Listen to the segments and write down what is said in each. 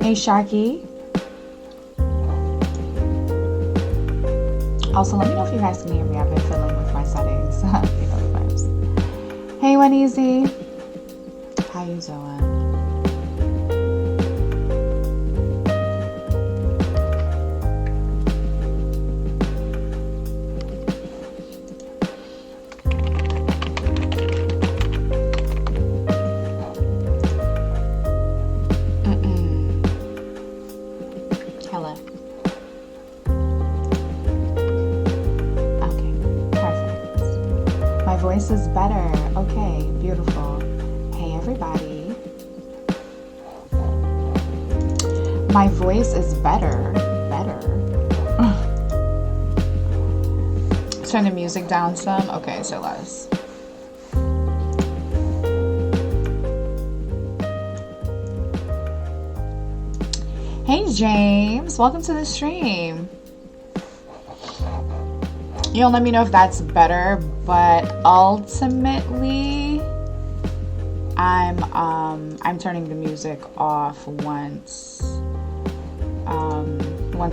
Hey Sharky. Also, let me know if you guys can hear me. I've been fiddling with my settings. You know the vibes. Hey Juaneezy. How you doing? Is better. Okay, beautiful. Hey everybody. My voice is better. Turn the music down some. Okay, so less. Hey James, welcome to the stream. You'll let me know if that's better, but ultimately I'm turning the music off once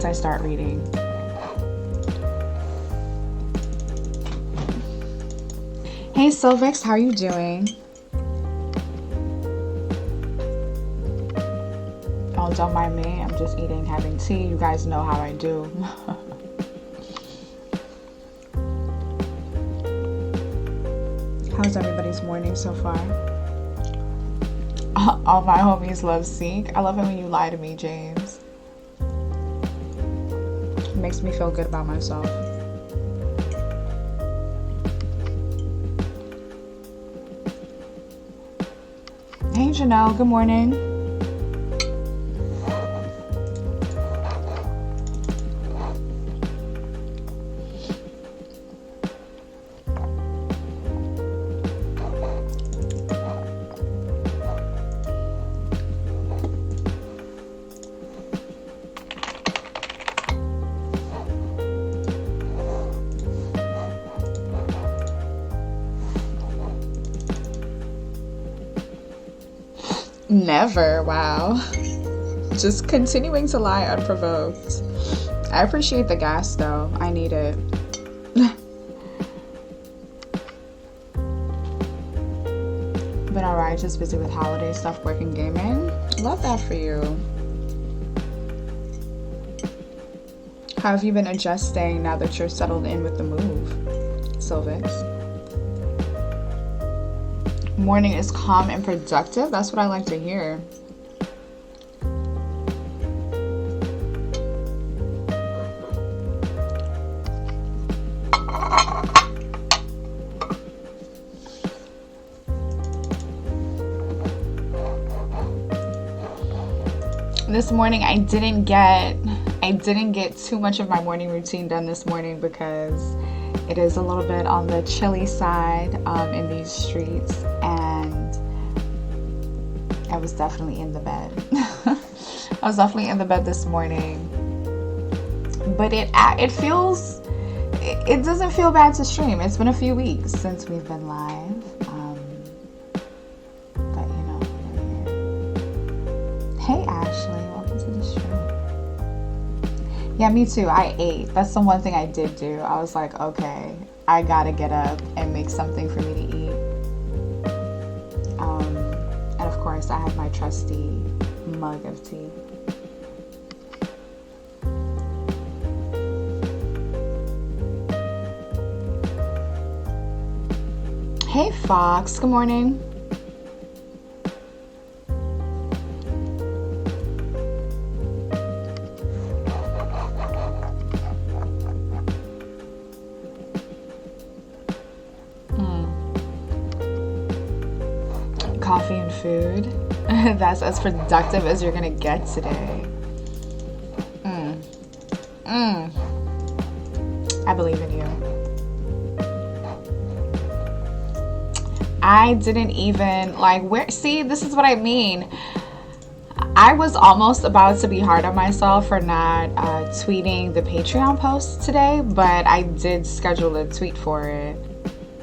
I start reading. Hey Sylvix, how are you doing? Oh, don't mind me, I'm just eating, having tea. You guys know how I do. How's everybody's morning so far? All my homies love Seek. I love it when you lie to me, James. It makes me feel good about myself. Hey Janelle, good morning. Never. Wow. Just continuing to lie unprovoked. I appreciate the gas though. I need it. Been alright, just busy with holiday stuff, work and gaming. Love that for you. How have you been adjusting now that you're settled in with the move, Sylvix? Morning is calm and productive. That's what I like to hear. This morning I didn't get too much of my morning routine done this morning because it is a little bit on the chilly side in these streets, and I was definitely in the bed. I was definitely in the bed this morning, but it doesn't feel bad to stream. It's been a few weeks since we've been live. But you know, we're here. Hey Ashley, welcome to the stream. Yeah, me too. I ate. That's the one thing I did do. I was like, okay, I gotta get up and make something for me to eat. And of course, I have my trusty mug of tea. Hey Fox, good morning. Coffee and food. That's as productive as you're gonna get today. I believe in you. I didn't even see, this is what I mean. I was almost about to be hard on myself for not tweeting the Patreon post today, but I did schedule a tweet for it.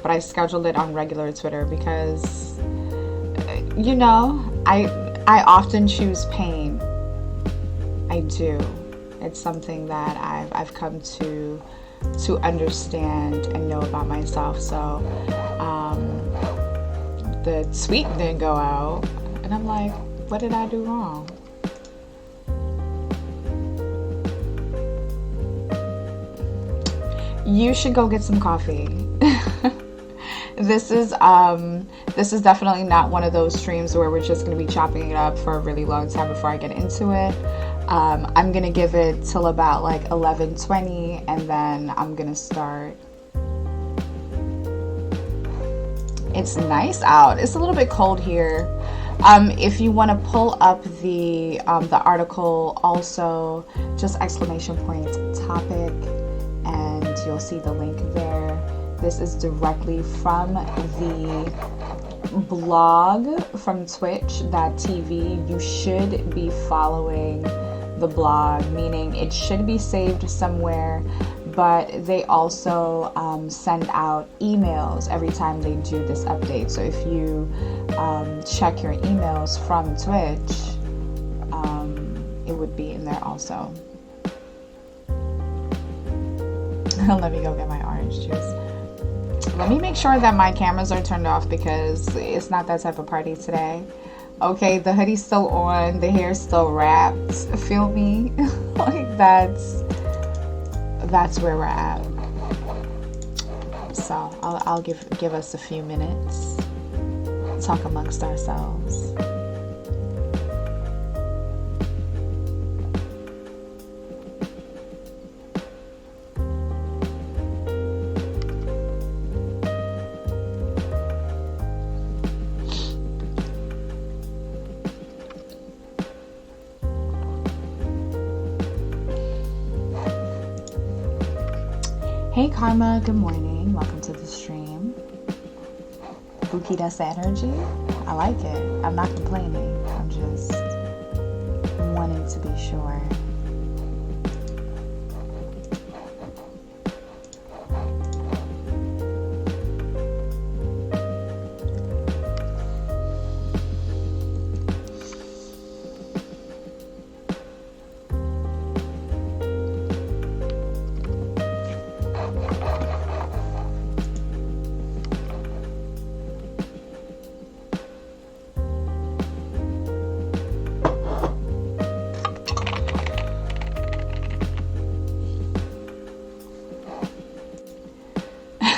But I scheduled it on regular Twitter because, you know, I often choose pain. I do. It's something that I've come to understand and know about myself. So the tweet didn't go out, and I'm like, what did I do wrong? You should go get some coffee. This is definitely not one of those streams where we're just going to be chopping it up for a really long time before I get into it. I'm going to give it till about like 11:20, and then I'm going to start. It's nice out. It's a little bit cold here. If you want to pull up the article, also just !topic, and you'll see the link there. This is directly from the blog from Twitch.tv. You should be following the blog, meaning it should be saved somewhere, but they also send out emails every time they do this update. So if you check your emails from Twitch, it would be in there also. Let me go get my orange juice. Let me make sure that my cameras are turned off because it's not that type of party today. Okay, the hoodie's still on, the hair's still wrapped. Feel me? Like that's where we're at. So I'll give us a few minutes, talk amongst ourselves. Hey Karma, good morning. Welcome to the stream. Bukidas energy. I like it. I'm not complaining. I'm just wanting to be sure.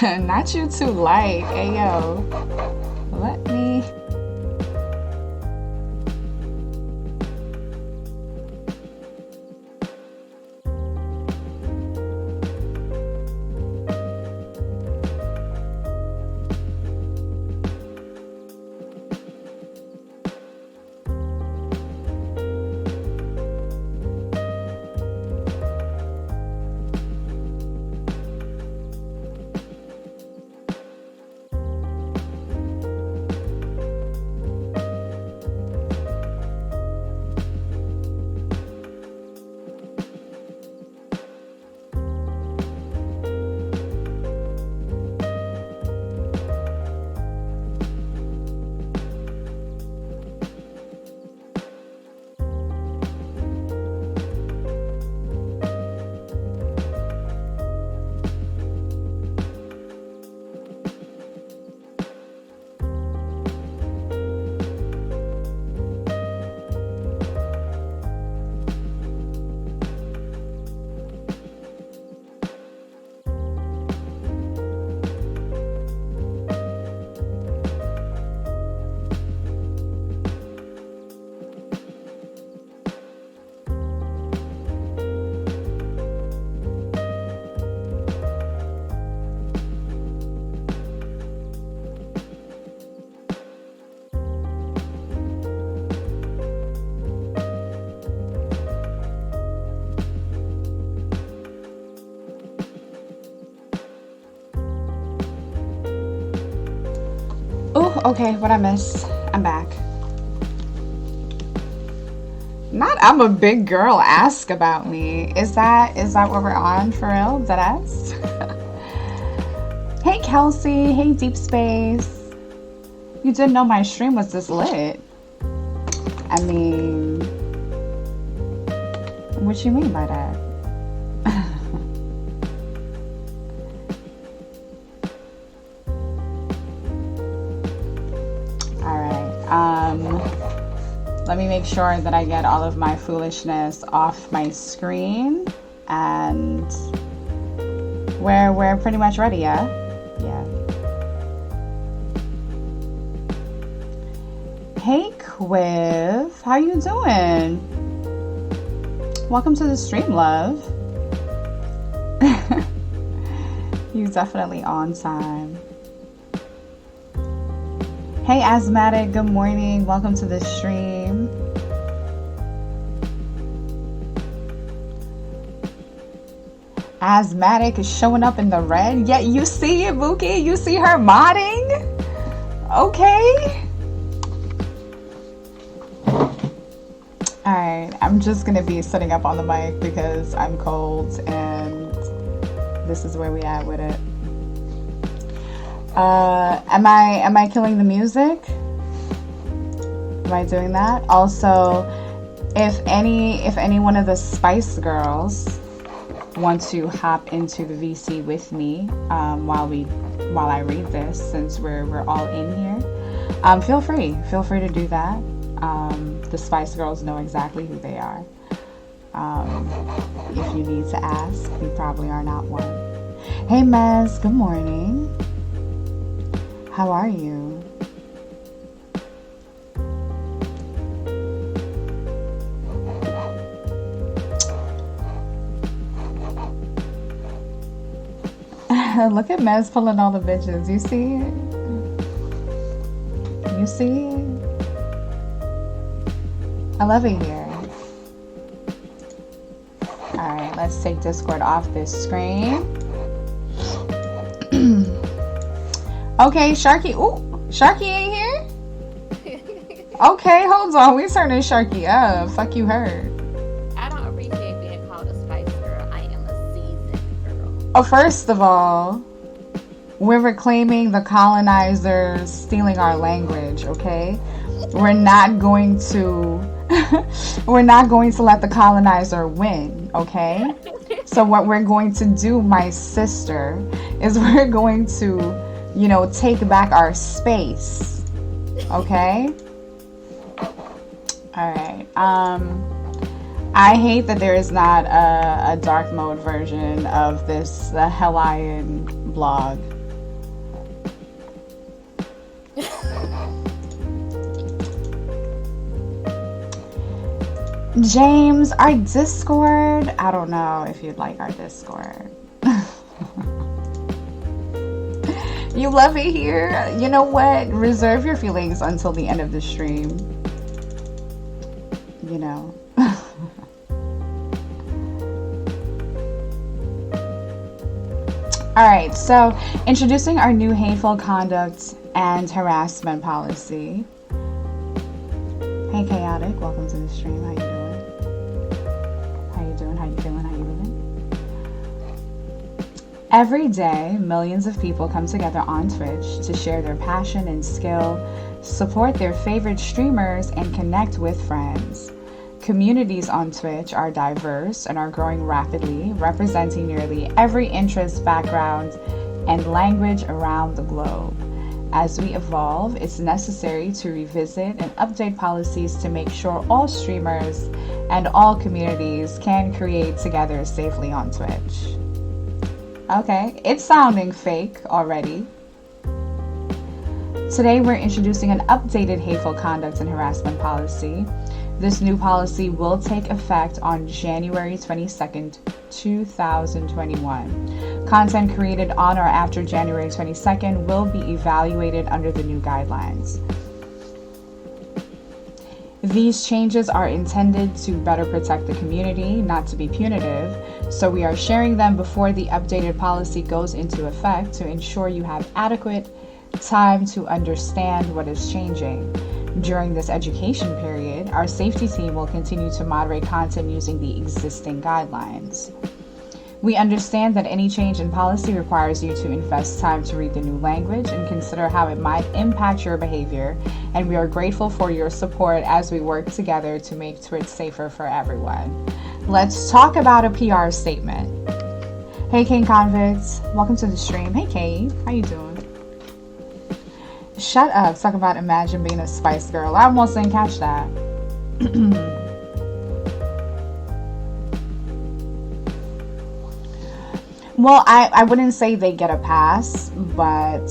Not you too light. Hey yo. Let me. Oh, okay, what I missed. I'm back. Not I'm a big girl, ask about me. Is that what we're on for real? That ass? Hey Kelsey, hey Deep Space. You didn't know my stream was this lit. I mean, what you mean by that? Let me make sure that I get all of my foolishness off my screen, and we're pretty much ready, yeah? Yeah. Hey Quiv, how you doing? Welcome to the stream, love. You definitely on time. Hey Asthmatic, good morning. Welcome to the stream. Asthmatic is showing up in the red. Yeah, you see it, Mookie? You see her modding? Okay. Alright, I'm just gonna be sitting up on the mic because I'm cold and this is where we at with it. Am I killing the music? Am I doing that? Also, if any one of the Spice Girls want to hop into the VC with me while I read this, since we're all in here, feel free to do that. The Spice Girls know exactly who they are. If you need to ask, you probably are not one. Hey Mez, good morning. How are you? Look at Mez pulling all the bitches. You see it? You see it? I love it here. Alright, let's take Discord off this screen. Okay, Sharky. Ooh, Sharky ain't here? Okay, hold on. We turning Sharky up. Fuck you heard. I don't appreciate being called a Spice Girl. I am a seasoned girl. Oh, first of all, we're reclaiming the colonizers stealing our language, okay? We're not going to let the colonizer win, okay? So what we're going to do, my sister, is we're going to, take back our space. Okay? Alright. I hate that there is not a dark mode version of this, the Hellion blog. James, our Discord. I don't know if you'd like our Discord. You love it here? You know what? Reserve your feelings until the end of the stream. You know. Alright, so introducing our new hateful conduct and harassment policy. Hey Chaotic, welcome to the stream. How you doing? How you doing? How you feeling? How you living? Every day, millions of people come together on Twitch to share their passion and skill, support their favorite streamers, and connect with friends. Communities on Twitch are diverse and are growing rapidly, representing nearly every interest, background, and language around the globe. As we evolve, it's necessary to revisit and update policies to make sure all streamers and all communities can create together safely on Twitch. Okay, it's sounding fake already. Today we're introducing an updated hateful conduct and harassment policy. This new policy will take effect on January 22nd, 2021. Content created on or after January 22nd will be evaluated under the new guidelines. These changes are intended to better protect the community, not to be punitive, so we are sharing them before the updated policy goes into effect to ensure you have adequate time to understand what is changing. During this education period, our safety team will continue to moderate content using the existing guidelines. We understand that any change in policy requires you to invest time to read the new language and consider how it might impact your behavior, and we are grateful for your support as we work together to make Twitch safer for everyone. Let's talk about a PR statement. Hey King Convicts, welcome to the stream. Hey Kate, how you doing? Shut up, talk about imagine being a Spice Girl. I almost didn't catch that. Well, I wouldn't say they get a pass, but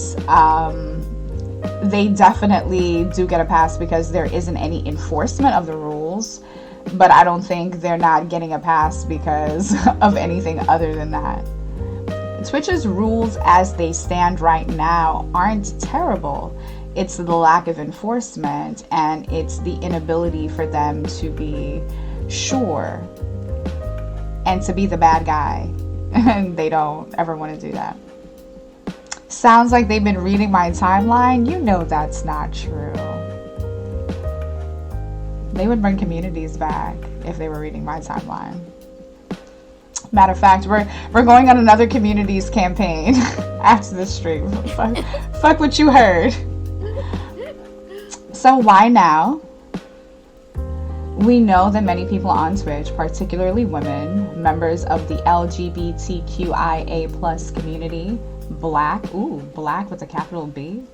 they definitely do get a pass because there isn't any enforcement of the rules. But I don't think they're not getting a pass because of anything other than that. Twitch's rules as they stand right now aren't terrible. It's the lack of enforcement and it's the inability for them to be sure and to be the bad guy. And they don't ever want to do that. Sounds like they've been reading my timeline. You know that's not true. They would bring communities back if they were reading my timeline. Matter of fact, we're going on another communities campaign after this stream. Fuck what you heard. So why now? We know that many people on Twitch, particularly women, members of the LGBTQIA+ community, black with a capital B,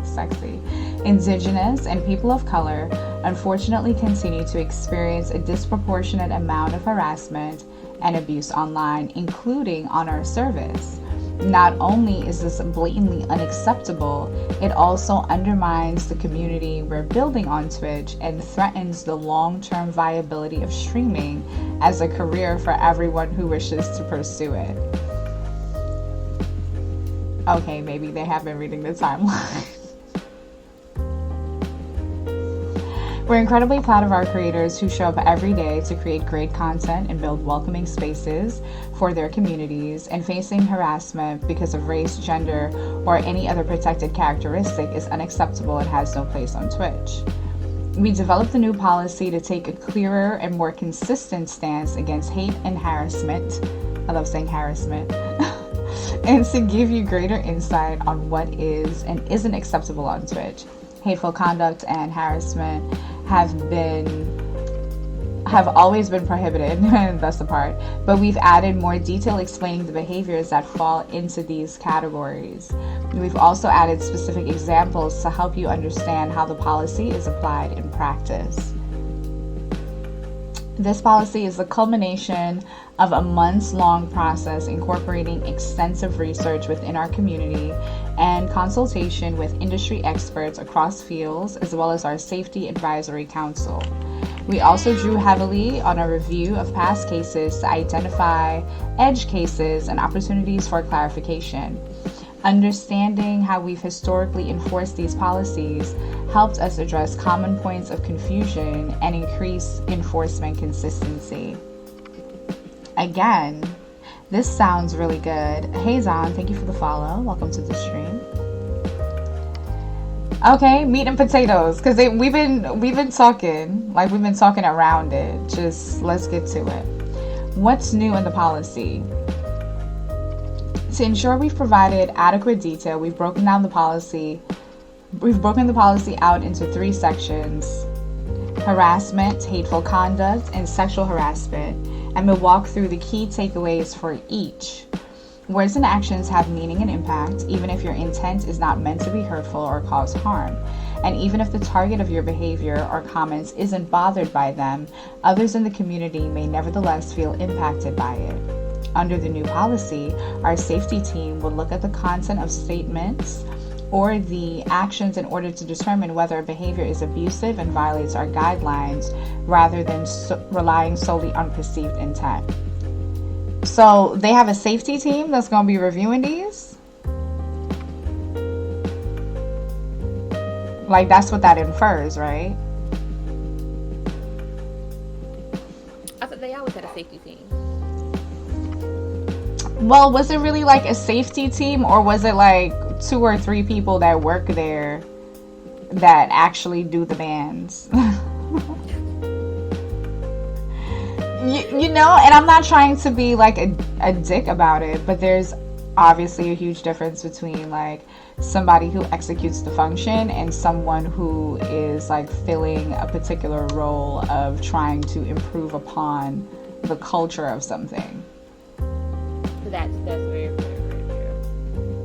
sexy, indigenous, and people of color, unfortunately continue to experience a disproportionate amount of harassment and abuse online, including on our service. Not only is this blatantly unacceptable, it also undermines the community we're building on Twitch and threatens the long-term viability of streaming as a career for everyone who wishes to pursue it. Okay, maybe they have been reading the timeline. We're incredibly proud of our creators who show up every day to create great content and build welcoming spaces for their communities, and facing harassment because of race, gender, or any other protected characteristic is unacceptable and has no place on Twitch. We developed a new policy to take a clearer and more consistent stance against hate and harassment. I love saying harassment. And to give you greater insight on what is and isn't acceptable on Twitch. Hateful conduct and harassment have always been prohibited, thus apart, but we've added more detail explaining the behaviors that fall into these categories. We've also added specific examples to help you understand how the policy is applied in practice. This policy is the culmination of a months-long process incorporating extensive research within our community and consultation with industry experts across fields, as well as our Safety Advisory Council. We also drew heavily on a review of past cases to identify edge cases and opportunities for clarification. Understanding how we've historically enforced these policies helped us address common points of confusion and increase enforcement consistency. Again, this sounds really good. Hey Zon, thank you for the follow. Welcome to the stream. Okay, meat and potatoes, because we've been talking, like we've been talking around it. Just let's get to it. What's new in the policy? To ensure we've provided adequate detail, we've broken the policy out into 3 sections: harassment, hateful conduct, and sexual harassment, and we'll walk through the key takeaways for each. Words and actions have meaning and impact, even if your intent is not meant to be hurtful or cause harm. And even if the target of your behavior or comments isn't bothered by them, others in the community may nevertheless feel impacted by it. Under the new policy, our safety team will look at the content of statements or the actions in order to determine whether a behavior is abusive and violates our guidelines, rather than relying solely on perceived intent. So they have a safety team that's going to be reviewing these? Like, that's what that infers, right? I thought they always had a safety team. Well, was it really like a safety team, or was it like 2 or 3 people that work there that actually do the bans? You know, and I'm not trying to be like a dick about it, but there's obviously a huge difference between like somebody who executes the function and someone who is like filling a particular role of trying to improve upon the culture of something. That's very, very, very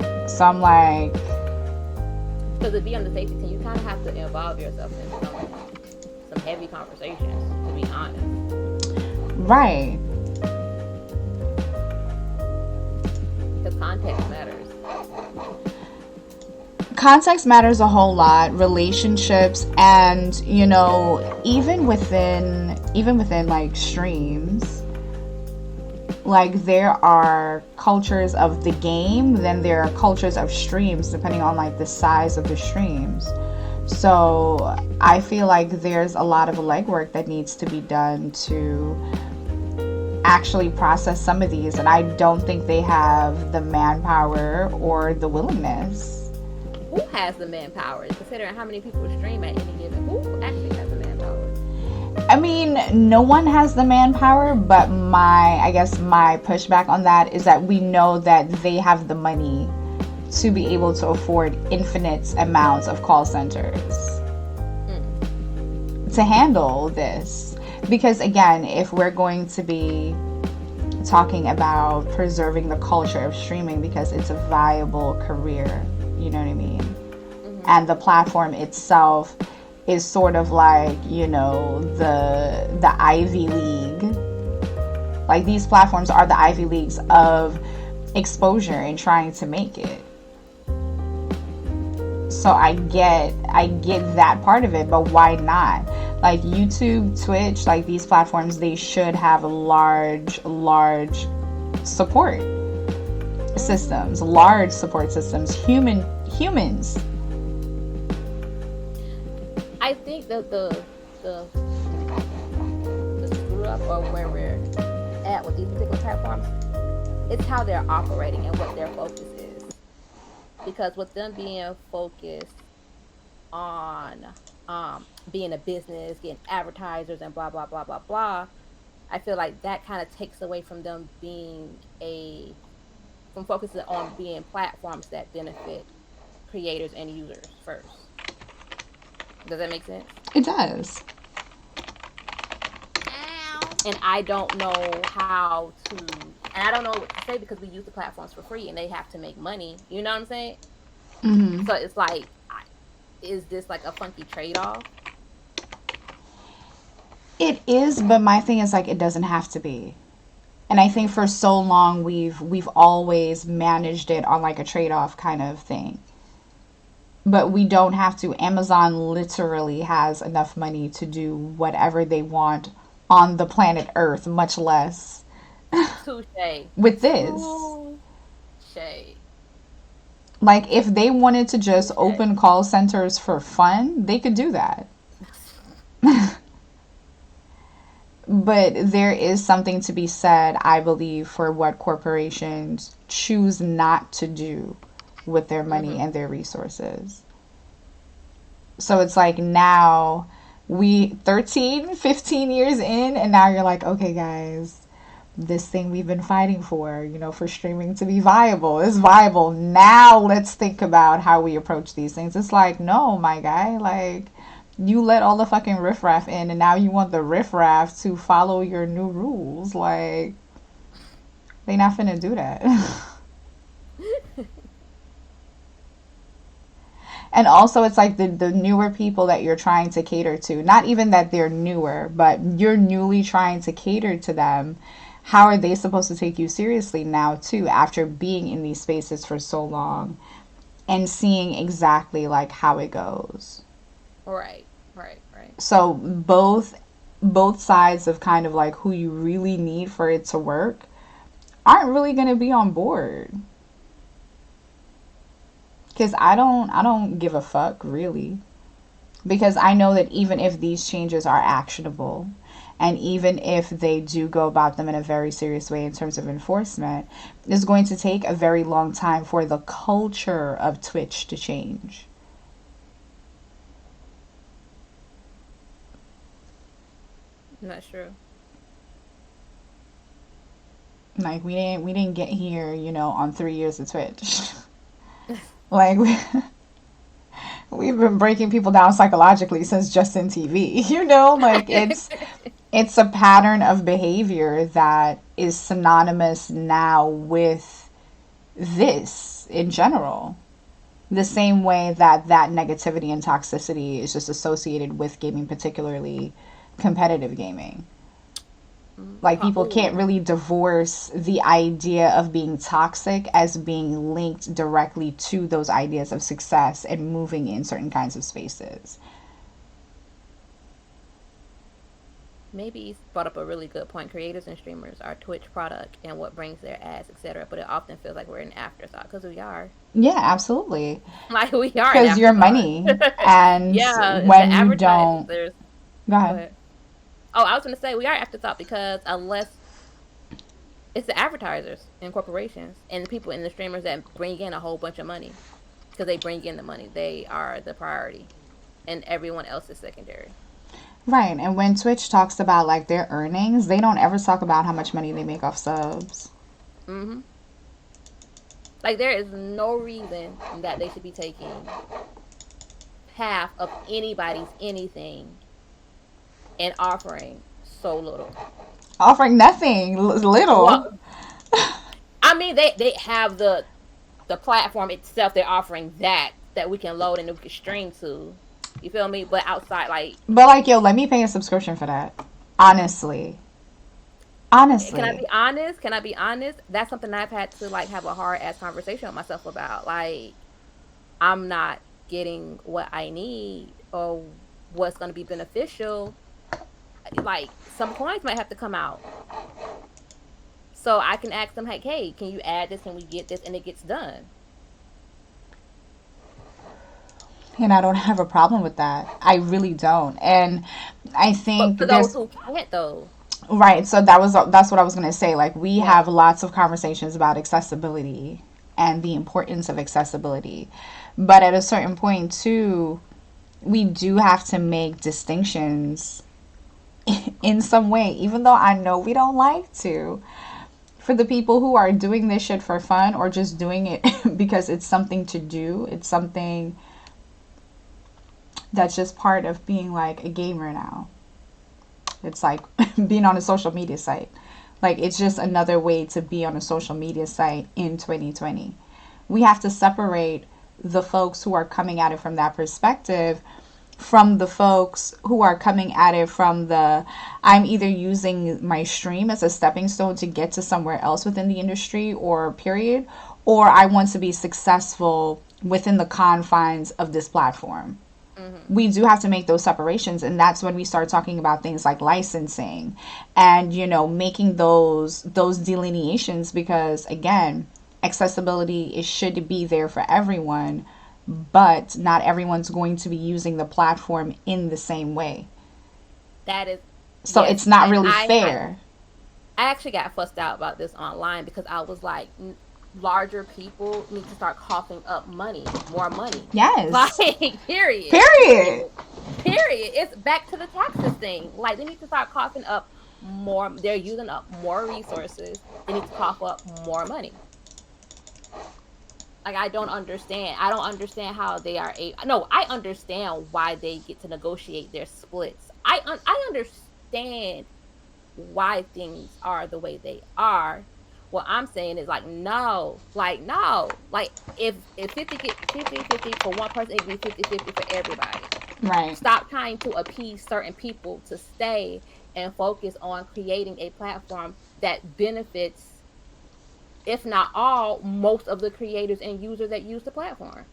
true. So I'm like, so to be on the safety team, you kind of have to involve yourself in some heavy conversations, to be honest. right. The context matters. Context matters a whole lot. Relationships, and you know, even within like streams, like there are cultures of the game, then there are cultures of streams depending on like the size of the streams. So I feel like there's a lot of legwork that needs to be done to actually process some of these, and I don't think they have the manpower or the willingness. Who has the manpower? Considering how many people stream at any given, who actually has the manpower? I mean, no one has the manpower, but my pushback on that is that we know that they have the money to be able to afford infinite amounts of call centers to handle this. Because again, if we're going to be talking about preserving the culture of streaming because it's a viable career, you know what I mean? And the platform itself is sort of like, you know, the Ivy League. Like, these platforms are the Ivy Leagues of exposure and trying to make it. So I get that part of it, but why not? Like YouTube, Twitch, like these platforms, they should have large support systems, humans. I think that the screw up, or where we're at with these particular platforms, it's how they're operating and what their focus is. Because with them being focused on being a business, getting advertisers, and blah blah blah blah blah, I feel like that kind of takes away from them from focusing on being platforms that benefit creators and users first. Does that make sense? It does. And I don't know what to say, because we use the platforms for free and they have to make money. You know what I'm saying? Mm-hmm. So it's like, is this like a funky trade-off? It is, but my thing is like, it doesn't have to be. And I think for so long we've always managed it on like a trade-off kind of thing. But we don't have to. Amazon literally has enough money to do whatever they want on the planet Earth, much less Touche. with this. Touche. Like, if they wanted to just Touche. open call centers for fun, they could do that. But there is something to be said, I believe, for what corporations choose not to do with their money Mm-hmm. and their resources. So it's like now we 13, 15 years in, and now you're like, okay, guys, this thing we've been fighting for, for streaming to be viable is viable. Now let's think about how we approach these things. It's like, no, my guy, like, you let all the fucking riffraff in, and now you want the riffraff to follow your new rules. Like, they not finna do that. And also, it's like the newer people that you're trying to cater to. Not even that they're newer, but you're newly trying to cater to them. How are they supposed to take you seriously now, too, after being in these spaces for so long and seeing exactly like how it goes? Right. Right. Right. So both sides of kind of like who you really need for it to work aren't really going to be on board. Because I don't give a fuck really, because I know that even if these changes are actionable, and even if they do go about them in a very serious way in terms of enforcement, it's going to take a very long time for the culture of Twitch to change. Not true. Like, we didn't get here, on 3 years of Twitch. Like, we've been breaking people down psychologically since Justin TV. Like, it's a pattern of behavior that is synonymous now with this in general. The same way that negativity and toxicity is just associated with gaming, particularly competitive gaming. Like, people can't Oh, really divorce the idea of being toxic as being linked directly to those ideas of success and moving in certain kinds of spaces. maybe he's brought up a really good point. Creators and streamers are Twitch product and what brings their ads, etc. But it often feels like we're an afterthought because we are. Yeah, absolutely. Like we are an Because your afterthought. money, and Yeah, the when you don't, advertisers. go Go ahead. ahead. Oh, I was gonna say we are afterthought because unless it's the advertisers and corporations and the people and the streamers that bring in a whole bunch of money because they bring in the money, they are the priority, and everyone else is secondary. Right, and when Twitch talks about like their earnings, they don't ever talk about how much money they make off subs. Hmm. Like there is no reason that they should be taking half of anybody's anything and offering so little. Offering nothing, little. Well, I mean they have the platform itself. They're offering that we can load and we can stream to. You feel me? But outside, like, But like, yo, let me pay a subscription for that. Honestly. can I Honestly. be honest? Can I be honest? That's something I've had to like have a hard ass conversation with myself about. Like, I'm not getting what I need or what's going to be beneficial. Like, some coins might have to come out. So I can ask them, like, hey, can you add this? Can we get this? And it gets done. And I don't have a problem with that. I really don't. And I But think for those there's who can't, though, right. So that's what I was going to say. Like, we yeah. have lots of conversations about accessibility and the importance of accessibility. But at a certain point too, we do have to make distinctions in some way, even though I know we don't like to. For the people who are doing this shit for fun or just doing it because it's something to do, it's something that's just part of being like a gamer now. It's like being on a social media site. Like, it's just another way to be on a social media site in 2020. We have to separate the folks who are coming at it from that perspective from the folks who are coming at it from the I'm either using my stream as a stepping stone to get to somewhere else within the industry or period, or I want to be successful within the confines of this platform. Mm-hmm. We do have to make those separations, and that's when we start talking about things like licensing and, you know, making those delineations, because again, accessibility is should be there for everyone, but not everyone's going to be using the platform in the same way. That is, So yes. it's not And really fair. I actually got fussed out about this online because I was like, larger people need to start coughing up money, more money. Like, Yes. period, Period. period, period. It's back to the taxes thing. Like, they need to start coughing up more. They're using up more resources. They need to cough up more money. Like, I don't understand. I don't understand how they are no, I understand why they get to negotiate their splits. I understand why things are the way they are. What I'm saying is, like, no, like, no, like, if 50 get 50-50 for one person, it can be 50-50 for everybody. Right. Stop trying to appease certain people to stay, and focus on creating a platform that benefits, if not all, most of the creators and users that use the platform.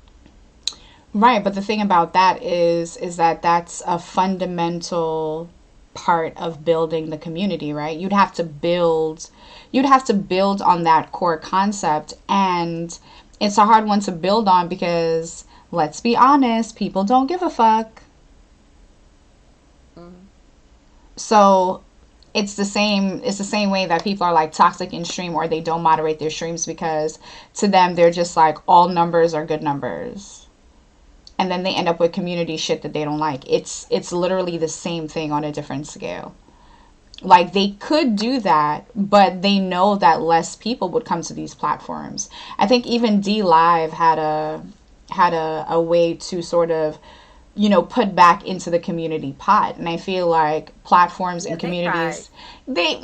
Right, but the thing about that is that that's a fundamental part of building the community, right? You'd have to build on that core concept, and it's a hard one to build on because let's be honest, people don't give a fuck. Hmm. So it's the same way that people are like toxic in stream, or they don't moderate their streams because to them they're just like all numbers are good numbers, and then they end up with community shit that they don't like. It's literally the same thing on a different scale. Like they could do that, but they know that less people would come to these platforms. I think even D Live had a way to sort of, you know, put back into the community pot, and I feel like platforms Yeah, and they tried. communities, they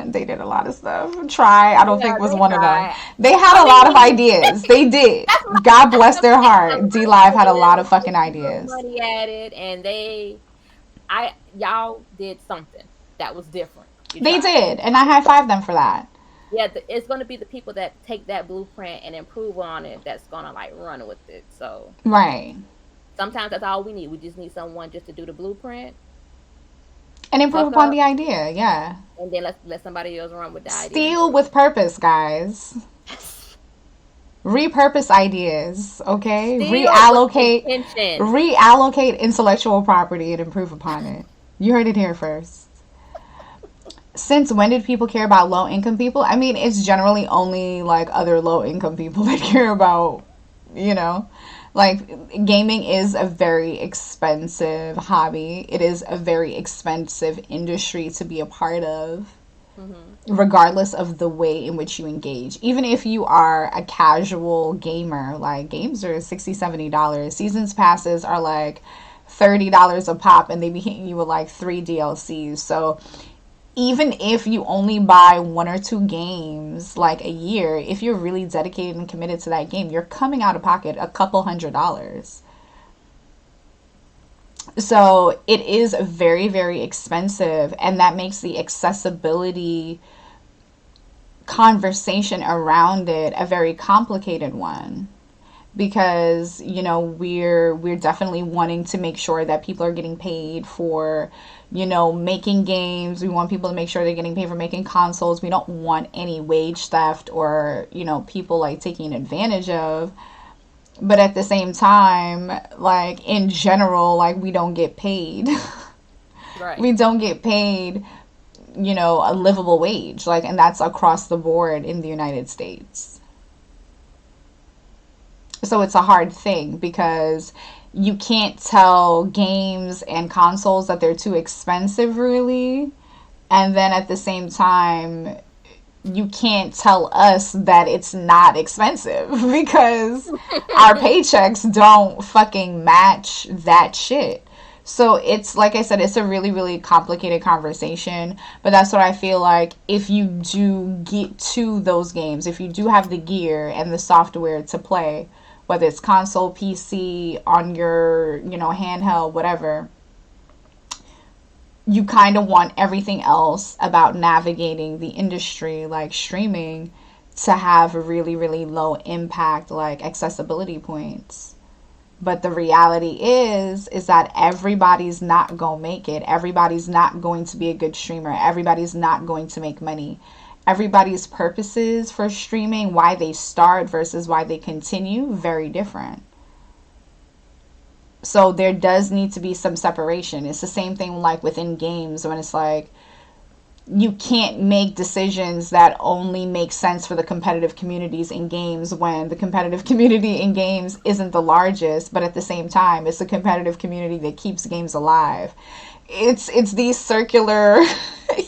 they did a lot of stuff. Try, I don't Yeah, think was they one of them. tried. They had I a lot of mean, ideas, they did. God bless their heart. D Live had a lot of fucking they threw ideas. money at it, and y'all did something that was different. You They tried. did, and I high five them for that. Yeah, it's going to be the people that take that blueprint and improve on it that's going to, like, run with it. So Right. sometimes that's all we need. We just need someone just to do the blueprint, And improve fuck upon up, the idea, yeah. and then let somebody else run with the idea and Steal improve. with purpose, guys. Repurpose ideas, okay? Steal with Reallocate intention. reallocate intellectual property and improve upon it. You heard it here first. Since when did people care about low income people? I mean, it's generally only like other low income people that care about, you know, like gaming is a very expensive hobby. It is a very expensive industry to be a part of, Hmm. regardless of the way in which you engage. Even if you are a casual gamer, like games are $60-$70. Seasons passes are like $30 a pop, and they be hitting you with like 3 DLCs. So even if you only buy one or two games like a year, if you're really dedicated and committed to that game, you're coming out of pocket a couple $100s. So it is very, very expensive, and that makes the accessibility conversation around it a very complicated one, because you know we're definitely wanting to make sure that people are getting paid for, you know, making games. We want people to make sure they're getting paid for making consoles. We don't want any wage theft or, you know, people like taking advantage of. But at the same time, like in general, like we don't get paid. Right. We don't get paid, you know, a livable wage, like, and that's across the board in the United States. So it's a hard thing because you can't tell games and consoles that they're too expensive, really. And then at the same time, you can't tell us that it's not expensive because our paychecks don't fucking match that shit. So it's like I said, it's a really, really complicated conversation. But that's what I feel like. If you do get to those games, if you do have the gear and the software to play, whether it's console, PC, on your, you know, handheld, whatever, you kind of want everything else about navigating the industry, like streaming, to have really, really low impact, like accessibility points. But the reality is that everybody's not going to make it. Everybody's not going to be a good streamer. Everybody's not going to make money. Everybody's purposes for streaming, why they start versus why they continue, very different. So there does need to be some separation. It's the same thing like within games when it's like you can't make decisions that only make sense for the competitive communities in games when the competitive community in games isn't the largest, but at the same time it's the competitive community that keeps games alive. It's these circular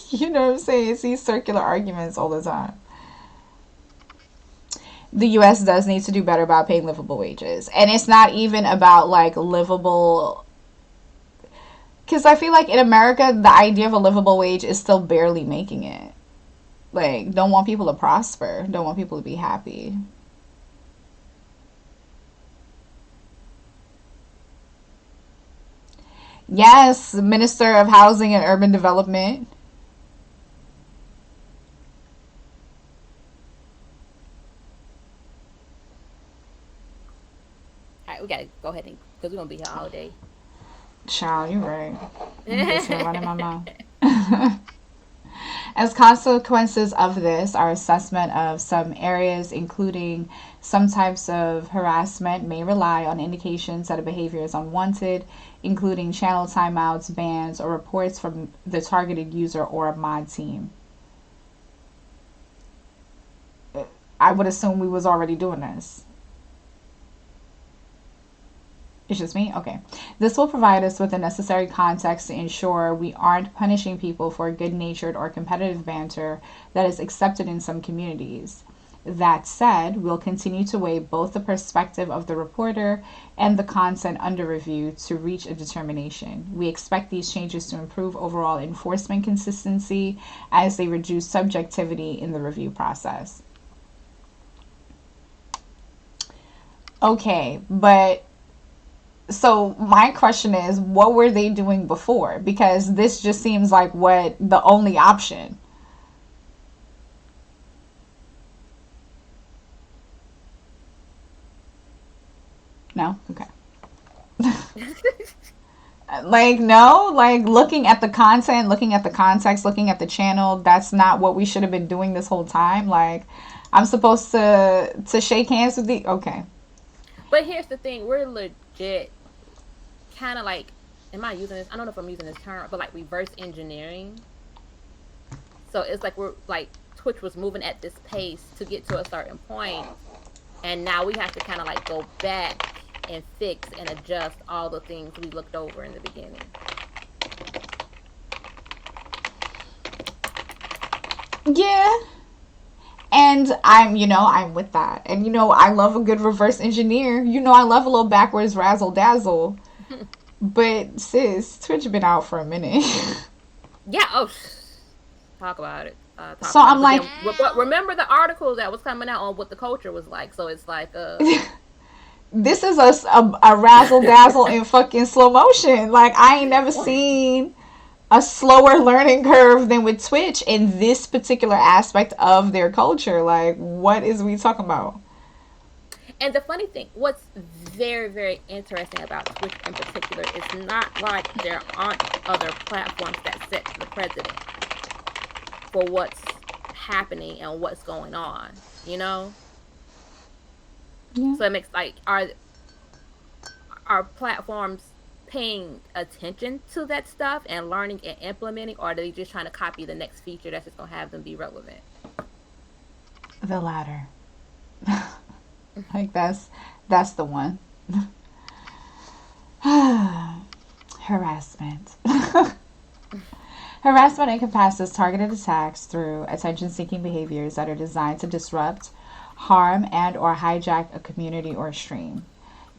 you know what I'm saying? It's these circular arguments all the time. The US does need to do better about paying livable wages. And it's not even about like livable, because I feel like in America, the idea of a livable wage is still barely making it. Like, don't want people to prosper, don't want people to be happy. Yes, Minister of Housing and Urban Development. All right, we gotta go ahead and because we're gonna be here all day. Child, you're right. I'm just running my mouth. As consequences of this, our assessment of some areas, including some types of harassment, may rely on indications that a behavior is unwanted, including channel timeouts, bans, or reports from the targeted user or a mod team. I would assume we was already doing this. It's just me? Okay. This will provide us with the necessary context to ensure we aren't punishing people for good natured or competitive banter that is accepted in some communities. That said, we'll continue to weigh both the perspective of the reporter and the content under review to reach a determination. We expect these changes to improve overall enforcement consistency as they reduce subjectivity in the review process. Okay, but so my question is, what were they doing before? Because this just seems like what the only option. No? Okay. Like, no, like looking at the content, looking at the context, looking at the channel, that's not what we should have been doing this whole time. Like, I'm supposed to shake hands with the okay. But here's the thing: we're legit, kind of like, am I using this? I don't know if I'm using this term, but like reverse engineering. So it's like we're like Twitch was moving at this pace to get to a certain point, and now we have to kind of like go back and fix and adjust all the things we looked over in the beginning. Yeah. And I'm with that. And I love a good reverse engineer. I love a little backwards razzle dazzle. But sis, Twitch been out for a minute. Yeah. Oh, talk about it. So I'm like, remember the article that was coming out on what the culture was like. So it's like, this is a razzle dazzle in fucking slow motion. Like, I ain't never seen a slower learning curve than with Twitch in this particular aspect of their culture. Like, what is we talking about? And the funny thing, what's very, very interesting about Twitch in particular, is not like there aren't other platforms that set the precedent for what's happening and what's going on, Yeah. So it makes like our platforms paying attention to that stuff and learning and implementing, or are they just trying to copy the next feature that's just gonna have them be relevant? The latter. Like, that's the one. Harassment. Harassment encompasses targeted attacks through attention-seeking behaviors that are designed to disrupt, harm, and or hijack a community or stream.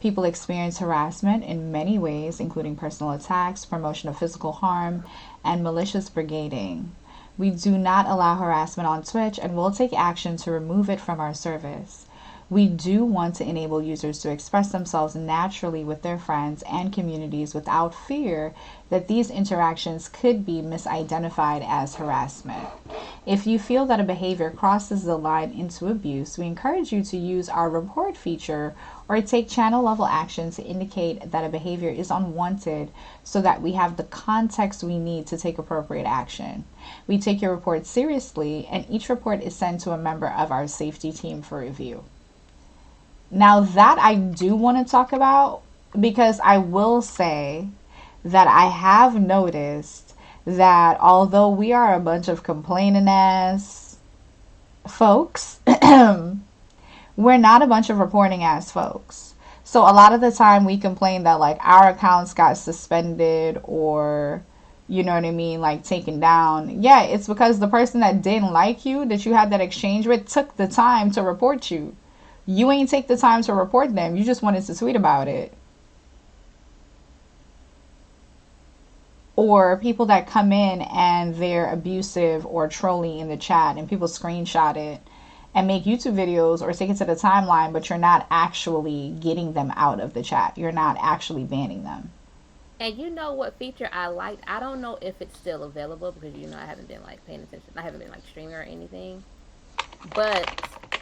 People experience harassment in many ways, including personal attacks, promotion of physical harm, and malicious brigading. We do not allow harassment on Twitch and will take action to remove it from our service. We do want to enable users to express themselves naturally with their friends and communities without fear that these interactions could be misidentified as harassment. If you feel that a behavior crosses the line into abuse, we encourage you to use our report feature or take channel level action to indicate that a behavior is unwanted so that we have the context we need to take appropriate action. We take your report seriously, and each report is sent to a member of our safety team for review. Now, that I do want to talk about, because I will say that I have noticed that although we are a bunch of complaining ass folks, we're not a bunch of reporting ass folks. So a lot of the time we complain that like our accounts got suspended or, you know what I mean, like taken down. Yeah, it's because the person that didn't like you, that you had that exchange with, took the time to report you. You ain't take the time to report them. You just wanted to tweet about it. Or people that come in and they're abusive or trolling in the chat and people screenshot it and make YouTube videos or take it to the timeline, but you're not actually getting them out of the chat. You're not actually banning them. And you know what feature I liked? I don't know if it's still available because I haven't been like paying attention. I haven't been like streaming or anything. But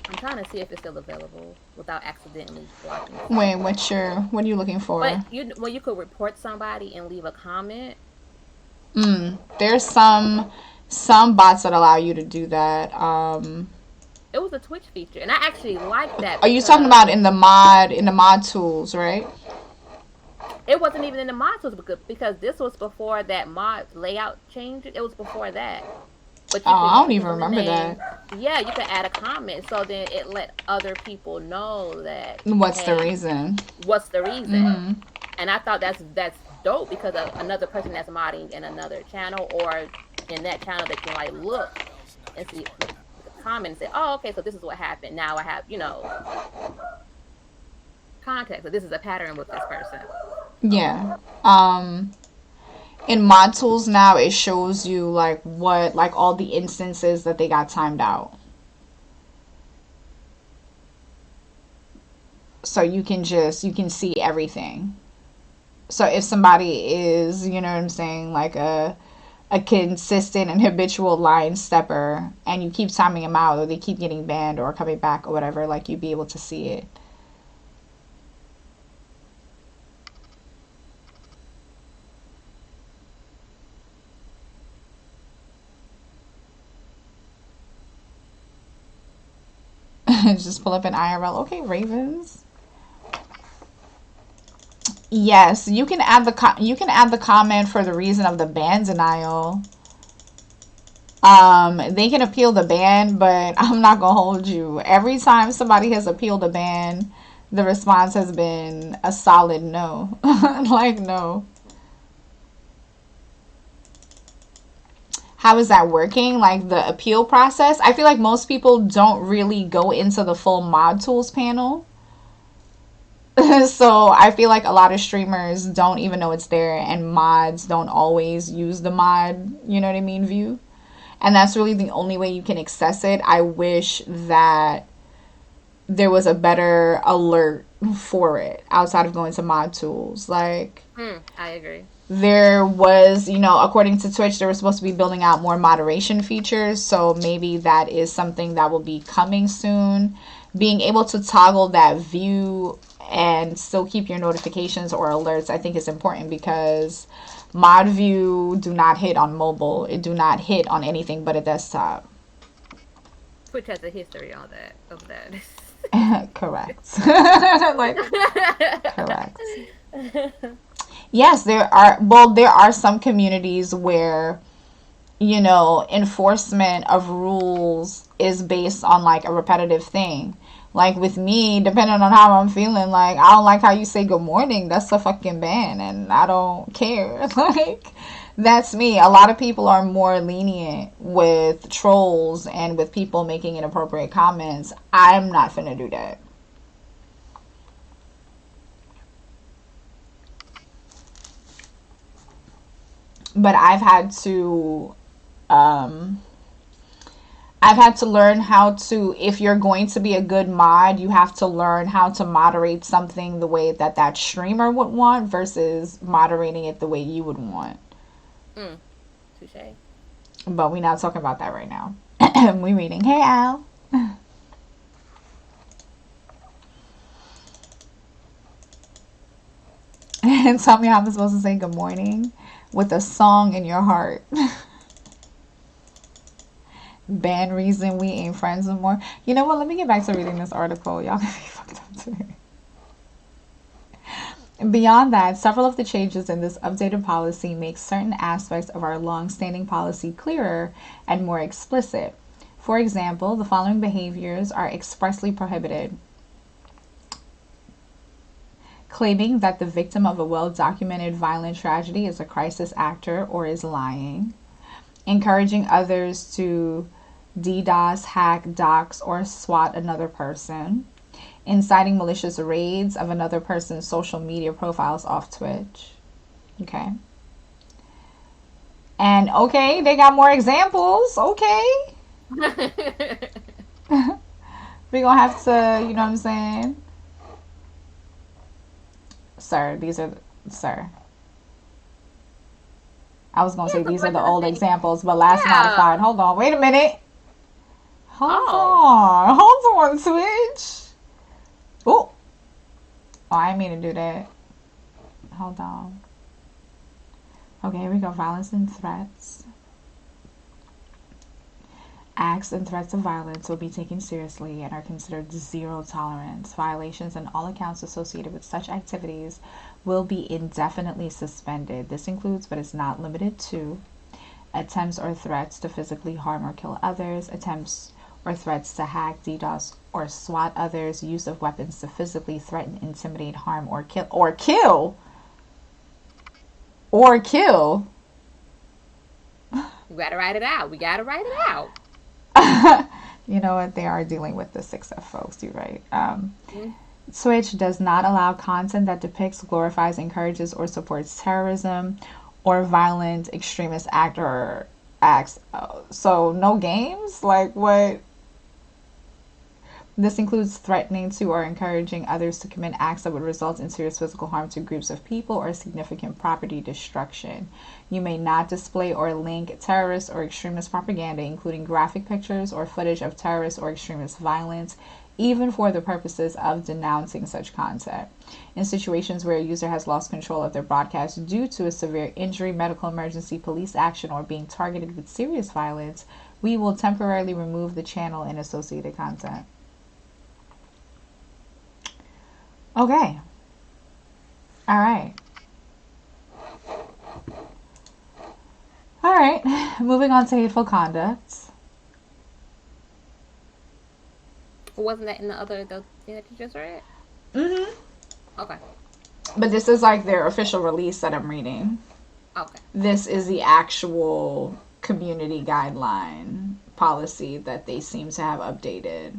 I'm trying to see if it's still available without accidentally blocking. Wait, what are you looking for? But you could report somebody and leave a comment. There's some bots that allow you to do that. It was a Twitch feature, and I actually like that. Are you talking about in the mod tools, right? It wasn't even in the mod tools because this was before that mod layout change. It was before that. But I don't even remember that. Yeah, you could add a comment, so then it let other people know that. What's the reason? What's the reason? Mm-hmm. And I thought that's dope because of another person that's modding in another channel or in that channel that can like look and see the comment and say, oh, okay, so this is what happened. Now I have, context. So this is a pattern with this person. Yeah. In mod tools now, it shows you like all the instances that they got timed out. So you can see everything. So if somebody is, you know what I'm saying, like a consistent and habitual line stepper and you keep timing them out or they keep getting banned or coming back or whatever, like you'd be able to see it. Just pull up an IRL. Okay, Ravens. Yes, you can add the comment for the reason of the ban denial. They can appeal the ban, but I'm not gonna hold you. Every time somebody has appealed a ban, the response has been a solid no. Like no. How is that working? Like the appeal process? I feel like most people don't really go into the full mod tools panel. So I feel like a lot of streamers don't even know it's there, and mods don't always use the mod, you know what I mean, view. And that's really the only way you can access it. I wish that there was a better alert for it outside of going to mod tools. Like, I agree. There was, according to Twitch, they were supposed to be building out more moderation features. So maybe that is something that will be coming soon. Being able to toggle that view and still keep your notifications or alerts, I think is important because mod view do not hit on mobile. It do not hit on anything but a desktop. Twitch has a history on that of that. Correct. Correct. Yes, there are some communities where, enforcement of rules is based on like a repetitive thing. Like with me, depending on how I'm feeling, like I don't like how you say good morning. That's a fucking ban and I don't care. Like that's me. A lot of people are more lenient with trolls and with people making inappropriate comments. I'm not finna do that. But I've had to I've had to learn how to, if you're going to be a good mod, you have to learn how to moderate something the way that that streamer would want versus moderating it the way you would want. Mm. Touche. But we're not talking about that right now. We reading. Hey, Al. And tell me how I'm supposed to say good morning with a song in your heart. Band reason we ain't friends no more. You know what? Let me get back to reading this article. Y'all gonna be fucked up today. Beyond that, several of the changes in this updated policy make certain aspects of our long-standing policy clearer and more explicit. For example, the following behaviors are expressly prohibited: claiming that the victim of a well-documented violent tragedy is a crisis actor or is lying; encouraging others to DDoS, hack, dox, or swat another person; inciting malicious raids of another person's social media profiles off Twitch. Okay. And okay, they got more examples. Okay. We're gonna have to, you know what I'm saying? Sir, these are, sir. I was gonna say Here's a these are the bunch of old things. examples, but last Yeah. modified. Hold on, wait a minute. Oh. Hold on, Twitch. Oh, I didn't mean to do that. Hold on. Okay, here we go. Violence and threats. Acts and threats of violence will be taken seriously and are considered zero tolerance. Violations and all accounts associated with such activities will be indefinitely suspended. This includes, but is not limited to, attempts or threats to physically harm or kill others, attempts or threats to hack, DDoS, or swat others, use of weapons to physically threaten, intimidate, harm, or kill, or kill. We gotta write it out. We gotta write it out. You know what? They are dealing with the 6F folks. You're right. Mm. Twitch does not allow content that depicts, glorifies, encourages, or supports terrorism or violent extremist act or acts. So no games? Like what? This includes threatening to or encouraging others to commit acts that would result in serious physical harm to groups of people or significant property destruction. You may not display or link terrorist or extremist propaganda, including graphic pictures or footage of terrorist or extremist violence, even for the purposes of denouncing such content. In situations where a user has lost control of their broadcast due to a severe injury, medical emergency, police action, or being targeted with serious violence, we will temporarily remove the channel and associated content. Okay. All right. All right. Moving on to hateful conduct. Wasn't that in the thing that you just read? Mm-hmm. Okay. But this is like their official release that I'm reading. Okay. This is the actual community guideline policy that they seem to have updated.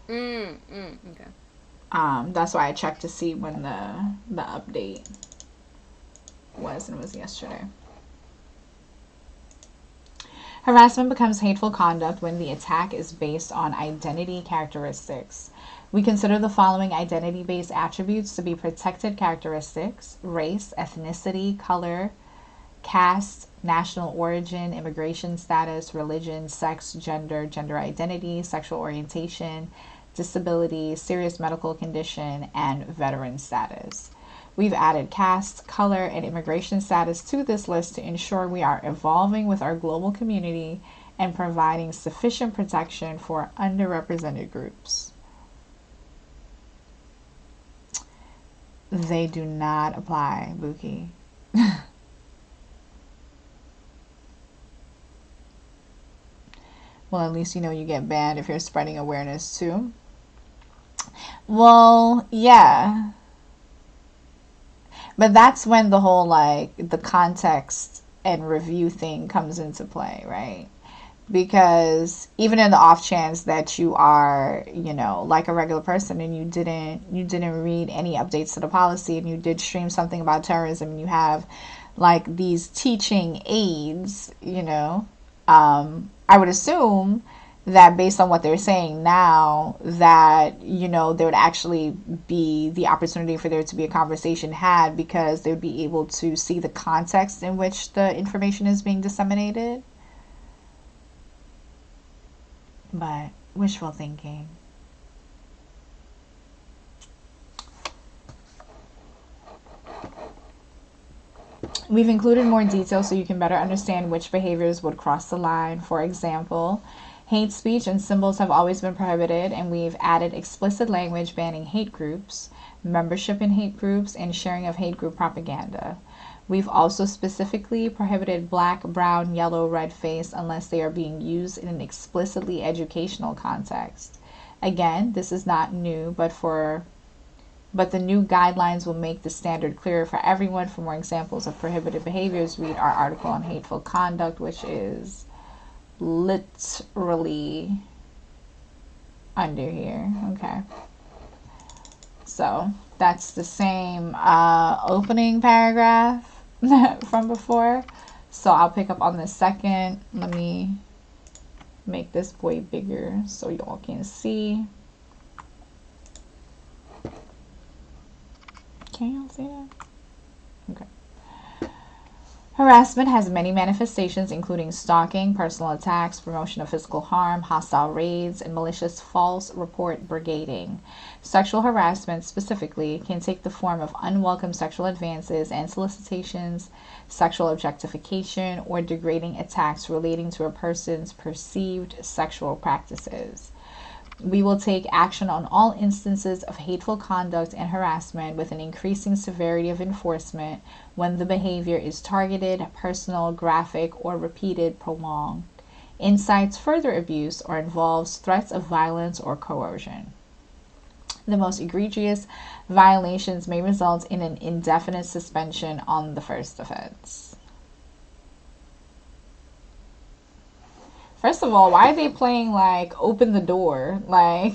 Okay. That's why I checked to see when the update was, and it was yesterday. Harassment becomes hateful conduct when the attack is based on identity characteristics. We consider the following identity-based attributes to be protected characteristics: race, ethnicity, color, caste, national origin, immigration status, religion, sex, gender identity, sexual orientation, disability, serious medical condition, and veteran status. We've added caste, color, and immigration status to this list to ensure we are evolving with our global community and providing sufficient protection for underrepresented groups. They do not apply, Buki. Well, at least you know you get banned if you're spreading awareness too. Well, yeah. But that's when the whole like the context and review thing comes into play, right? Because even in the off chance that you are, you know, like a regular person and you didn't read any updates to the policy and you did stream something about terrorism and you have like these teaching aids, you know, I would assume that based on what they're saying now, that, there would actually be the opportunity for there to be a conversation had, because they would be able to see the context in which the information is being disseminated. But wishful thinking. We've included more details so you can better understand which behaviors would cross the line. For example, hate speech and symbols have always been prohibited, and we've added explicit language banning hate groups, membership in hate groups, and sharing of hate group propaganda. We've also specifically prohibited black, brown, yellow, red face unless they are being used in an explicitly educational context. Again, this is not new, but the new guidelines will make the standard clearer for everyone. For more examples of prohibited behaviors, read our article on hateful conduct, which is literally under here. Okay. So that's the same opening paragraph from before. So I'll pick up on the second. Let me make this boy bigger so y'all can see. Can y'all see that? Okay. Harassment has many manifestations, including stalking, personal attacks, promotion of physical harm, hostile raids, and malicious false report brigading. Sexual harassment, specifically, can take the form of unwelcome sexual advances and solicitations, sexual objectification, or degrading attacks relating to a person's perceived sexual practices. We will take action on all instances of hateful conduct and harassment with an increasing severity of enforcement when the behavior is targeted, personal, graphic, or repeated, prolonged, incites further abuse, or involves threats of violence or coercion. The most egregious violations may result in an indefinite suspension on the first offense. First of all, why are they playing like open the door? Like,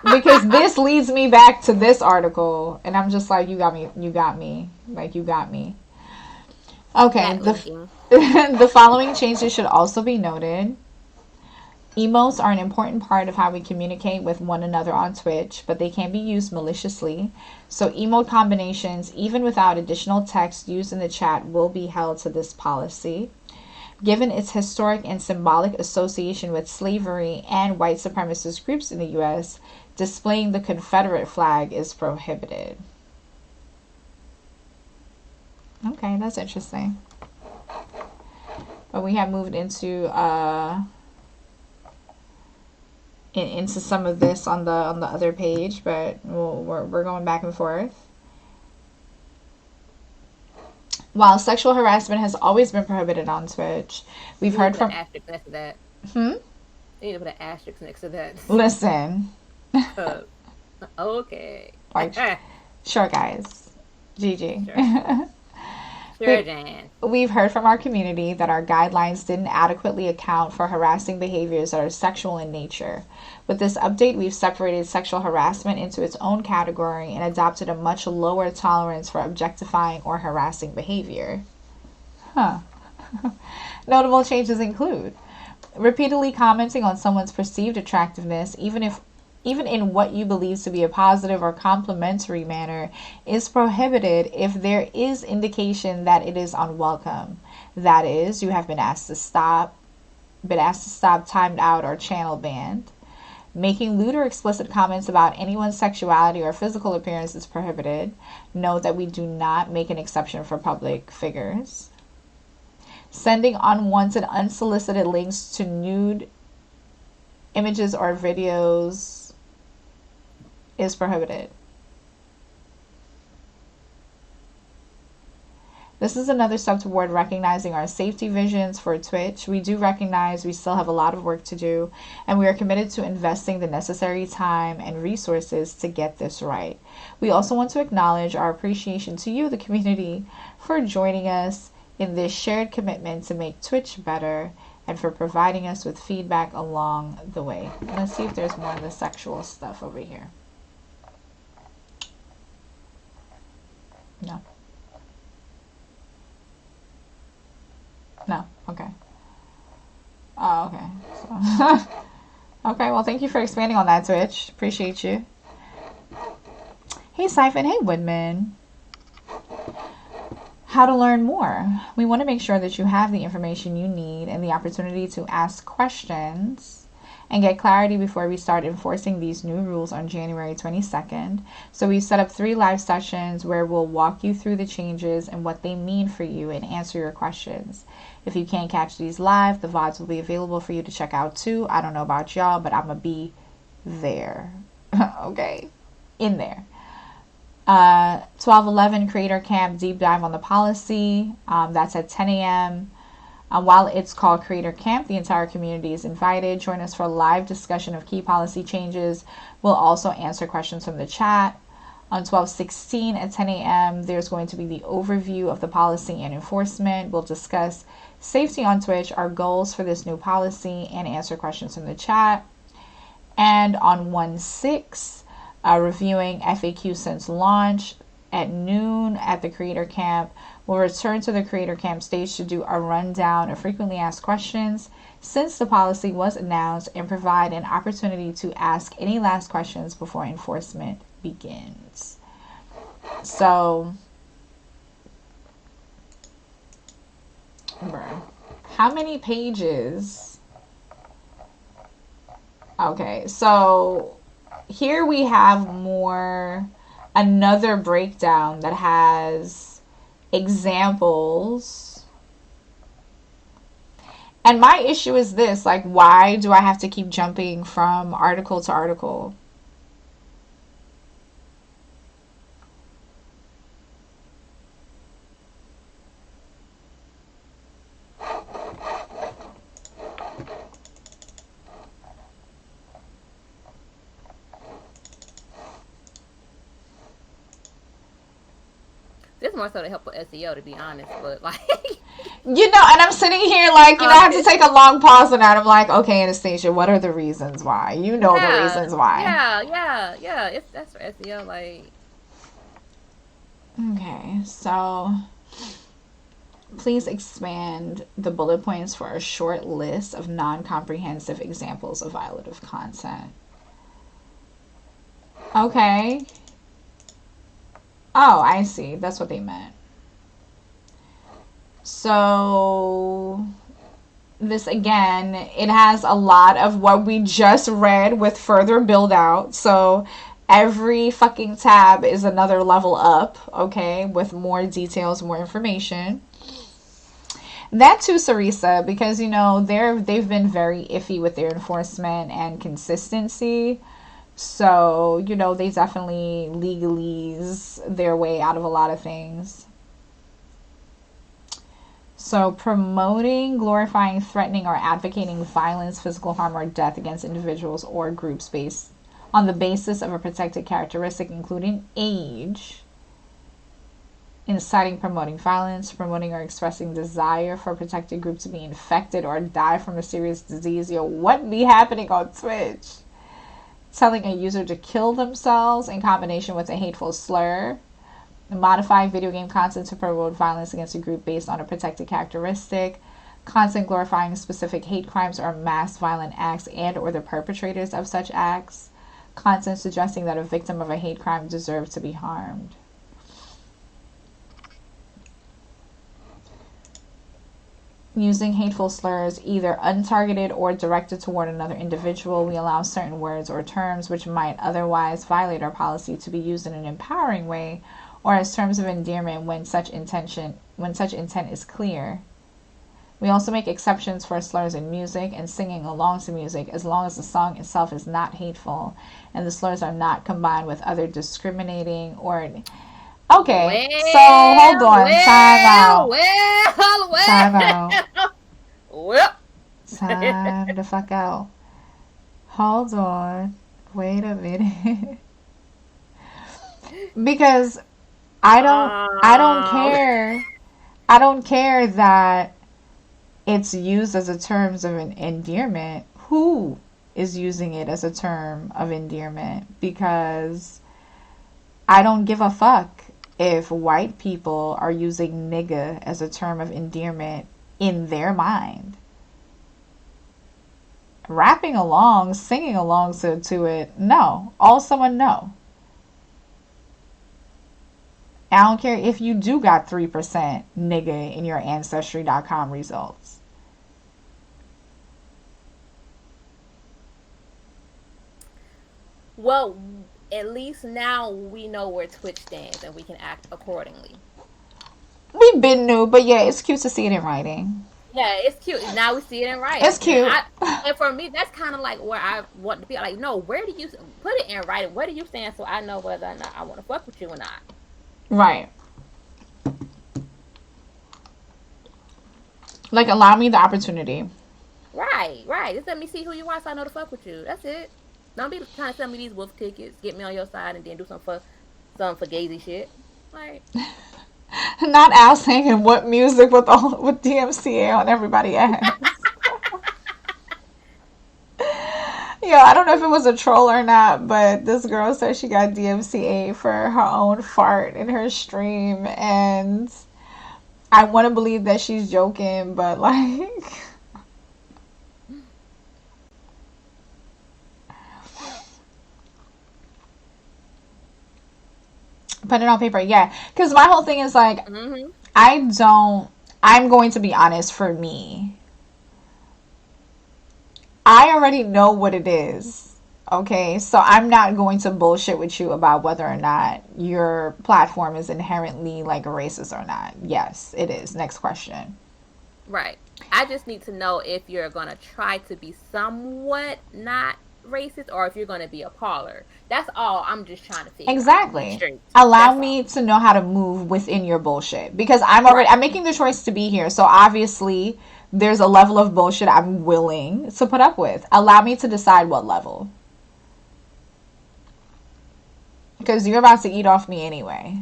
because this leads me back to this article, and I'm just like, you got me, like, you got me. Okay, the following changes should also be noted. Emotes are an important part of how we communicate with one another on Twitch, but they can be used maliciously. So emote combinations, even without additional text used in the chat, will be held to this policy. Given its historic and symbolic association with slavery and white supremacist groups in the U.S., displaying the Confederate flag is prohibited. Okay, that's interesting. But we have moved into some of this on the other page, but we're going back and forth. While sexual harassment has always been prohibited on Twitch, we've heard from... asterisk next to that. You need to put an asterisk next to that. Listen. Okay. Like, sure, guys. GG. Sure, Jan. We've heard from our community that our guidelines didn't adequately account for harassing behaviors that are sexual in nature. With this update, we've separated sexual harassment into its own category and adopted a much lower tolerance for objectifying or harassing behavior. Notable changes include repeatedly commenting on someone's perceived attractiveness, even in what you believe to be a positive or complimentary manner, is prohibited if there is indication that it is unwelcome. That is, you have been asked to stop, timed out, or channel banned. Making lewd or explicit comments about anyone's sexuality or physical appearance is prohibited. Note that we do not make an exception for public figures. Sending unwanted, unsolicited links to nude images or videos is prohibited. This is another step toward recognizing our safety visions for Twitch. We do recognize we still have a lot of work to do, and we are committed to investing the necessary time and resources to get this right. We also want to acknowledge our appreciation to you, the community, for joining us in this shared commitment to make Twitch better and for providing us with feedback along the way. Let's see if there's more of the sexual stuff over here. No. No, okay. Oh, okay. So, okay, well, thank you for expanding on that, Twitch. Appreciate you. Hey, Siphon. Hey, Woodman. How to learn more. We want to make sure that you have the information you need and the opportunity to ask questions and get clarity before we start enforcing these new rules on January 22nd. So we set up 3 live sessions where we'll walk you through the changes and what they mean for you and answer your questions. If you can't catch these live, the VODs will be available for you to check out too. I don't know about y'all, but I'm going to be there. Okay? In there. 12/11 Creator Camp Deep Dive on the Policy. That's at 10 a.m. While it's called Creator Camp, the entire community is invited. Join us for a live discussion of key policy changes. We'll also answer questions from the chat. On 12/16 at 10 a.m., there's going to be the overview of the policy and enforcement. We'll discuss safety on Twitch, our goals for this new policy, and answer questions from the chat. And on 1/6, reviewing FAQ since launch at noon at the Creator Camp. We'll return to the Creator Camp stage to do a rundown of frequently asked questions since the policy was announced and provide an opportunity to ask any last questions before enforcement begins. So, how many pages? Okay, so here we have another breakdown that has examples. And my issue is this, like, why do I have to keep jumping from article to article? This more so to help with SEO, to be honest, but like, and I'm sitting here like, I have to take a long pause on that. I'm like, okay, Anastasia, what are the reasons why? You know the reasons why. Yeah. That's for SEO, like. Okay, so please expand the bullet points for a short list of non-comprehensive examples of violative content. Okay. Oh, I see. That's what they meant. So this again, it has a lot of what we just read with further build out. So every fucking tab is another level up, okay, with more details, more information. That too, Sarisa, because they've been very iffy with their enforcement and consistency. So, they definitely legalese their way out of a lot of things. So, promoting, glorifying, threatening, or advocating violence, physical harm, or death against individuals or groups based on the basis of a protected characteristic, including age, inciting, promoting violence, promoting or expressing desire for a protected group to be infected or die from a serious disease. What be happening on Twitch? Telling a user to kill themselves in combination with a hateful slur, modifying video game content to promote violence against a group based on a protected characteristic, content glorifying specific hate crimes or mass violent acts and or the perpetrators of such acts, content suggesting that a victim of a hate crime deserves to be harmed. Using hateful slurs either untargeted or directed toward another individual, we allow certain words or terms which might otherwise violate our policy to be used in an empowering way or as terms of endearment when such intent is clear. We also make exceptions for slurs in music and singing along to music as long as the song itself is not hateful and the slurs are not combined with other discriminating or... Okay, so hold on. Time out. Time the fuck out. Hold on. Wait a minute. Because I don't care. I don't care that it's used as a term of an endearment. Who is using it as a term of endearment? Because I don't give a fuck if white people are using nigga as a term of endearment in their mind. rapping along, singing along to it, no. All someone know. I don't care if you do got 3% nigga in your Ancestry.com results. Well, at least now we know where Twitch stands and we can act accordingly. We've been new, but yeah, it's cute to see it in writing. Yeah, it's cute. Now we see it in writing. It's cute. And for me, that's kind of like where I want to be. Like, no, where do you put it in writing? Where do you stand so I know whether or not I want to fuck with you or not? Right. Like, allow me the opportunity. Right. Just let me see who you are so I know to fuck with you. That's it. Don't be trying to sell me these wolf tickets, get me on your side, and then do some fugazi shit. Like, Not Al singing what music with DMCA on everybody ass. Yo, I don't know if it was a troll or not, but this girl said she got DMCA for her own fart in her stream, and I want to believe that she's joking, but like, put it on paper, yeah. Because my whole thing is like, I'm going to be honest, for me, I already know what it is. Okay, so I'm not going to bullshit with you about whether or not your platform is inherently like racist or not. Yes, it is. Next question. Right. I just need to know if you're going to try to be somewhat not racist or if you're going to be a parlor. That's all I'm just trying to figure exactly out. Allow me to know how to move within your bullshit, because I'm making the choice to be here, so obviously there's a level of bullshit I'm willing to put up with. Allow me to decide what level, because you're about to eat off me anyway.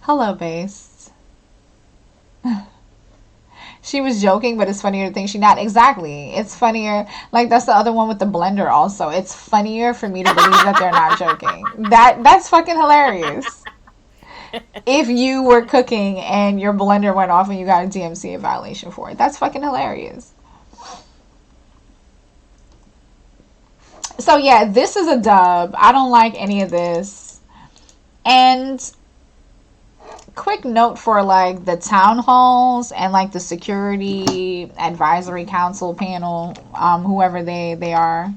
Hello, base. She was joking, but it's funnier to think she not. Exactly. It's funnier. Like, that's the other one with the blender also. It's funnier for me to believe that they're not joking. That's fucking hilarious. If you were cooking and your blender went off and you got a DMCA violation for it. That's fucking hilarious. So yeah, this is a dub. I don't like any of this. And quick note for like the town halls and like the security advisory council panel, whoever they are,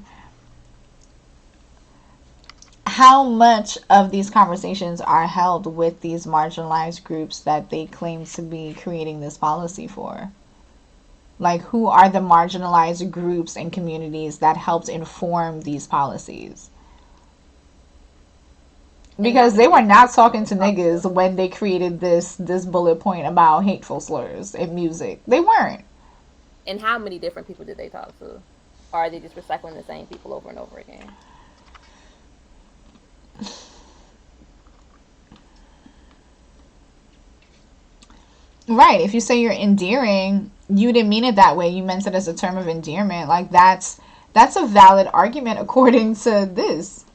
how much of these conversations are held with these marginalized groups that they claim to be creating this policy for? Like, who are the marginalized groups and communities that helped inform these policies? Because they were not talking to niggas when they created this bullet point about hateful slurs in music. They weren't. And how many different people did they talk to? Or are they just recycling the same people over and over again? Right. If you say you're endearing, you didn't mean it that way. You meant it as a term of endearment. Like, that's a valid argument according to this.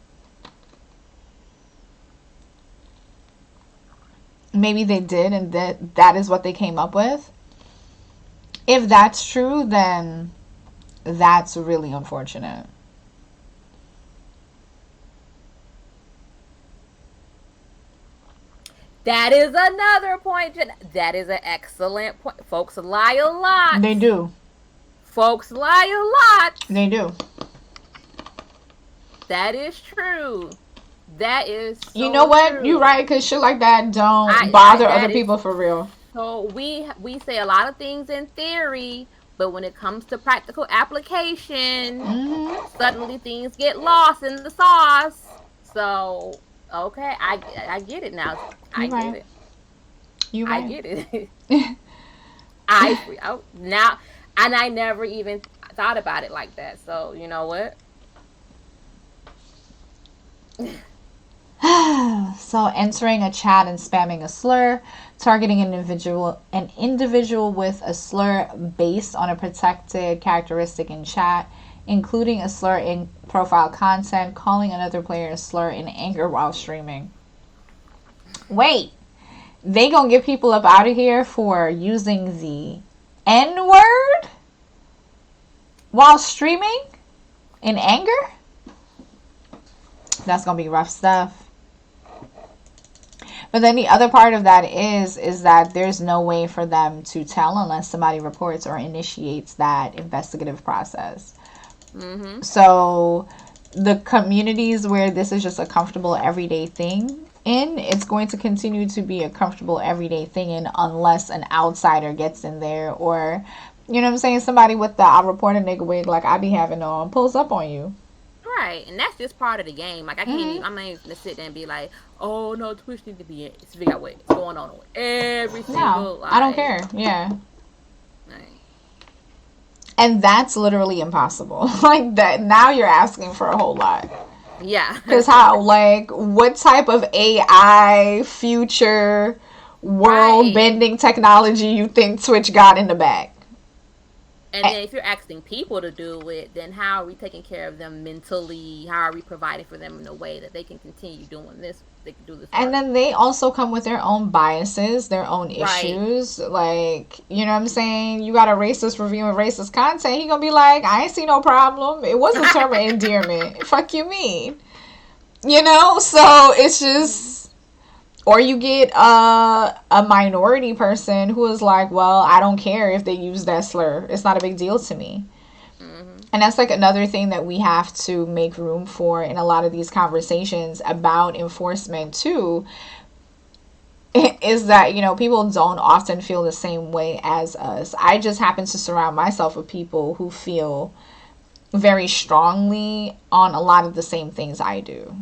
Maybe they did, and that is what they came up with. If that's true, then that's really unfortunate. That is another point. That is an excellent point. Folks lie a lot. They do. Folks lie a lot. They do. That is true. That is so you know what? true. You're right, because shit like that don't bother other people for real. So we say a lot of things in theory, but when it comes to practical application, suddenly things get lost in the sauce. So, okay, I get it now. I get it. You right. I get it. Now, and I never even thought about it like that. So, you know what? So entering a chat and spamming a slur, targeting an individual with a slur based on a protected characteristic in chat, including a slur in profile content, calling another player a slur in anger while streaming. Wait, they gonna get people up out of here for using the N-word while streaming in anger? That's gonna be rough stuff. But then the other part of that is that there's no way for them to tell unless somebody reports or initiates that investigative process. Mm-hmm. So the communities where this is just a comfortable everyday thing in, it's going to continue to be a comfortable everyday thing in unless an outsider gets in there, or you know what I'm saying, somebody with the I report a nigga wig like I be having on pulls up on you. Right, and that's just part of the game. Like I can't even. Mm-hmm. I'm not even gonna sit there and be like, "Oh no, Twitch need to be figure out what's going on with every No, single I don't care. Yeah. Like, And that's literally impossible. Like that, now you're asking for a whole lot. yeah. Because how, like, what type of AI future world Right. bending technology you think Twitch got in the back? And then if you're asking people to do it, then how are we taking care of them mentally? How are we providing for them in a way that they can continue doing this? They can do this And work. then they also come with their own biases, their own Right. issues. Like, you know what I'm saying? You got a racist reviewing racist content. He gonna be like, I ain't see no problem. It was a term of endearment. Fuck you mean? You know? So it's just. Or you get a minority person who is like, well, I don't care if they use that slur. It's not a big deal to me. Mm-hmm. And that's like another thing that we have to make room for in a lot of these conversations about enforcement too, is that, you know, people don't often feel the same way as us. I just happen to surround myself with people who feel very strongly on a lot of the same things I do.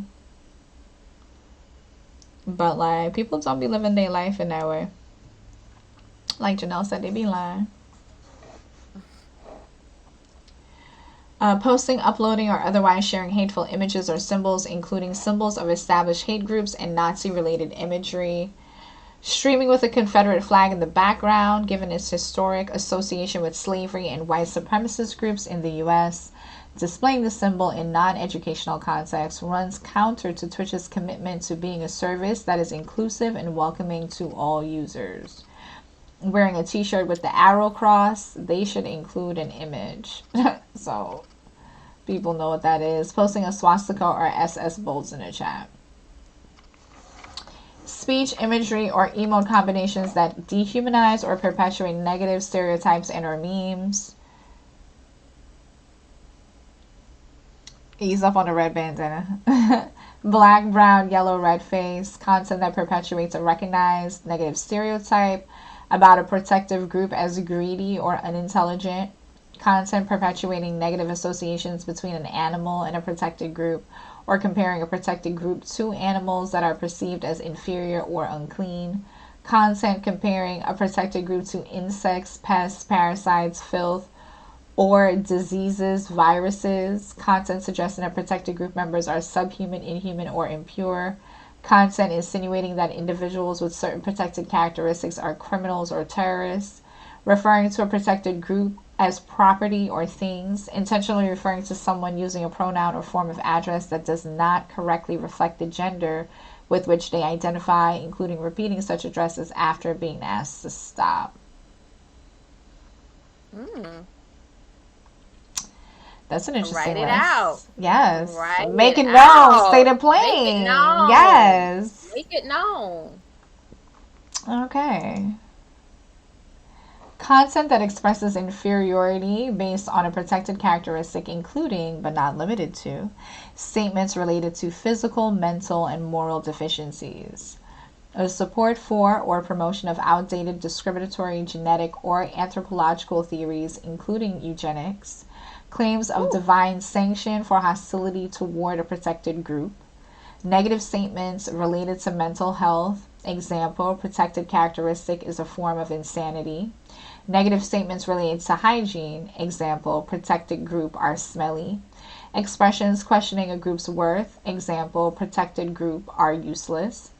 But like people don't be living their life in that way. Like Janelle said, they be lying. Posting, uploading, or otherwise sharing hateful images or symbols, including symbols of established hate groups and Nazi-related imagery. Streaming with a Confederate flag in the background, given its historic association with slavery and white supremacist groups in the U.S. Displaying the symbol in non-educational contexts runs counter to Twitch's commitment to being a service that is inclusive and welcoming to all users. Wearing a t-shirt with the arrow cross, they should include an image. So people know what that is. Posting a swastika or SS bolts in a chat. Speech, imagery, or emote combinations that dehumanize or perpetuate negative stereotypes and or memes. Ease up on the red bandana. Black, brown, yellow, red face. Content that perpetuates a recognized negative stereotype about a protective group as greedy or unintelligent. Content perpetuating negative associations between an animal and a protected group, or comparing a protected group to animals that are perceived as inferior or unclean. Content comparing a protected group to insects, pests, parasites, filth, or diseases, viruses. Content suggesting that protected group members are subhuman, inhuman, or impure. Content insinuating that individuals with certain protected characteristics are criminals or terrorists. Referring to a protected group as property or things. Intentionally referring to someone using a pronoun or form of address that does not correctly reflect the gender with which they identify, including repeating such addresses after being asked to stop. Mm. That's an interesting Write it list. out. Yes. Write Make it it known. State out. it plain. Make it known. Yes. Make it known. Okay. Content that expresses inferiority based on a protected characteristic, including, but not limited to, statements related to physical, mental, and moral deficiencies. A support for or promotion of outdated discriminatory genetic or anthropological theories, including eugenics. Claims of divine sanction for hostility toward a protected group. Negative statements related to mental health. Example, protected characteristic is a form of insanity. Negative statements related to hygiene. Example, protected group are smelly. Expressions questioning a group's worth. Example, protected group are useless.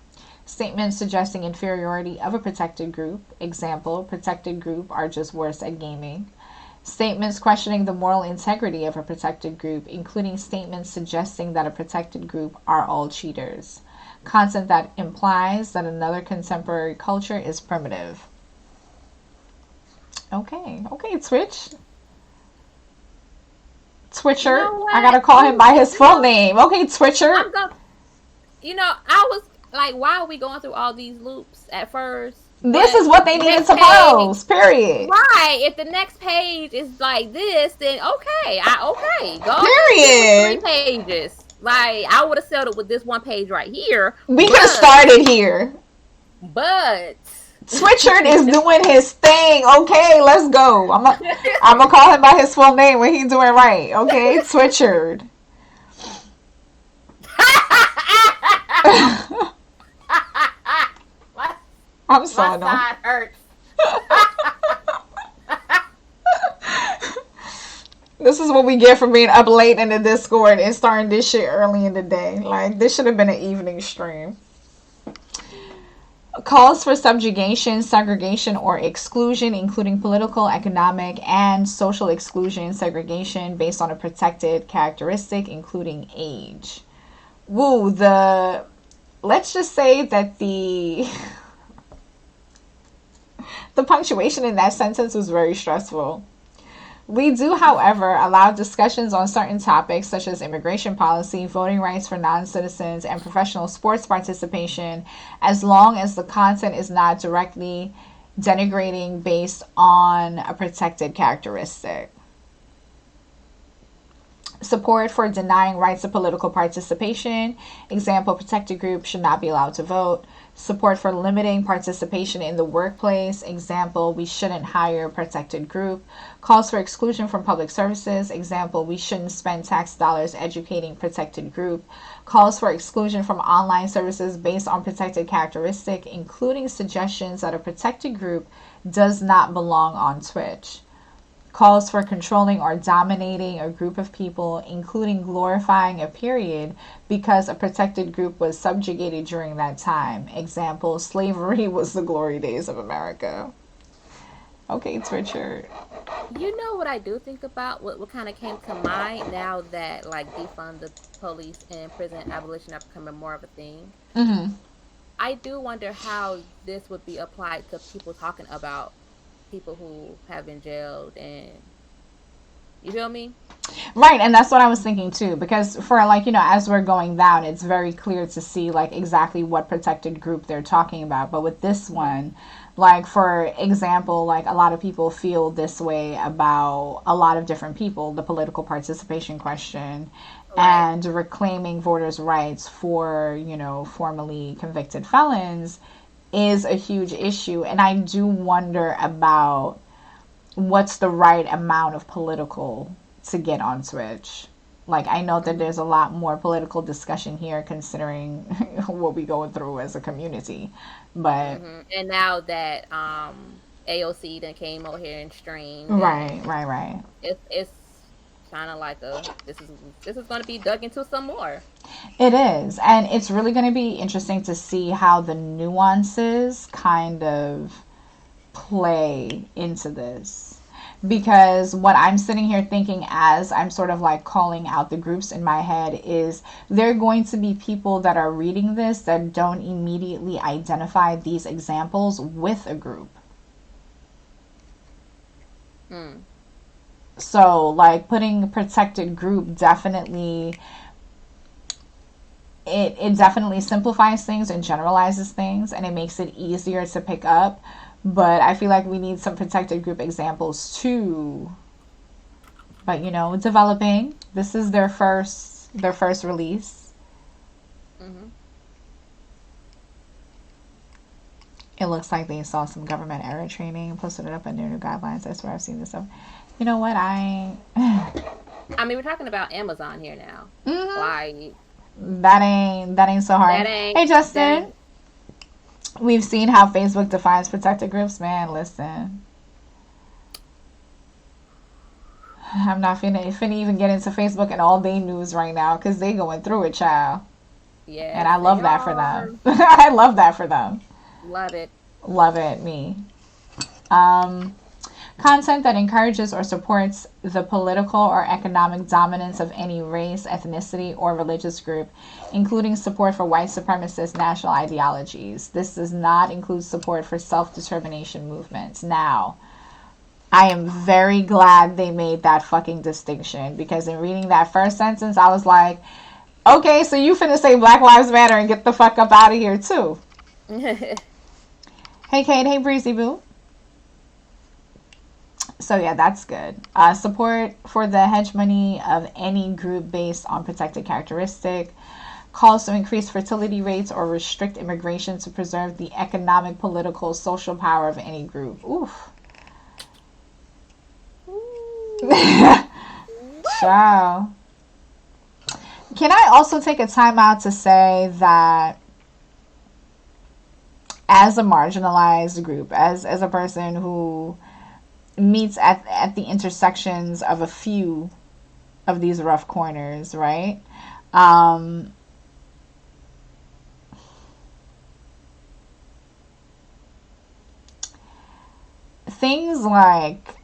Statements suggesting inferiority of a protected group. Example, protected group are just worse at gaming. Statements questioning the moral integrity of a protected group, including statements suggesting that a protected group are all cheaters. Content that implies that another contemporary culture is primitive. Okay. Okay, Twitch. You Twitcher. know I what? gotta call him by his full name. Okay, Twitcher. I'm going. I was like, why are we going through all these loops at first? This But is what if they the needed next to page, post. Period. right? If the next page is like this, then okay, go ahead and get with three Period. pages. Like I would have settled with this one page right here, We could have started here. but Switchard is doing his thing. Okay, let's go. I'm gonna call him by his full name when he's doing right. Okay, Switchard. I'm so my annoyed. side hurts. This is what we get for being up late in the Discord and starting this shit early in the day. Like, this should have been an evening stream. Calls for subjugation, segregation, or exclusion, including political, economic, and social exclusion, segregation based on a protected characteristic, including age. Woo, let's just say that the punctuation in that sentence was very stressful. We do, however, allow discussions on certain topics such as immigration policy, voting rights for non-citizens, and professional sports participation, as long as the content is not directly denigrating based on a protected characteristic. Support for denying rights of political participation. Example, protected groups should not be allowed to vote. Support for limiting participation in the workplace. Example, we shouldn't hire a protected group. Calls for exclusion from public services. Example, we shouldn't spend tax dollars educating protected group. Calls for exclusion from online services based on protected characteristic, including suggestions that a protected group does not belong on Twitch. Calls for controlling or dominating a group of people, including glorifying a period because a protected group was subjugated during that time. Example, slavery was the glory days of America. Okay, Twitcher. You know what I do think about? What kind of came to mind now that like defund the police and prison abolition are becoming more of a thing? Mm-hmm. I do wonder how this would be applied to people talking about people who have been jailed, and you feel me? Right, and that's what I was thinking too, because for as we're going down, it's very clear to see like exactly what protected group they're talking about. But with this one, like for example, like a lot of people feel this way about a lot of different people, the political participation question, Right. and reclaiming voters' rights for, formerly convicted felons is a huge issue. And I do wonder about what's the right amount of political to get on Twitch. Like, I know that there's a lot more political discussion here considering what we going through as a community. But And now that AOC then came over here and streamed, right, and right, right. it's kind of like this is going to be dug into some more. It is. And it's really going to be interesting to see how the nuances kind of play into this. Because what I'm sitting here thinking as I'm sort of like calling out the groups in my head is there are going to be people that are reading this that don't immediately identify these examples with a group. So like putting protected group definitely it definitely simplifies things and generalizes things, and it makes it easier to pick up. But I feel like we need some protected group examples too. But developing. This is their first release. It looks like they saw some government error training and posted it up in their new guidelines. I swear I've seen this stuff. You know what? I mean, we're talking about Amazon here now. Like that ain't so hard. Hey Justin. We've seen how Facebook defines protected groups. Man, listen. I'm not finna even get into Facebook and all day news right now because they going through it, child. Yeah. And I love that for them. I love that for them. Love it. Love it, me. Content that encourages or supports the political or economic dominance of any race, ethnicity, or religious group, including support for white supremacist national ideologies. This does not include support for self-determination movements. Now, I am very glad they made that fucking distinction, because in reading that first sentence, I was like, okay, so you finna say Black Lives Matter and get the fuck up out of here too. Hey, Kate. Hey, Breezy Boo. So yeah, that's good. Support for the hegemony of any group based on protected characteristic. Calls to increase fertility rates or restrict immigration to preserve the economic, political, social power of any group. Oof. Ciao. Can I also take a time out to say that as a marginalized group, as a person who meets at the intersections of a few of these rough corners, right? Things like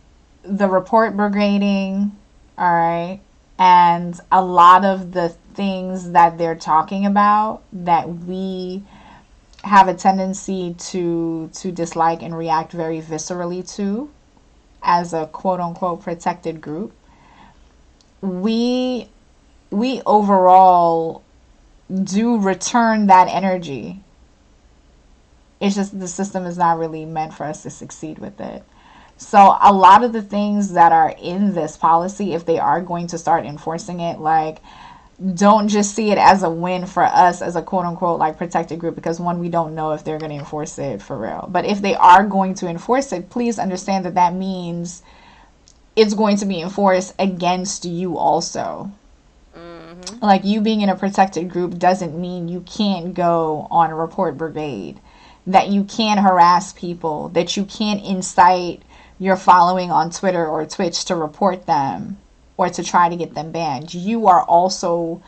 the report brigading, all right, and a lot of the things that they're talking about that we have a tendency to dislike and react very viscerally to as a quote unquote protected group, we overall do return that energy. It's just the system is not really meant for us to succeed with it. So a lot of the things that are in this policy, if they are going to start enforcing it, like, don't just see it as a win for us as a quote unquote like protected group, because one, we don't know if they're going to enforce it for real. But if they are going to enforce it, please understand that that means it's going to be enforced against you also. Mm-hmm. Like, you being in a protected group doesn't mean you can't go on a report brigade, that you can harass people, that you can't incite your following on Twitter or Twitch to report them or to try to get them banned. You are also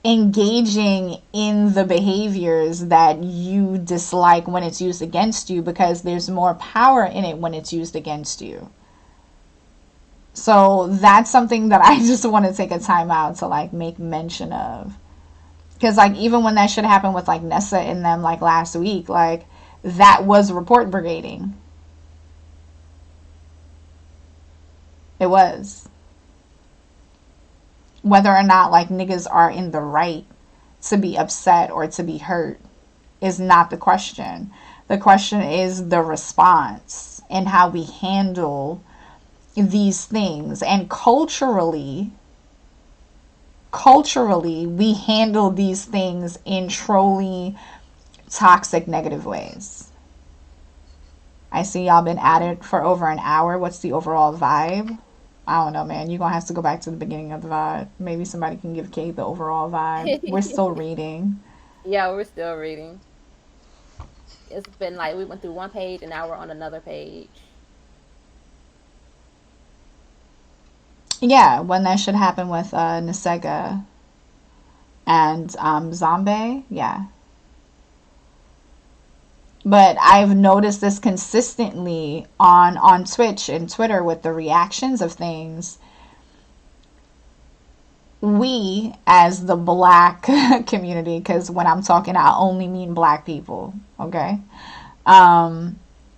engaging in the behaviors that you dislike when it's used against you, because there's more power in it when it's used against you. So that's something that I just want to take a time out to like make mention of. Because like even when that shit happened with like Nessa and them like last week, like that was report brigading. It was. Whether or not like niggas are in the right to be upset or to be hurt is not the question. The question is the response and how we handle these things. And culturally, we handle these things in truly toxic, negative ways. I see y'all been at it for over an hour. What's the overall vibe? I don't know, man. You're going to have to go back to the beginning of the vibe. Maybe somebody can give Kate the overall vibe. We're still reading. Yeah, we're still reading. It's been like we went through one page and now we're on another page. Yeah, when that should happen with Nisega and Zombie. Yeah. But I've noticed this consistently on Twitch and Twitter with the reactions of things. We, as the black community, because when I'm talking, I only mean black people, okay?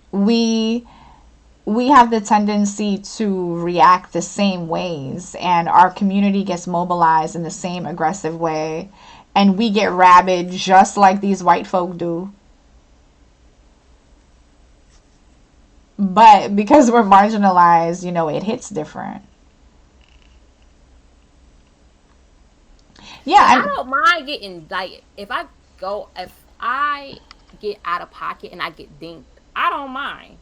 We have the tendency to react the same ways, and our community gets mobilized in the same aggressive way, and we get rabid just like these white folk do. But because we're marginalized, you know, it hits different. Yeah, I don't mind getting like if I get out of pocket and I get dinked, I don't mind.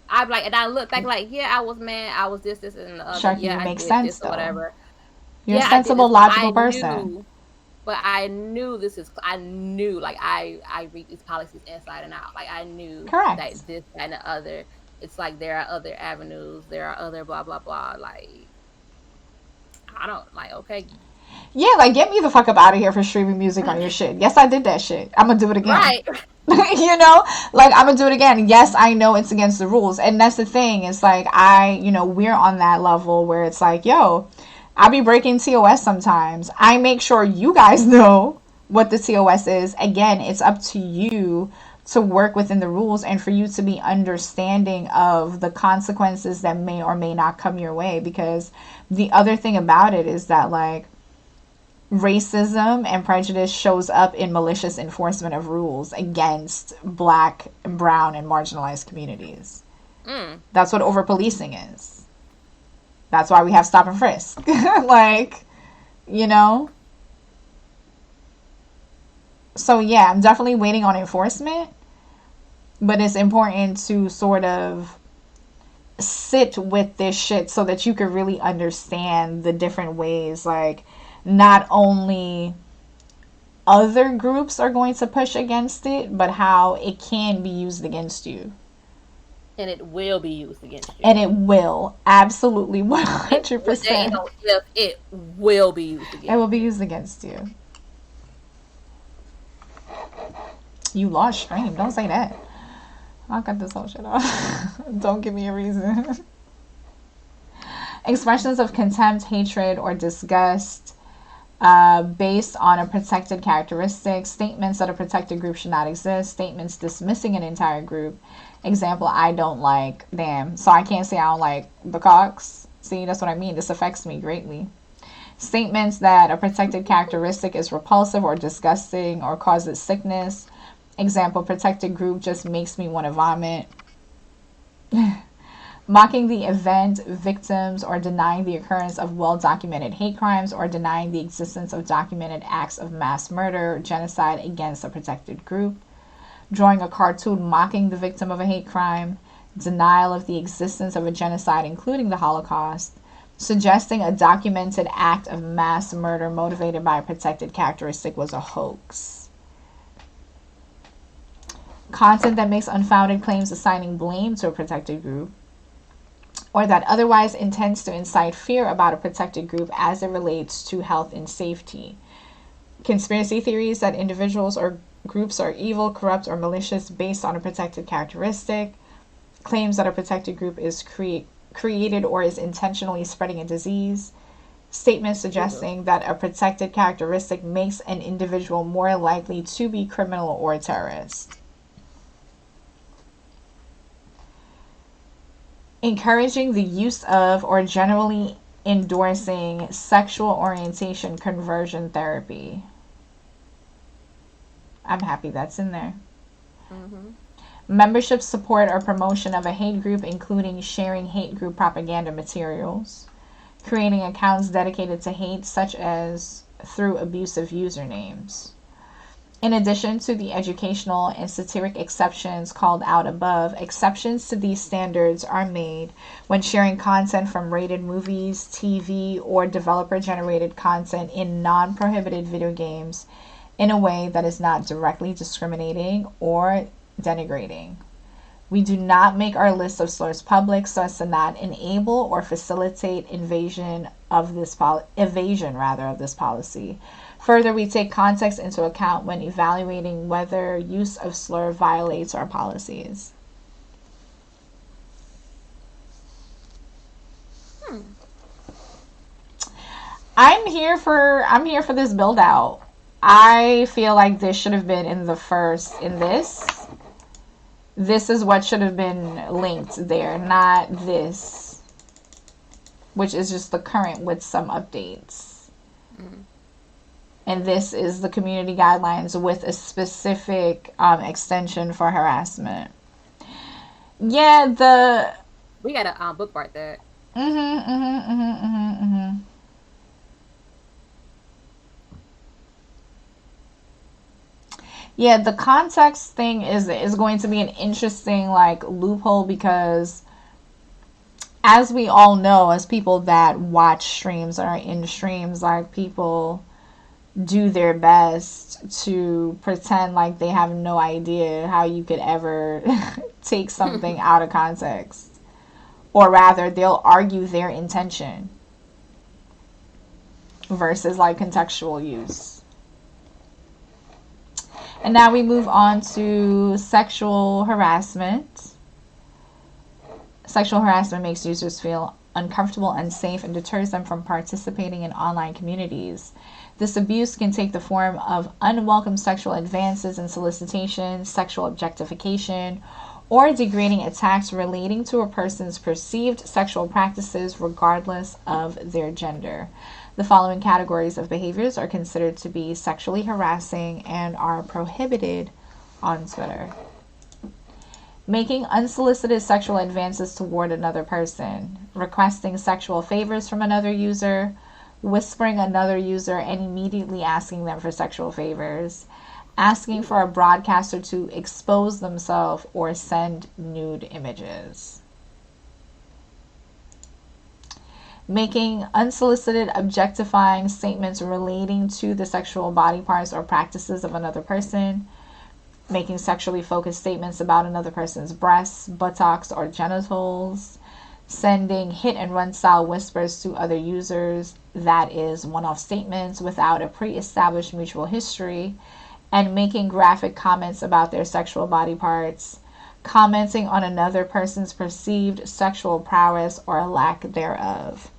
I'm like, and I look back like, yeah, I was mad, I was this, and the other. Sharky, yeah, you I make did sense this though. Or whatever. You're a sensible, logical person. But I knew like I read these policies inside and out. Like I knew Correct. that this and the other. It's like there are other avenues, there are other blah blah blah. Like I don't like okay. Yeah, like get me the fuck up out of here for streaming music on your shit. Yes, I did that shit. I'm gonna do it again. Right. You know, like I'm gonna do it again. Yes, I know it's against the rules, and that's the thing. It's like we're on that level where it's like, yo, I be breaking TOS sometimes. I make sure you guys know what the TOS is. Again, it's up to you to work within the rules and for you to be understanding of the consequences that may or may not come your way. Because the other thing about it is that, like, racism and prejudice shows up in malicious enforcement of rules against black, brown, and marginalized communities. That's what over policing is. That's why we have stop and frisk. Like, you know? So yeah, I'm definitely waiting on enforcement, but it's important to sort of sit with this shit so that you can really understand the different ways, like, not only other groups are going to push against it, but how it can be used against you. And it will be used against you. And it will. Absolutely 100%. There ain't no if, it will be used against you. It will be used against you. You lost stream. Don't say that. I'll cut this whole shit off. Don't give me a reason. Expressions of contempt, hatred, or disgust based on a protected characteristic. Statements that a protected group should not exist. Statements dismissing an entire group. Example, I don't like, damn. So I can't say I don't like the Cox. See, that's what I mean. This affects me greatly. Statements that a protected characteristic is repulsive or disgusting or causes sickness. Example, protected group just makes me want to vomit. Mocking the event, victims, or denying the occurrence of well-documented hate crimes, or denying the existence of documented acts of mass murder or genocide against a protected group. Drawing a cartoon mocking the victim of a hate crime. Denial of the existence of a genocide, including the Holocaust. Suggesting a documented act of mass murder motivated by a protected characteristic was a hoax. Content that makes unfounded claims assigning blame to a protected group, or that otherwise intends to incite fear about a protected group as it relates to health and safety. Conspiracy theories that individuals or groups are evil, corrupt, or malicious based on a protected characteristic. Claims that a protected group is created or is intentionally spreading a disease. Statements suggesting that a protected characteristic makes an individual more likely to be criminal or terrorist. Encouraging the use of or generally endorsing sexual orientation conversion therapy. I'm happy that's in there. Membership, support, or promotion of a hate group, including sharing hate group propaganda materials. Creating accounts dedicated to hate, such as through abusive usernames. In addition to the educational and satiric exceptions called out above, exceptions to these standards are made when sharing content from rated movies, TV, or developer-generated content in non-prohibited video games in a way that is not directly discriminating or denigrating. We do not make our list of slurs public so as to not enable or facilitate evasion of this policy. Further, we take context into account when evaluating whether use of slur violates our policies. I'm here for this build out. I feel like this should have been in this. This is what should have been linked there, not this, which is just the current with some updates. And this is the community guidelines with a specific extension for harassment. Yeah, we gotta bookmark that. Yeah, the context thing is going to be an interesting like loophole, because as we all know, as people that watch streams or are in streams, like, people do their best to pretend like they have no idea how you could ever take something out of context. Or rather, they'll argue their intention versus like contextual use. And now we move on to sexual harassment. Sexual harassment makes users feel uncomfortable, unsafe, and deters them from participating in online communities. This abuse can take the form of unwelcome sexual advances and solicitation, sexual objectification, or degrading attacks relating to a person's perceived sexual practices regardless of their gender. The following categories of behaviors are considered to be sexually harassing and are prohibited on Twitter. Making unsolicited sexual advances toward another person, requesting sexual favors from another user, whispering another user and immediately asking them for sexual favors, asking for a broadcaster to expose themselves or send nude images. Making unsolicited objectifying statements relating to the sexual body parts or practices of another person, making sexually focused statements about another person's breasts, buttocks, or genitals, sending hit and run style whispers to other users, that is, one-off statements without a pre-established mutual history, and making graphic comments about their sexual body parts, commenting on another person's perceived sexual prowess or lack thereof.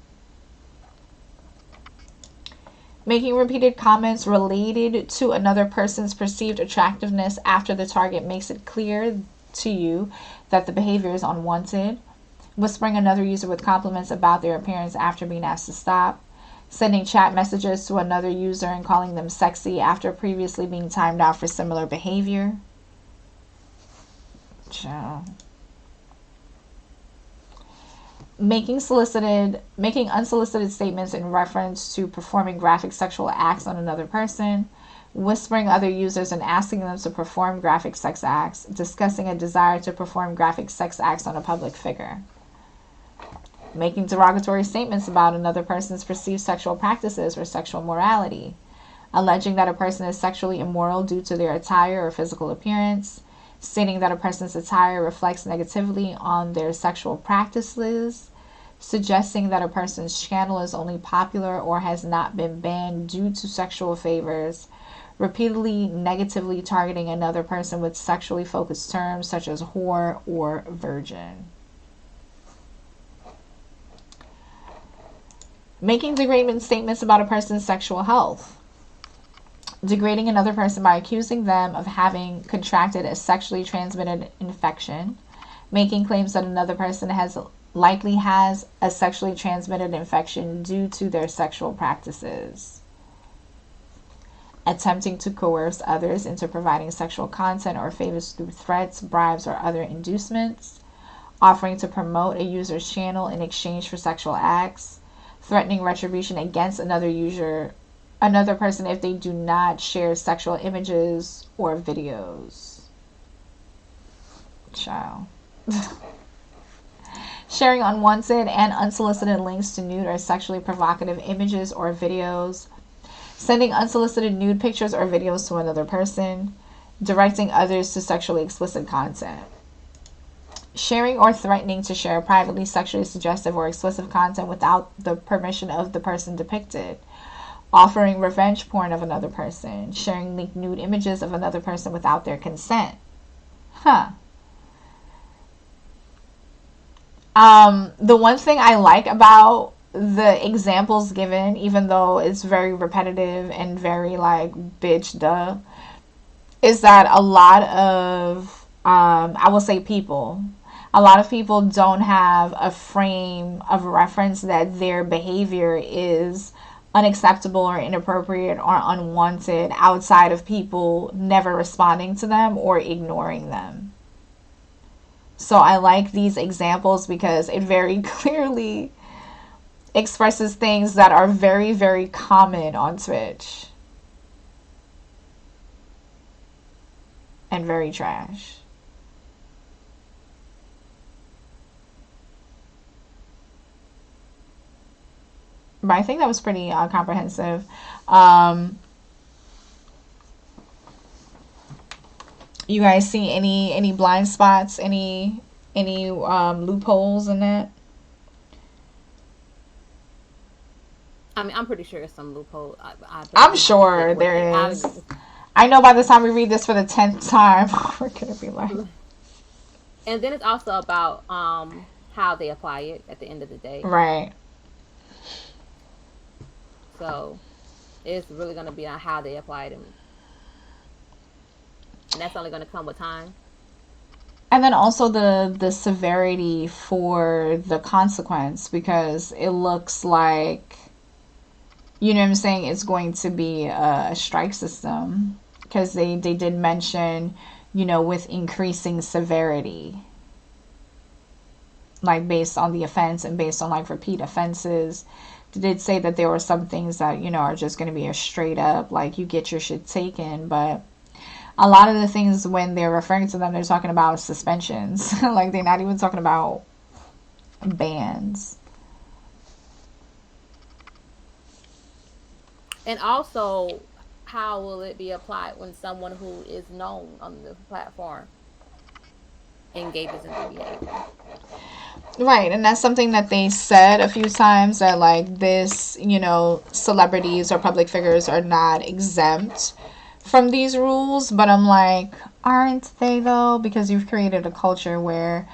Making repeated comments related to another person's perceived attractiveness after the target makes it clear to you that the behavior is unwanted. Whispering another user with compliments about their appearance after being asked to stop. Sending chat messages to another user and calling them sexy after previously being timed out for similar behavior. Ciao. Making unsolicited statements in reference to performing graphic sexual acts on another person, whispering other users and asking them to perform graphic sex acts, discussing a desire to perform graphic sex acts on a public figure. Making derogatory statements about another person's perceived sexual practices or sexual morality, alleging that a person is sexually immoral due to their attire or physical appearance, stating that a person's attire reflects negatively on their sexual practices, suggesting that a person's channel is only popular or has not been banned due to sexual favors, repeatedly negatively targeting another person with sexually focused terms such as whore or virgin. Making degrading statements about a person's sexual health. Degrading another person by accusing them of having contracted a sexually transmitted infection. Making claims that another person likely has a sexually transmitted infection due to their sexual practices. Attempting to coerce others into providing sexual content or favors through threats, bribes, or other inducements. Offering to promote a user's channel in exchange for sexual acts. Threatening retribution against another person if they do not share sexual images or videos. Child. Sharing unwanted and unsolicited links to nude or sexually provocative images or videos. Sending unsolicited nude pictures or videos to another person. Directing others to sexually explicit content. Sharing or threatening to share privately sexually suggestive or explicit content without the permission of the person depicted. Offering revenge porn of another person. Sharing leaked nude images of another person without their consent. The one thing I like about the examples given, even though it's very repetitive and very like bitch duh, is that a lot of I will say a lot of people don't have a frame of reference that their behavior is unacceptable or inappropriate or unwanted outside of people never responding to them or ignoring them. So I like these examples because it very clearly expresses things that are very, very common on Twitch. And very trash. But I think that was pretty comprehensive. You guys see any blind spots, any loopholes in that? I mean, I'm pretty sure it's some loophole. I'm sure there is. I know by the time we read this for the 10th time, we're gonna be like. And then it's also about how they apply it at the end of the day. Right. So, It's really going to be on how they apply it, and that's only going to come with time. And then also the severity for the consequence, because it looks like, you know what I'm saying, it's going to be a strike system, because they did mention, with increasing severity, like based on the offense and based on like repeat offenses. They did say that there were some things that, are just going to be a straight up like you get your shit taken, but a lot of the things when they're referring to them, they're talking about suspensions. Like they're not even talking about bans. And also, how will it be applied when someone who is known on the platform engages in the behavior? Right, and that's something that they said a few times, that like this, celebrities or public figures are not exempt from these rules, but I'm like, aren't they though? Because you've created a culture where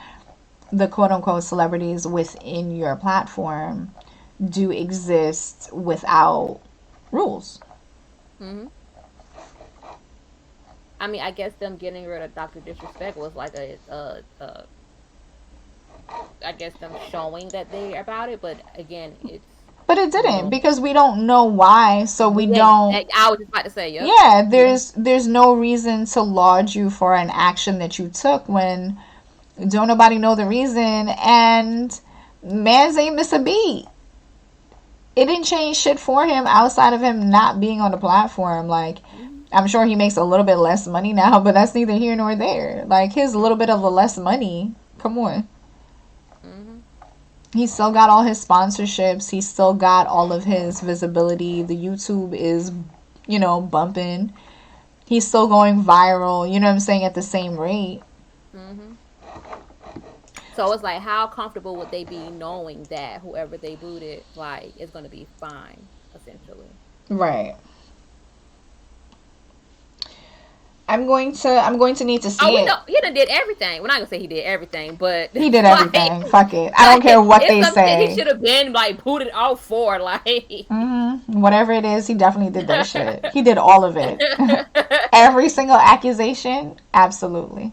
the quote unquote celebrities within your platform do exist without rules. Hmm. I mean, I guess them getting rid of Doctor Disrespect was like I guess them showing that they're about it, but again, it's But it we didn't, don't. because we don't know why, so we don't. I was just about to say, yep. Yeah, We don't. there's no reason to laud you for an action that you took when don't nobody know the reason, and man's ain't miss a beat. It didn't change shit for him outside of him not being on the platform. Like, Hmm. I'm sure he makes a little bit less money now, but that's neither here nor there. Like, his little bit of the less money, come on. Hmm. He's still got all his sponsorships. He's still got all of his visibility. The YouTube is, bumping. He's still going viral, you know what I'm saying, at the same rate. Hmm. So it's like, how comfortable would they be knowing that whoever they booted, like, is going to be fine, essentially? Right. I'm going to need to Oh, see we know it. he done did everything. We're not gonna say he did everything, but He did like, everything. Fuck it. I don't like care what it's they some shit he say. should have been like booted off for. Like, Whatever it is, he definitely did that shit. He did all of it. Every single accusation, absolutely.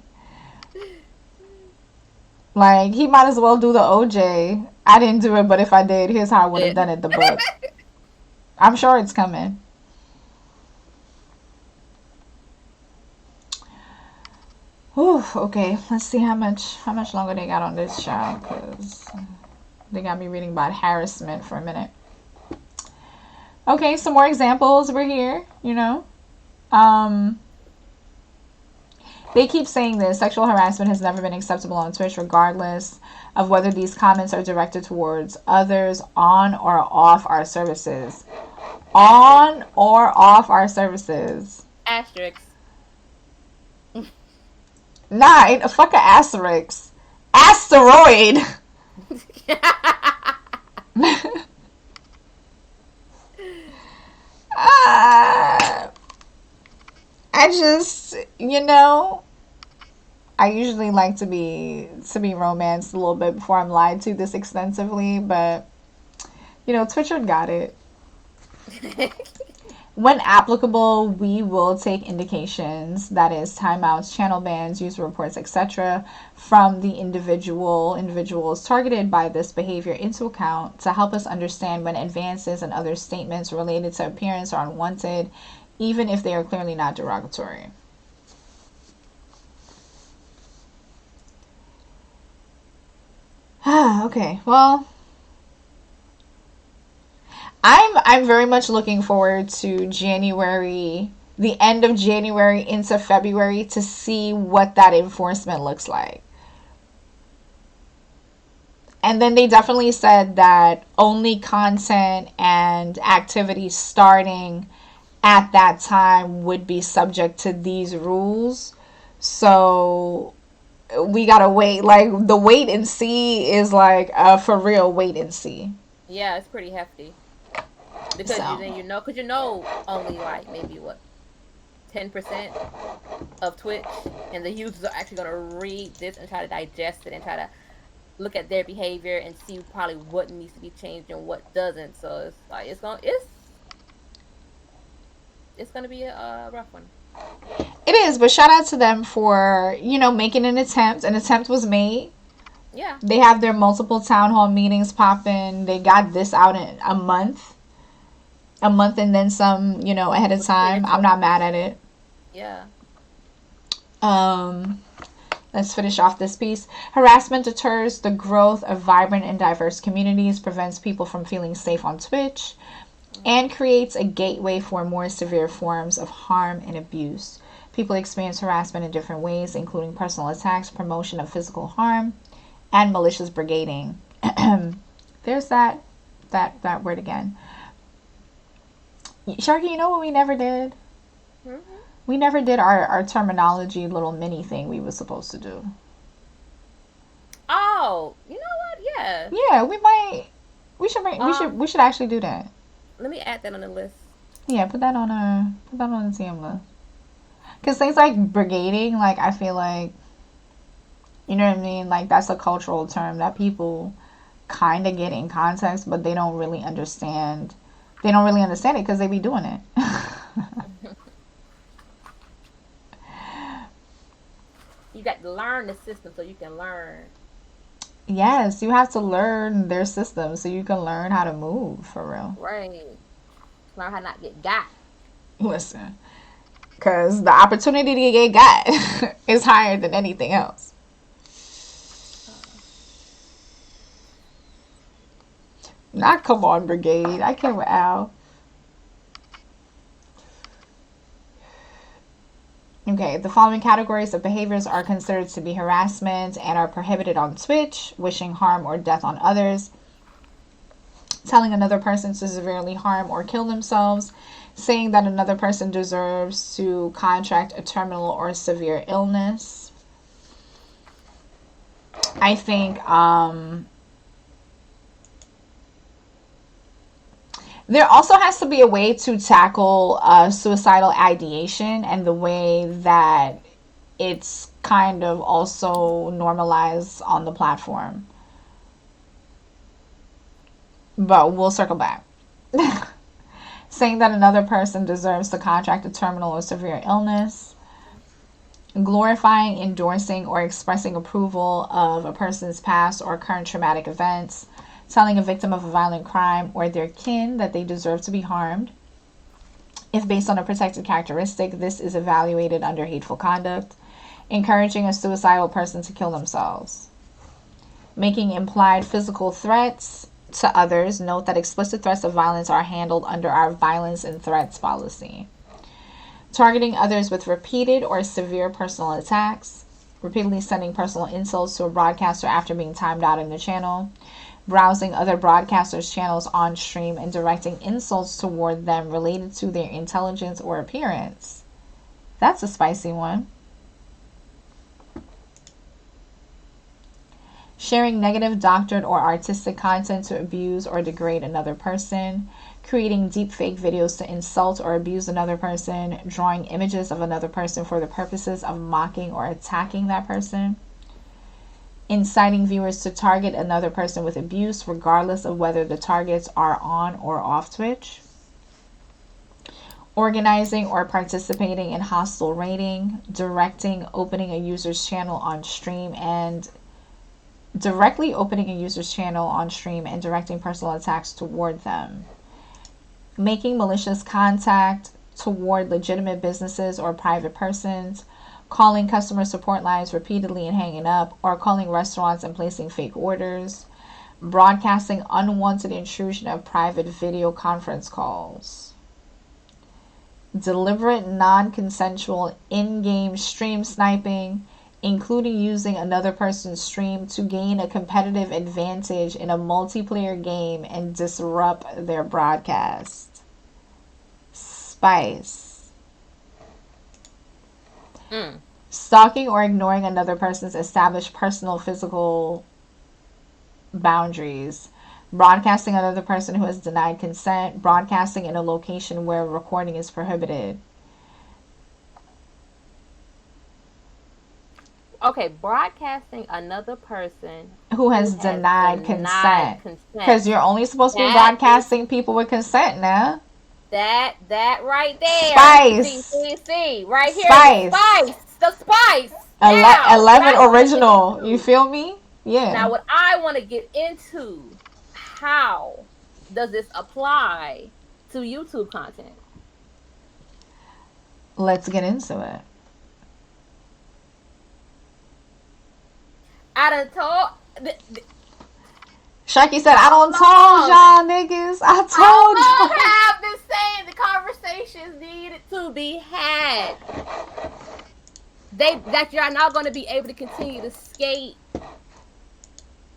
Like, he might as well do the OJ. I didn't do it, but if I did, here's how I would have shit. done it, the book. I'm sure it's coming. Whew, okay, let's see how much longer they got on this show, because they got me reading about harassment for a minute. Okay, some more examples. We're here. Um, they keep saying this: sexual harassment has never been acceptable on Twitch, regardless of whether these comments are directed towards others on or off our services. Asterisk. On or off our services. Asterisk. Nah, ain't a fucking asterisk. Asteroid. Ah, I just, I usually like to be romanced a little bit before I'm lied to this extensively, but Twitcher got it. When applicable, we will take indications, that is timeouts, channel bans, user reports, etc., from the individuals targeted by this behavior into account to help us understand when advances and other statements related to appearance are unwanted, even if they are clearly not derogatory. Okay, well, I'm very much looking forward to January, the end of January into February, to see what that enforcement looks like. And then they definitely said that only content and activities starting at that time would be subject to these rules. So we gotta wait. Like, the wait and see is like a for real wait and see. Yeah, it's pretty hefty because So because only like maybe what 10% of Twitch and the users are actually gonna read this and try to digest it and try to look at their behavior and see probably what needs to be changed and what doesn't. So it's like it's It's gonna be a rough one. It is, but shout out to them for, making an attempt. An attempt was made. Yeah. They have their multiple town hall meetings popping. They got this out in a month and then some, ahead of With clear time. I'm not mad at it. Yeah. Um, let's finish off this piece. Harassment deters the growth of vibrant and diverse communities, prevents people from feeling safe on Twitch, and creates a gateway for more severe forms of harm and abuse. People experience harassment in different ways, including personal attacks, promotion of physical harm, and malicious brigading. There's that word again. Sharky, you know what we never did? Mm-hmm. We never did our terminology little mini thing we were supposed to do. Oh, you know what? Yeah. Yeah, we might. We should actually do that. Let me add that on the list. Yeah, put that on the team list. Because things like brigading, like I feel like, you know what I mean. Like that's a cultural term that people kind of get in context, but they don't really understand. They don't really understand it because they be doing it. You got to learn the system so you can learn. Yes, you have to learn their system so you can learn how to move for real. Right. Learn how not get got. Listen, because the opportunity to get got is higher than anything else. Not come on, brigade. I can't with Al. Okay, the following categories of behaviors are considered to be harassment and are prohibited on Twitch: wishing harm or death on others, telling another person to severely harm or kill themselves, saying that another person deserves to contract a terminal or severe illness. I think there also has to be a way to tackle suicidal ideation, and the way that it's kind of also normalized on the platform. But we'll circle back. Saying that another person deserves to contract a terminal or severe illness. Glorifying, endorsing, or expressing approval of a person's past or current traumatic events. Telling a victim of a violent crime or their kin that they deserve to be harmed. If based on a protected characteristic, this is evaluated under hateful conduct. Encouraging a suicidal person to kill themselves. Making implied physical threats to others. Note that explicit threats of violence are handled under our violence and threats policy. Targeting others with repeated or severe personal attacks. Repeatedly sending personal insults to a broadcaster after being timed out in the channel. Browsing other broadcasters' channels on stream and directing insults toward them related to their intelligence or appearance. That's a spicy one. Sharing negative, doctored, or artistic content to abuse or degrade another person. Creating deepfake videos to insult or abuse another person. Drawing images of another person for the purposes of mocking or attacking that person. Inciting viewers to target another person with abuse, regardless of whether the targets are on or off Twitch. Organizing or participating in hostile raiding. Directly opening a user's channel on stream and directing personal attacks toward them. Making malicious contact toward legitimate businesses or private persons. Calling customer support lines repeatedly and hanging up, or calling restaurants and placing fake orders. Broadcasting unwanted intrusion of private video conference calls. Deliberate non-consensual in-game stream sniping, including using another person's stream to gain a competitive advantage in a multiplayer game and disrupt their broadcast. Spice. Stalking or ignoring another person's established personal physical boundaries. Broadcasting another person who has denied consent. Broadcasting in a location where recording is prohibited. Okay, broadcasting another person who has denied consent. Because you're only supposed to be broadcasting people with consent now. That right there. Spice. See. Right here, the Spice. spice. The spice. Now, what 11 I want to get original. You into. feel me? Yeah. Now, what I want to get into, how does this apply to YouTube content? Let's get into it. I done told. Sharky said, I How don't told long? y'all niggas. I How told long y'all. have been saying the conversations needed to be had? That you're not going to be able to continue to skate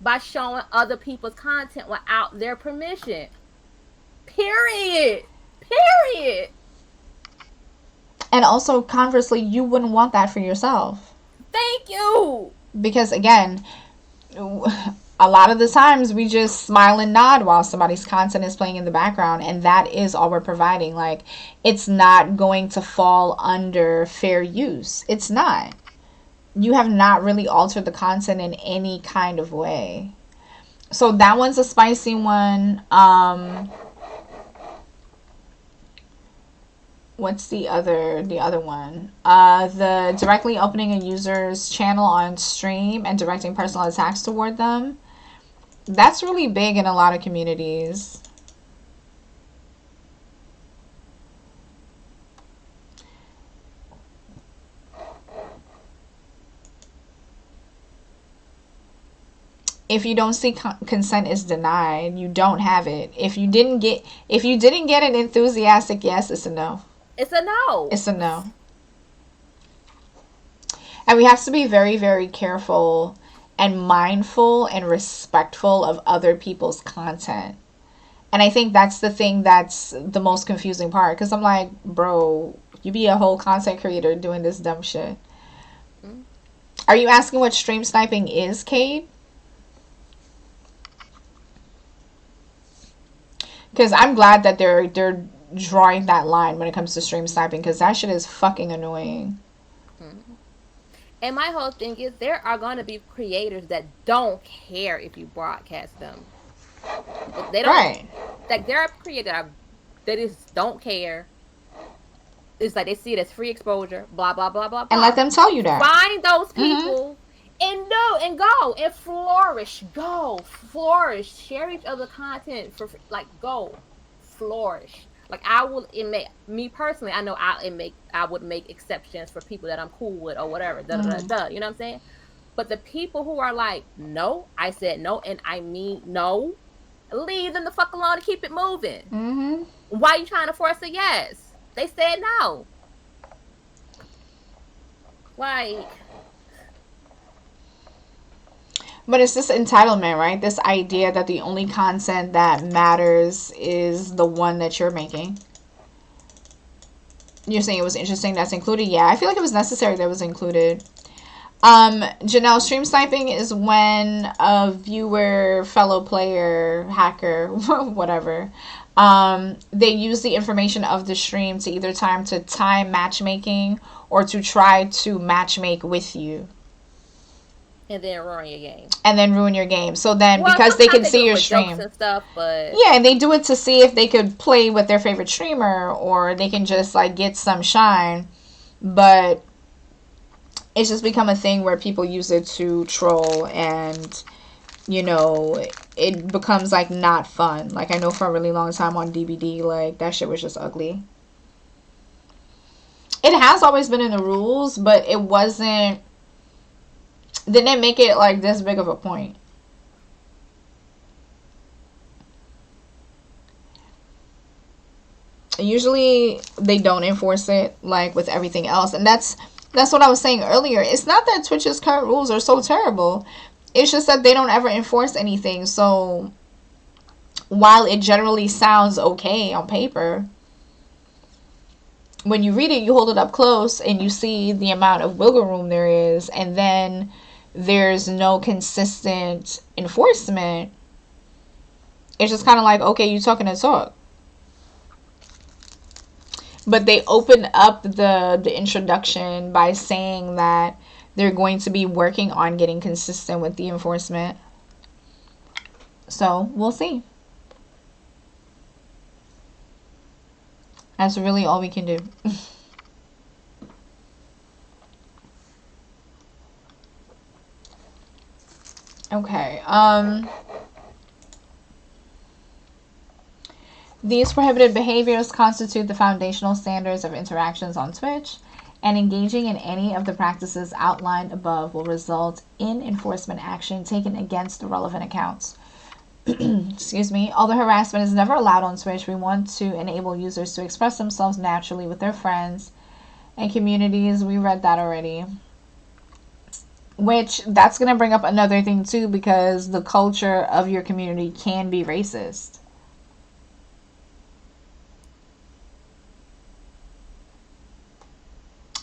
by showing other people's content without their permission. Period. Period. And also, conversely, you wouldn't want that for yourself. Thank you. Because, again, a lot of the times we just smile and nod while somebody's content is playing in the background, and that is all we're providing. Like, it's not going to fall under fair use. It's not. You have not really altered the content in any kind of way. So that one's a spicy one. What's the other one? The directly opening a user's channel on stream and directing personal attacks toward them. That's really big in a lot of communities. If you don't see consent is denied, you don't have it. If you didn't get an enthusiastic yes, it's a no. It's a no. It's a no. And we have to be very, very careful and mindful and respectful of other people's content. And I think that's the thing that's the most confusing part. Because I'm like, bro, you be a whole content creator doing this dumb shit. Mm-hmm. Are you asking what stream sniping is, Cade? Because I'm glad that they're drawing that line when it comes to stream sniping, because that shit is fucking annoying. Mm-hmm. And my whole thing is there are going to be creators that don't care if you broadcast them. They don't. Right. Like, there are creators that just don't care. It's like they see it as free exposure, blah, blah, blah, blah, blah. And let them tell you that. Find those people and go and flourish. Go. Flourish. Share each other content for, like, go. Flourish. Like, I will admit, me personally, I know I would make exceptions for people that I'm cool with or whatever. You know what I'm saying? But the people who are like, no, I said no, and I mean no, leave them the fuck alone and keep it moving. Mm-hmm. Why are you trying to force a yes? They said no. Like, but it's this entitlement, right? This idea that the only content that matters is the one that you're making. You're saying it was interesting that's included? Yeah, I feel like it was necessary that it was included. Janelle, stream sniping is when a viewer, fellow player, hacker, whatever, they use the information of the stream to either time matchmaking or to try to matchmake with you. And then ruin your game. So then, because they can see your stream and stuff, but yeah, and they do it to see if they could play with their favorite streamer, or they can just like get some shine. But it's just become a thing where people use it to troll, and you know, it becomes like not fun. Like, I know for a really long time on DBD, like, that shit was just ugly. It has always been in the rules, but it didn't make it like this big of a point. Usually they don't enforce it like with everything else, and that's what I was saying earlier. It's not that Twitch's current rules are so terrible. It's just that they don't ever enforce anything. So while it generally sounds okay on paper, when you read it, you hold it up close and you see the amount of wiggle room there is, and then there's no consistent enforcement. It's just kind of like, okay, you talking to talk. But they open up the introduction by saying that they're going to be working on getting consistent with the enforcement. So we'll see. That's really all we can do. Okay. These prohibited behaviors constitute the foundational standards of interactions on Twitch, and engaging in any of the practices outlined above will result in enforcement action taken against the relevant accounts. Excuse me. Although harassment is never allowed on Twitch, we want to enable users to express themselves naturally with their friends and communities. We read that already. Which, that's going to bring up another thing too, because the culture of your community can be racist.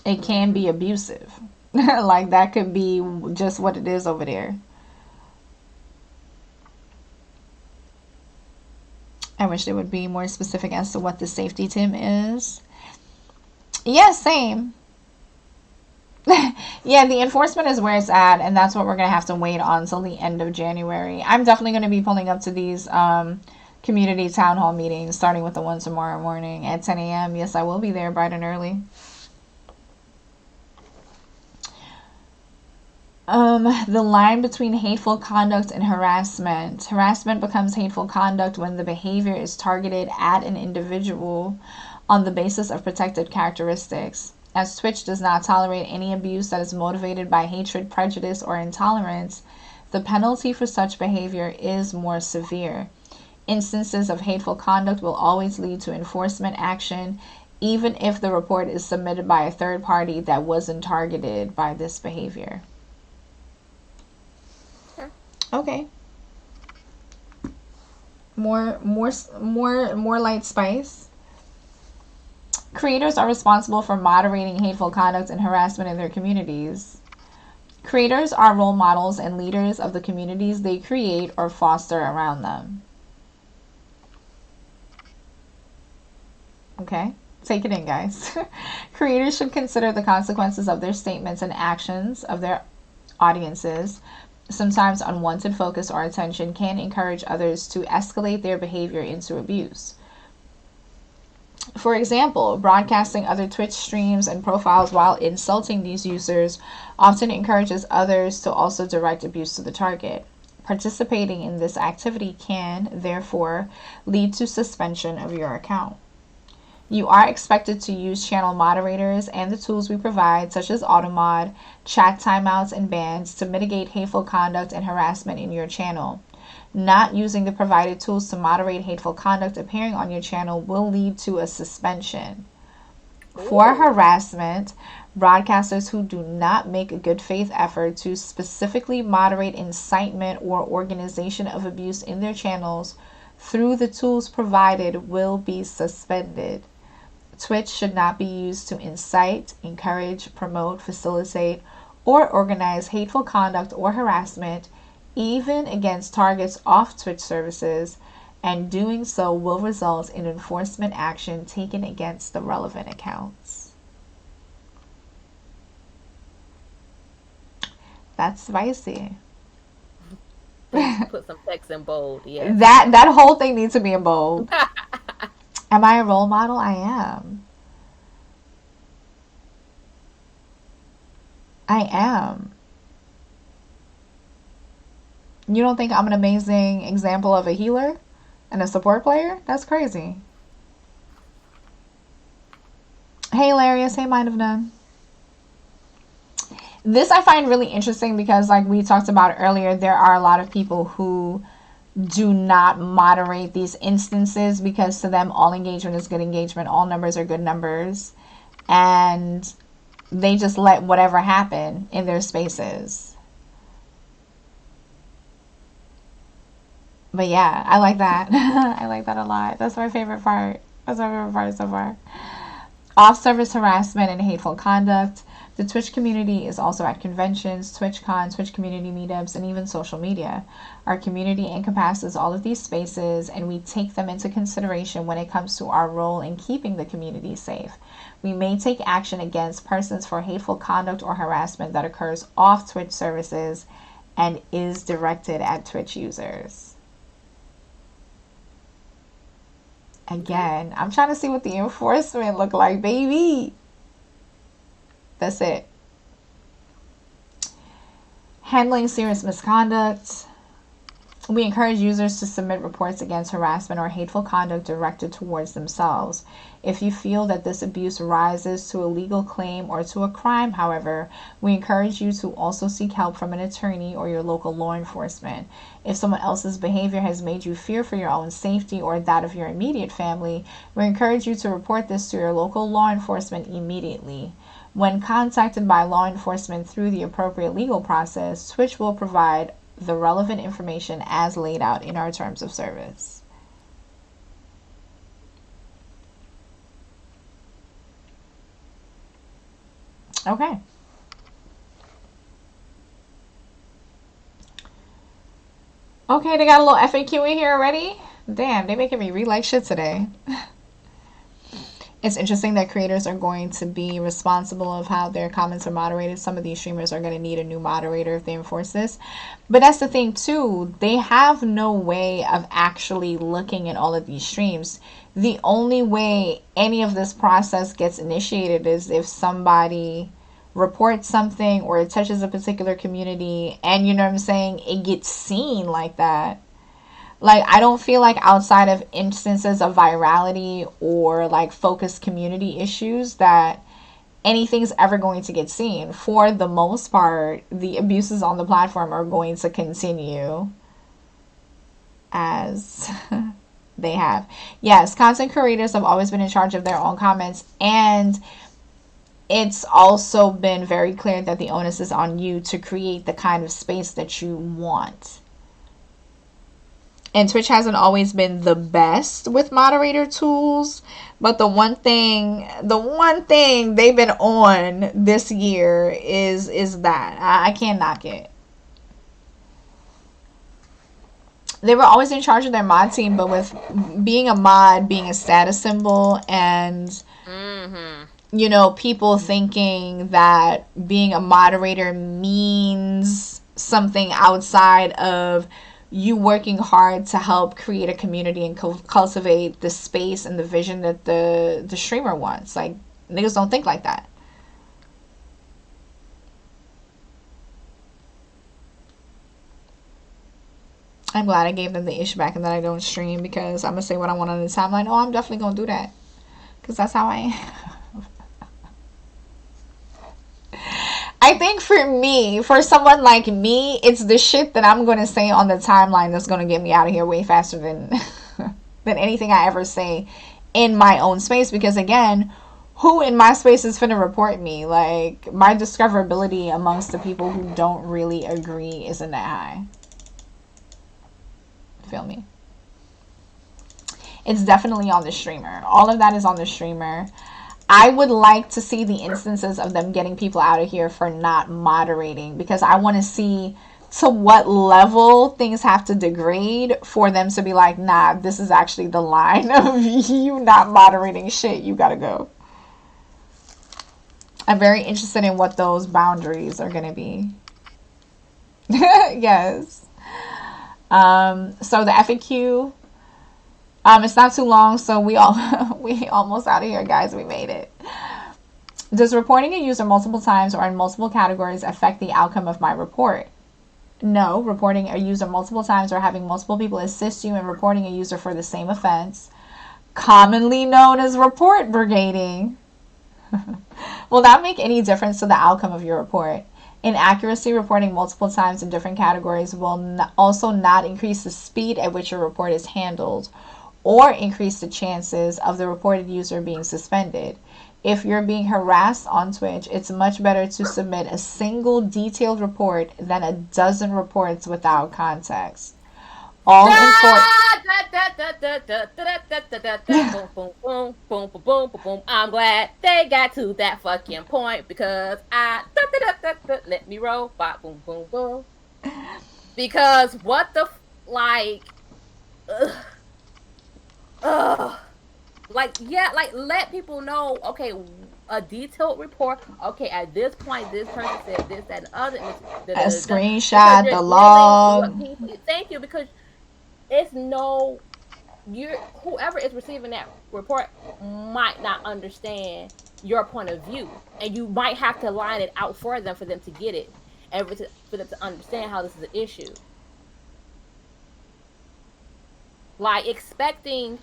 It can be abusive. Like, that could be just what it is over there. I wish they would be more specific as to what the safety team is. Yeah, same. Yeah, the enforcement is where it's at, and that's what we're going to have to wait on until the end of January. I'm definitely going to be pulling up to these community town hall meetings, starting with the one tomorrow morning at 10 a.m. Yes, I will be there bright and early. The line between hateful conduct and harassment. Harassment becomes hateful conduct when the behavior is targeted at an individual on the basis of protected characteristics. As Twitch does not tolerate any abuse that is motivated by hatred, prejudice, or intolerance, the penalty for such behavior is more severe. Instances of hateful conduct will always lead to enforcement action, even if the report is submitted by a third party that wasn't targeted by this behavior. Okay. More light spice. Creators are responsible for moderating hateful conduct and harassment in their communities. Creators are role models and leaders of the communities they create or foster around them. Okay, take it in, guys. Creators should consider the consequences of their statements and actions of their audiences. Sometimes unwanted focus or attention can encourage others to escalate their behavior into abuse. For example, broadcasting other Twitch streams and profiles while insulting these users often encourages others to also direct abuse to the target. Participating in this activity can, therefore, lead to suspension of your account. You are expected to use channel moderators and the tools we provide, such as automod, chat timeouts, and bans, to mitigate hateful conduct and harassment in your channel. Not using the provided tools to moderate hateful conduct appearing on your channel will lead to a suspension. For harassment, broadcasters who do not make a good faith effort to specifically moderate incitement or organization of abuse in their channels through the tools provided will be suspended. Twitch should not be used to incite, encourage, promote, facilitate, or organize hateful conduct or harassment, even against targets off Twitch services, and doing so will result in enforcement action taken against the relevant accounts. That's spicy. Put some text in bold, yeah. That whole thing needs to be in bold. Am I a role model? I am. I am. You don't think I'm an amazing example of a healer and a support player? That's crazy. Hey, Hilarious. Hey, Mind of None. This I find really interesting because, like we talked about earlier, there are a lot of people who do not moderate these instances because to them all engagement is good engagement, all numbers are good numbers, and they just let whatever happen in their spaces. But yeah, I like that. I like that a lot. That's my favorite part. That's my favorite part so far. Off-service harassment and hateful conduct. The Twitch community is also at conventions, TwitchCon, Twitch community meetups, and even social media. Our community encompasses all of these spaces, and we take them into consideration when it comes to our role in keeping the community safe. We may take action against persons for hateful conduct or harassment that occurs off Twitch services and is directed at Twitch users. Again, I'm trying to see what the enforcement look like, baby. That's it. Handling serious misconduct. We encourage users to submit reports against harassment or hateful conduct directed towards themselves. If you feel that this abuse rises to a legal claim or to a crime, however, we encourage you to also seek help from an attorney or your local law enforcement. If someone else's behavior has made you fear for your own safety or that of your immediate family, we encourage you to report this to your local law enforcement immediately. When contacted by law enforcement through the appropriate legal process, Twitch will provide the relevant information as laid out in our terms of service. Okay. Okay, they got a little FAQ in here already. Damn, they making me read like shit today. It's interesting that creators are going to be responsible of how their comments are moderated. Some of these streamers are going to need a new moderator if they enforce this. But that's the thing too. They have no way of actually looking at all of these streams. The only way any of this process gets initiated is if somebody reports something or it touches a particular community and, you know what I'm saying, it gets seen like that. Like, I don't feel like outside of instances of virality or like focused community issues that anything's ever going to get seen. For the most part, the abuses on the platform are going to continue as they have. Yes, content creators have always been in charge of their own comments, and it's also been very clear that the onus is on you to create the kind of space that you want. And Twitch hasn't always been the best with moderator tools, but the one thing they've been on this year is that I can't knock it. They were always in charge of their mod team, but with being a mod being a status symbol and you know, people thinking that being a moderator means something outside of you working hard to help create a community and cultivate the space and the vision that the streamer wants. Like, niggas don't think like that. I'm glad I gave them the issue back and that I don't stream, because I'm gonna say what I want on the timeline. Oh, I'm definitely gonna do that, because that's how I am. I think for me, for someone like me, it's the shit that I'm going to say on the timeline that's going to get me out of here way faster than than anything I ever say in my own space. Because again, who in my space is finna report me? Like, my discoverability amongst the people who don't really agree isn't that high. Feel me? It's definitely on the streamer. All of that is on the streamer. I would like to see the instances of them getting people out of here for not moderating, because I want to see to what level things have to degrade for them to be like, nah, this is actually the line of you not moderating shit. You gotta go. I'm very interested in what those boundaries are going to be. Yes. So the FAQ, it's not too long, so we almost out of here, guys. We made it. Does reporting a user multiple times or in multiple categories affect the outcome of my report? No. Reporting a user multiple times or having multiple people assist you in reporting a user for the same offense, commonly known as report brigading, will not make any difference to the outcome of your report. Inaccuracy reporting multiple times in different categories will also not increase the speed at which your report is handled or increase the chances of the reported user being suspended. If you're being harassed on Twitch, it's much better to submit a single detailed report than a dozen reports without context. All I'm glad they got to that fucking point, because let me roll, boom, boom, boom. Because what the like, like, yeah, like, let people know, okay, a detailed report, okay, at this point this person said this, that, and other, a screenshot, the log. Thank you, because it's no whoever is receiving that report might not understand your point of view, and you might have to line it out for them to get it, and for them to understand how this is an issue. Like expecting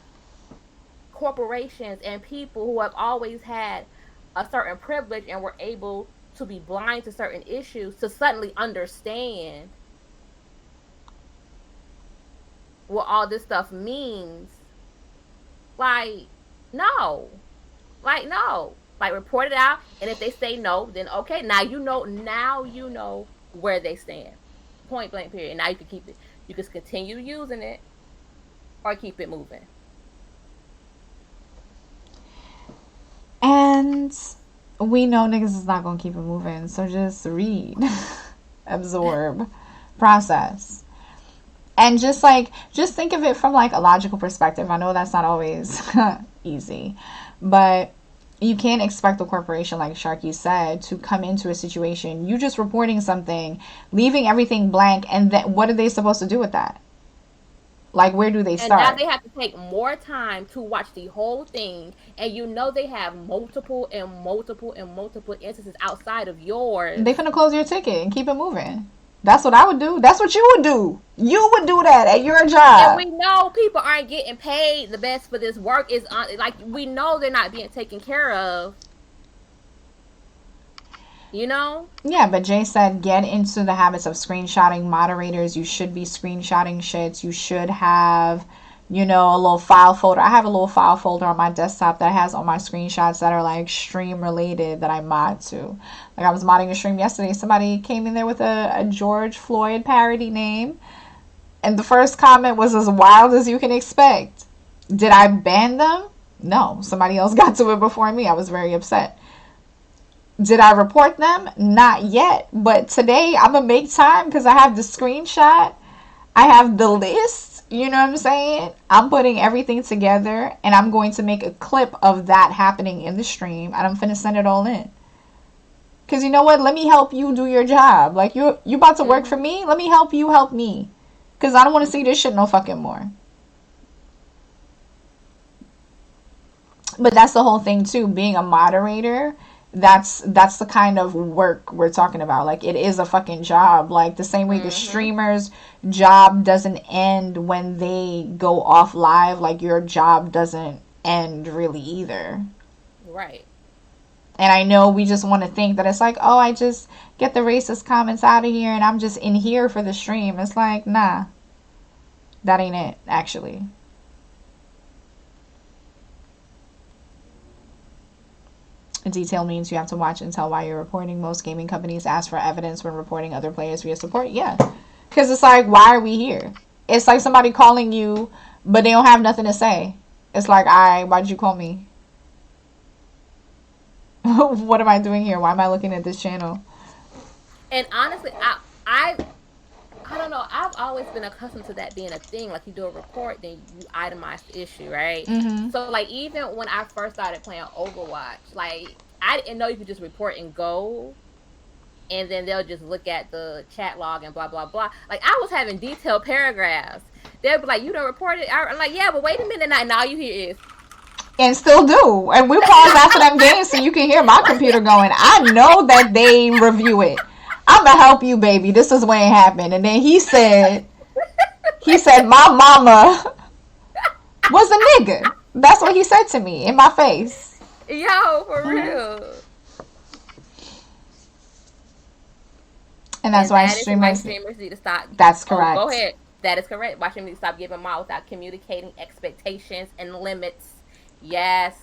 corporations and people who have always had a certain privilege and were able to be blind to certain issues to suddenly understand what all this stuff means. Like, no. Like, no. Like, report it out, and if they say no, then okay, now you know where they stand. Point blank period. Now you can keep it. You can continue using it or keep it moving. And we know niggas is not gonna keep it moving, so just read, absorb, process. And just think of it from like a logical perspective. I know that's not always easy, but you can't expect the corporation, like Sharky said, to come into a situation, you just reporting something, leaving everything blank, and then what are they supposed to do with that? Like, where do they And now start? they have to take more time to watch the whole thing, and you know they have multiple and multiple and multiple instances outside of yours. They finna close your ticket and keep it moving. That's what I would do. That's what you would do. You would do that at your And job. we know people aren't getting paid the best for this work. Is like we know they're not being taken care of. You know? Yeah, but Jay said get into the habits of screenshotting. Moderators, you should be screenshotting shits. You should have, a little file folder. I have a little file folder on my desktop that has all my screenshots that are like stream related that I mod to. Like I was modding a stream yesterday. Somebody came in there with a George Floyd parody name. And the first comment was as wild as you can expect. Did I ban them? No. Somebody else got to it before me. I was very upset. Did I report them? Not yet. But today I'm going to make time because I have the screenshot. I have the list. You know what I'm saying? I'm putting everything together and I'm going to make a clip of that happening in the stream. And I'm finna send it all in. Because you know what? Let me help you do your job. Like you about to work for me? Let me help you help me. Because I don't want to see this shit no fucking more. But that's the whole thing too. Being a moderator, that's the kind of work we're talking about. Like it is a fucking job. Like the same way the streamer's job doesn't end when they go off live. Like your job doesn't end really either. Right. And I know we just want to think that it's like, oh, I just get the racist comments out of here and I'm just in here for the stream. It's like, nah. That ain't it, actually. Detail means you have to watch and tell why you're reporting. Most gaming companies ask for evidence when reporting other players via support. Yeah. Because it's like, why are we here? It's like somebody calling you, but they don't have nothing to say. It's like, why'd you call me? What am I doing here? Why am I looking at this channel? And honestly, I don't know. I've always been accustomed to that being a thing. Like you do a report, then you itemize the issue, right? Mm-hmm. So like even when I first started playing Overwatch, like I didn't know you could just report and go, and then they'll just look at the chat log and blah blah blah. Like I was having detailed paragraphs. They'll be like, "You don't report it." I'm like, "Yeah, but wait a minute." And all you hear is. And still do. And we pause after them games so you can hear my computer going. I know that they review it. I'm going to help you, baby. This is when it happened. And then he said, my mama was a nigga. That's what he said to me in my face. Yo, for real. And that's why streamers need to stop. That's correct. Go ahead. That is correct. Why streamers need to stop giving them out without communicating expectations and limits. Yes.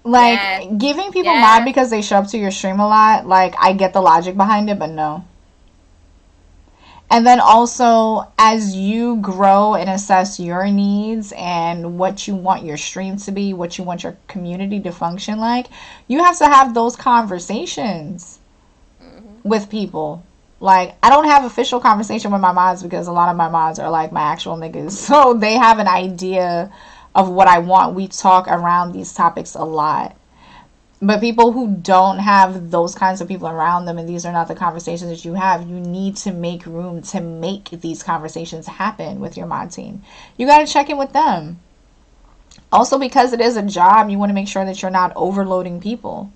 Like, giving people mod because they show up to your stream a lot, like, I get the logic behind it, but no. And then also, as you grow and assess your needs and what you want your stream to be, what you want your community to function like, you have to have those conversations with people. Like, I don't have official conversation with my mods because a lot of my mods are, like, my actual niggas. So they have an idea of what I want. We talk around these topics a lot. But people who don't have those kinds of people around them and these are not the conversations that you have, you need to make room to make these conversations happen with your mod team. You got to check in with them. Also, because it is a job, you want to make sure that you're not overloading people.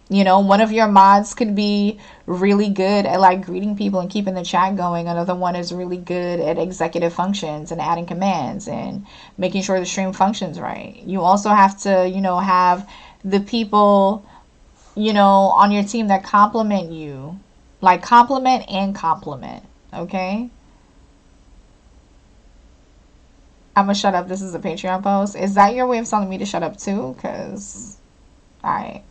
You know, one of your mods could be really good at like greeting people and keeping the chat going. Another one is really good at executive functions and adding commands and making sure the stream functions right. You also have to, you know, have the people, you know, on your team that compliment you. Like compliment and compliment. Okay? I'm gonna shut up. This is a Patreon post. Is that your way of telling me to shut up too? Because, alright.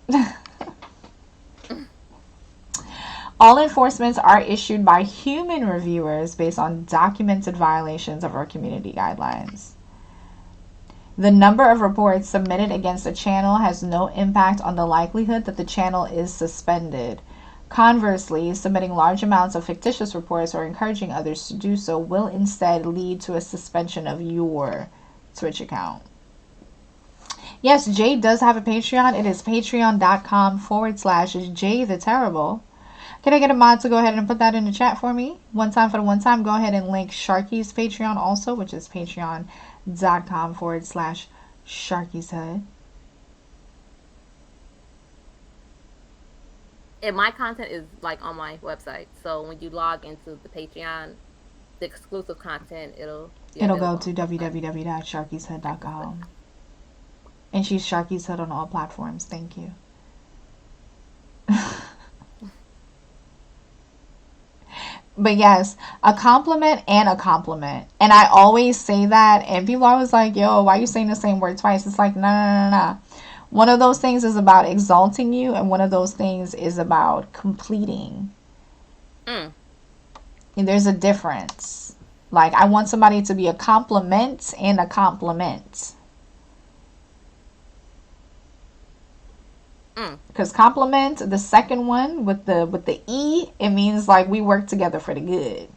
All enforcements are issued by human reviewers based on documented violations of our community guidelines. The number of reports submitted against a channel has no impact on the likelihood that the channel is suspended. Conversely, submitting large amounts of fictitious reports or encouraging others to do so will instead lead to a suspension of your Twitch account. Yes, Jay does have a Patreon. It is patreon.com/Jay the Terrible. Can I get a mod to go ahead and put that in the chat for me? One time for the one time. Go ahead and link Sharky's Patreon also, which is patreon.com/Sharky's Head. And my content is like on my website. So when you log into the Patreon, the exclusive content, it'll go to www.sharkyshead.com. And she's Sharky's Head on all platforms. Thank you. But yes, a compliment and a compliment. And I always say that, and people are always like, yo, why are you saying the same word twice? It's like, no. One of those things is about exalting you, and one of those things is about completing. And there's a difference. Like, I want somebody to be a compliment and a compliment. Because compliment, the second one with the E, it means like we work together for the good.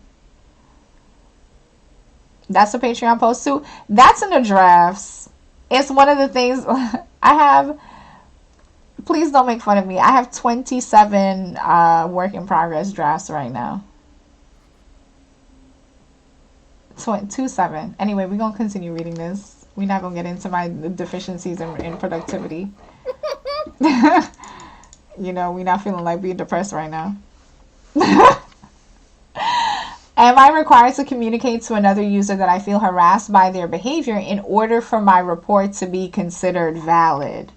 That's a Patreon post too. That's in the drafts. It's one of the things I have. Please don't make fun of me. I have 27 work in progress drafts right now. 27. Anyway, we're going to continue reading this. We're not going to get into my deficiencies in productivity. You know, we're not feeling like being depressed right now. Am I required to communicate to another user that I feel harassed by their behavior in order for my report to be considered valid?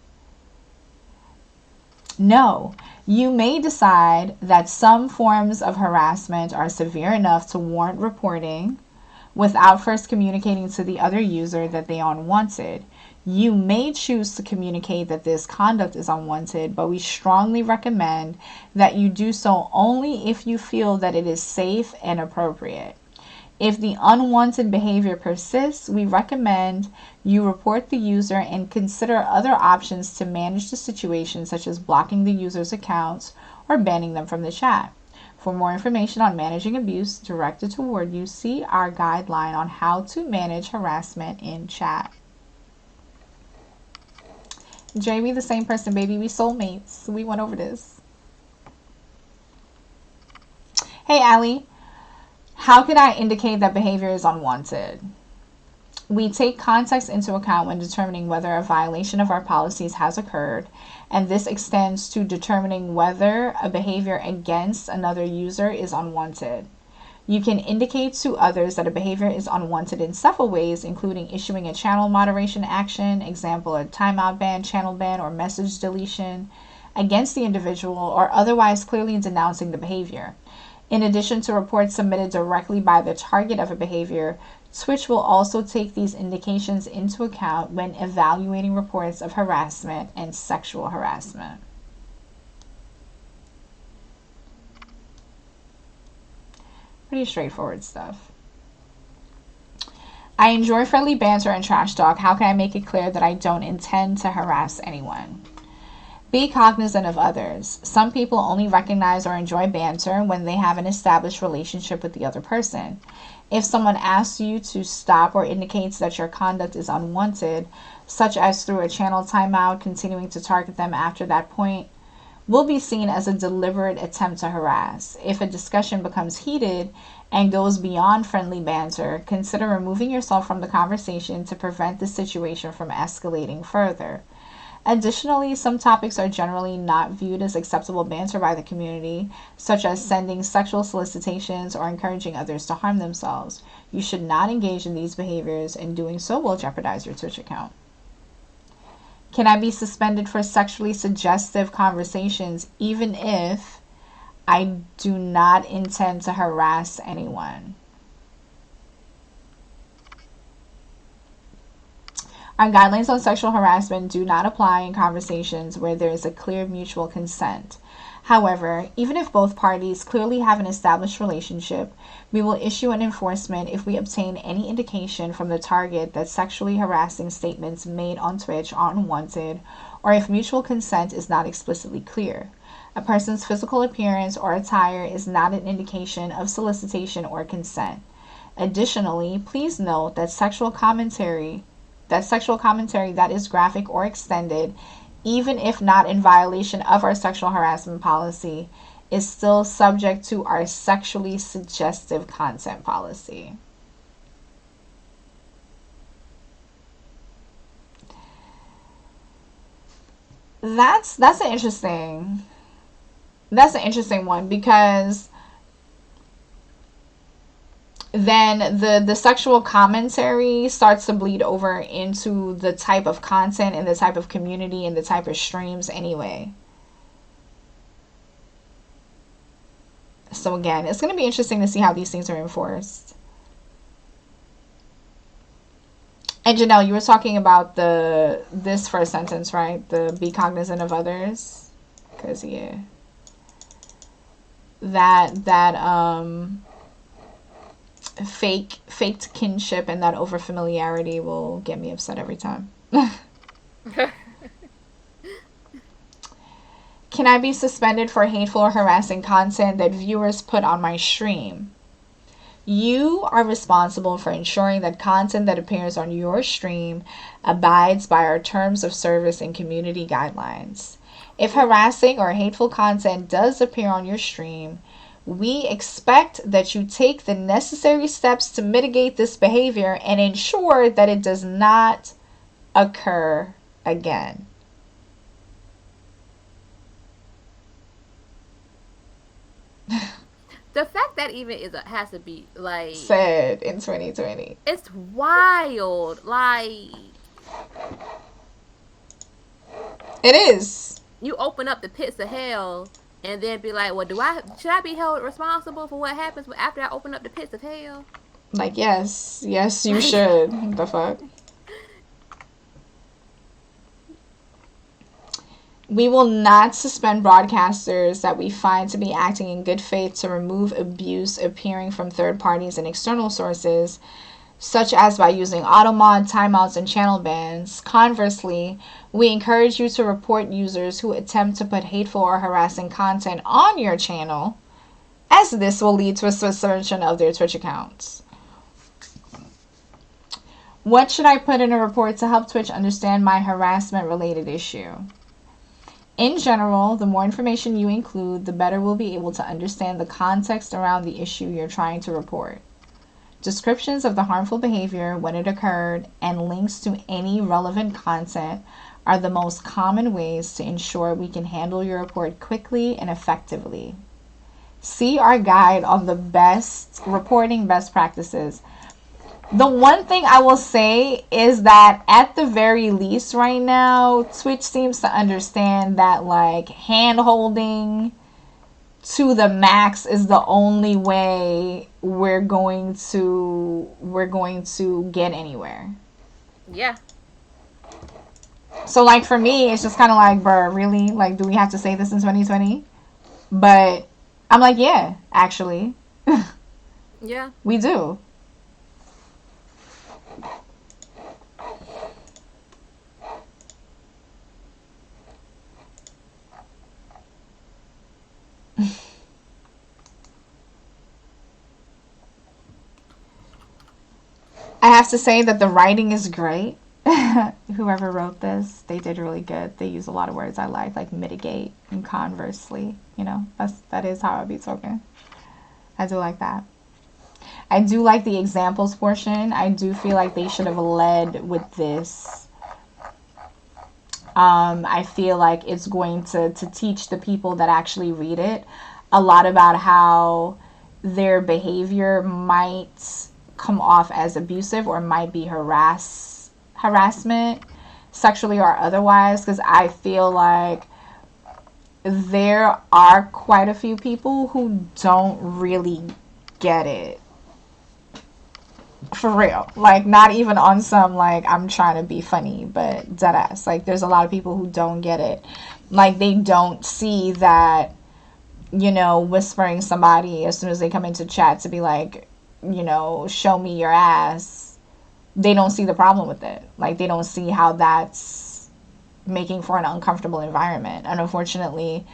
No. You may decide that some forms of harassment are severe enough to warrant reporting without first communicating to the other user that they are unwanted. You may choose to communicate that this conduct is unwanted, but we strongly recommend that you do so only if you feel that it is safe and appropriate. If the unwanted behavior persists, we recommend you report the user and consider other options to manage the situation, such as blocking the user's accounts or banning them from the chat. For more information on managing abuse directed toward you, see our guideline on how to manage harassment in chat. Jay, we the same person, baby. We soulmates. We went over this. Hey, Allie. How can I indicate that behavior is unwanted? We take context into account when determining whether a violation of our policies has occurred, and this extends to determining whether a behavior against another user is unwanted. You can indicate to others that a behavior is unwanted in several ways, including issuing a channel moderation action, example, a timeout ban, channel ban, or message deletion against the individual, or otherwise clearly denouncing the behavior. In addition to reports submitted directly by the target of a behavior, Twitch will also take these indications into account when evaluating reports of harassment and sexual harassment. Pretty straightforward stuff. I enjoy friendly banter and trash talk. How can I make it clear that I don't intend to harass anyone? Be cognizant of others. Some people only recognize or enjoy banter when they have an established relationship with the other person. If someone asks you to stop or indicates that your conduct is unwanted, such as through a channel timeout, continuing to target them after that point will be seen as a deliberate attempt to harass. If a discussion becomes heated and goes beyond friendly banter, consider removing yourself from the conversation to prevent the situation from escalating further. Additionally, some topics are generally not viewed as acceptable banter by the community, such as sending sexual solicitations or encouraging others to harm themselves. You should not engage in these behaviors, and doing so will jeopardize your Twitch account. Can I be suspended for sexually suggestive conversations even if I do not intend to harass anyone? Our guidelines on sexual harassment do not apply in conversations where there is a clear mutual consent. However, even if both parties clearly have an established relationship, we will issue an enforcement if we obtain any indication from the target that sexually harassing statements made on Twitch are unwanted, or if mutual consent is not explicitly clear. A person's physical appearance or attire is not an indication of solicitation or consent. Additionally, please note that sexual commentary that is graphic or extended, even if not in violation of our sexual harassment policy, is still subject to our sexually suggestive content policy. That's an interesting one, because then the sexual commentary starts to bleed over into the type of content and the type of community and the type of streams anyway. So again, it's going to be interesting to see how these things are enforced. And Janelle, you were talking about this first sentence, right? The be cognizant of others. Because yeah. That faked kinship and that over familiarity will get me upset every time. Can I be suspended for hateful or harassing content that viewers put on my stream? You are responsible for ensuring that content that appears on your stream abides by our terms of service and community guidelines. If harassing or hateful content does appear on your stream, we expect that you take the necessary steps to mitigate this behavior and ensure that it does not occur again. The fact that even has to be like said in 2020. It's wild. Like, it is. You open up the pits of hell and then be like, well, should I be held responsible for what happens after I open up the pits of hell? Like, yes, you should. What the fuck? We will not suspend broadcasters that we find to be acting in good faith to remove abuse appearing from third parties and external sources, such as by using automod, timeouts, and channel bans. Conversely, we encourage you to report users who attempt to put hateful or harassing content on your channel, as this will lead to a suspension of their Twitch accounts. What should I put in a report to help Twitch understand my harassment-related issue? In general, the more information you include, the better we'll be able to understand the context around the issue you're trying to report. Descriptions of the harmful behavior, when it occurred, and links to any relevant content are the most common ways to ensure we can handle your report quickly and effectively. See our guide on the reporting best practices. The one thing I will say is that at the very least right now, Twitch seems to understand that like hand-holding to the max is the only way we're going to get anywhere. Yeah. So like for me, it's just kind of like, bruh, really? Like, do we have to say this in 2020? But I'm like, yeah, actually. Yeah. We do. I have to say that the writing is great. Whoever wrote this, they did really good. They use a lot of words I like mitigate and conversely. That is how I be talking. I do like that. I do like the examples portion. I do feel like they should have led with this. I feel like it's going to teach the people that actually read it a lot about how their behavior might come off as abusive or might be harassment, sexually or otherwise, because I feel like there are quite a few people who don't really get it. For real. Like, not even on some, like, I'm trying to be funny, but deadass. Like, there's a lot of people who don't get it. Like, they don't see that, whispering somebody as soon as they come into chat to be like, show me your ass. They don't see the problem with it. Like, they don't see how that's making for an uncomfortable environment. And unfortunately,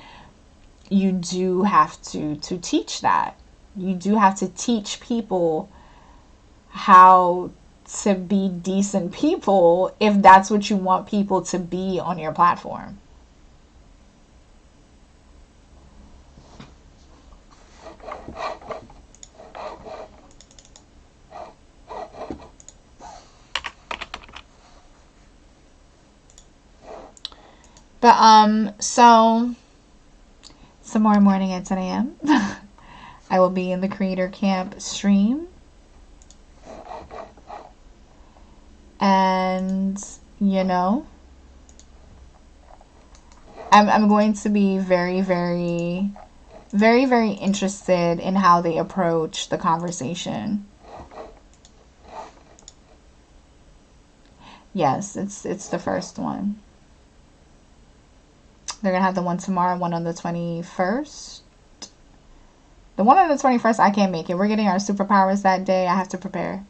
you do have to teach that. You do have to teach people how to be decent people if that's what you want people to be on your platform. But so tomorrow morning at 10 a.m. I will be in the Creator Camp stream. And, I'm going to be very, very, very, very interested in how they approach the conversation. Yes, it's the first one. They're going to have the one tomorrow, one on the 21st. The one on the 21st, I can't make it. We're getting our superpowers that day. I have to prepare.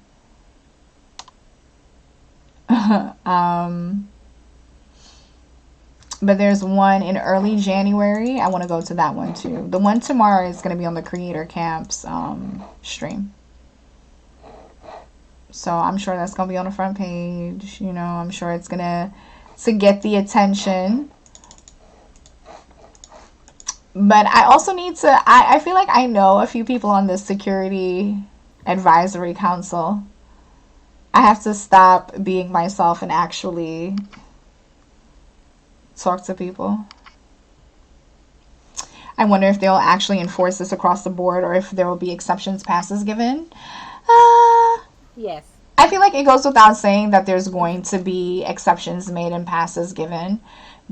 But there's one in early January. I want to go to that one too. The one tomorrow is going to be on the Creator Camps stream. So I'm sure that's going to be on the front page. I'm sure it's going to get the attention. But I also need to, I feel like I know a few people on the Security Advisory Council. I have to stop being myself and actually talk to people. I wonder if they'll actually enforce this across the board or if there will be exceptions, passes given. Yes. I feel like it goes without saying that there's going to be exceptions made and passes given,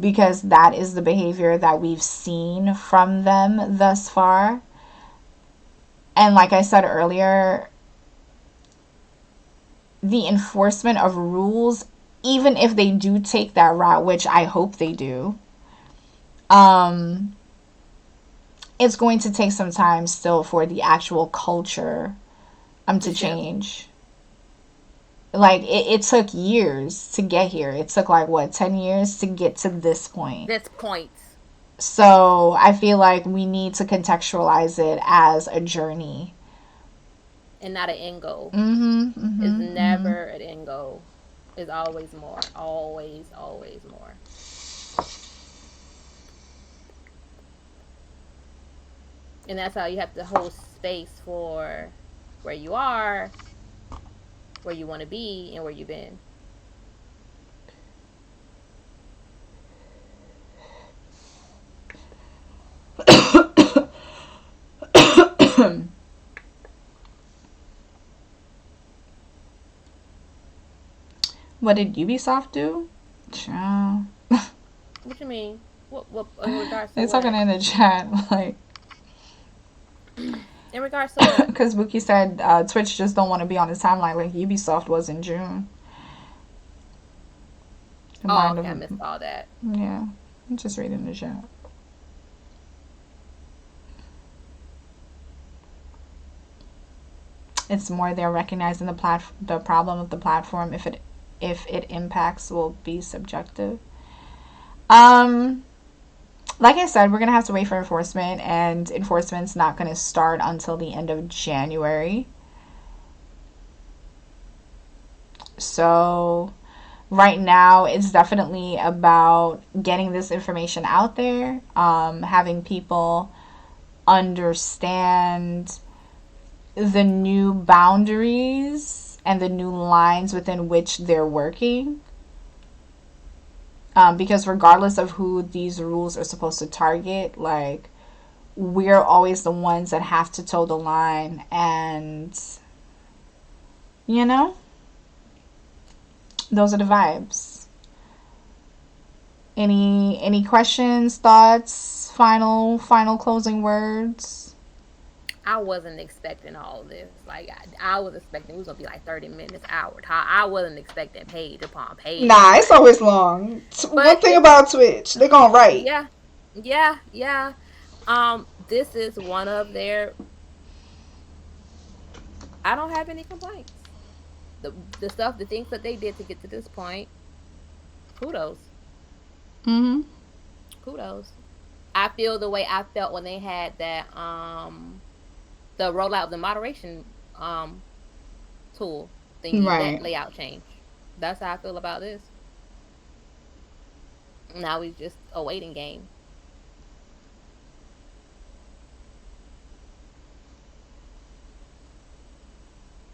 because that is the behavior that we've seen from them thus far. And like I said earlier, the enforcement of rules, even if they do take that route, which I hope they do, it's going to take some time still for the actual culture to change. Like, it took years to get here. It took, 10 years to get to this point. So I feel like we need to contextualize it as a journey. And not an end goal. Mm-hmm. It's never an end goal. It's always more. Always, always more. And that's how you have to hold space for where you are, where you want to be, and where you've been. What did Ubisoft do? Child. What you mean? What in regards to They're talking in the chat, like... In regards to what? Because Buki said Twitch just don't want to be on his timeline like Ubisoft was in June. I missed all that. Yeah, I'm just reading the chat. It's more they're recognizing the problem of the platform. If it impacts will be subjective. Like I said, we're going to have to wait for enforcement, and enforcement's not going to start until the end of January. So right now it's definitely about getting this information out there, having people understand the new boundaries and the new lines within which they're working. Because regardless of who these rules are supposed to target, like, we're always the ones that have to toe the line. And, you know, those are the vibes. Any questions, thoughts, final closing words? I wasn't expecting all of this. Like I was expecting it was gonna be like 30 minutes, hour. I wasn't expecting page upon page. Nah, it's Like, always long. One but thing it, about Twitch, they're gonna write. yeah, yeah. This is one of their. I don't have any complaints. The stuff, the things that they did to get to this point. Kudos, Mm-hmm. kudos. I feel the way I felt when they had that the rollout of the moderation tool thingy, that Right. layout change. That's how I feel about this. Now we just a waiting game.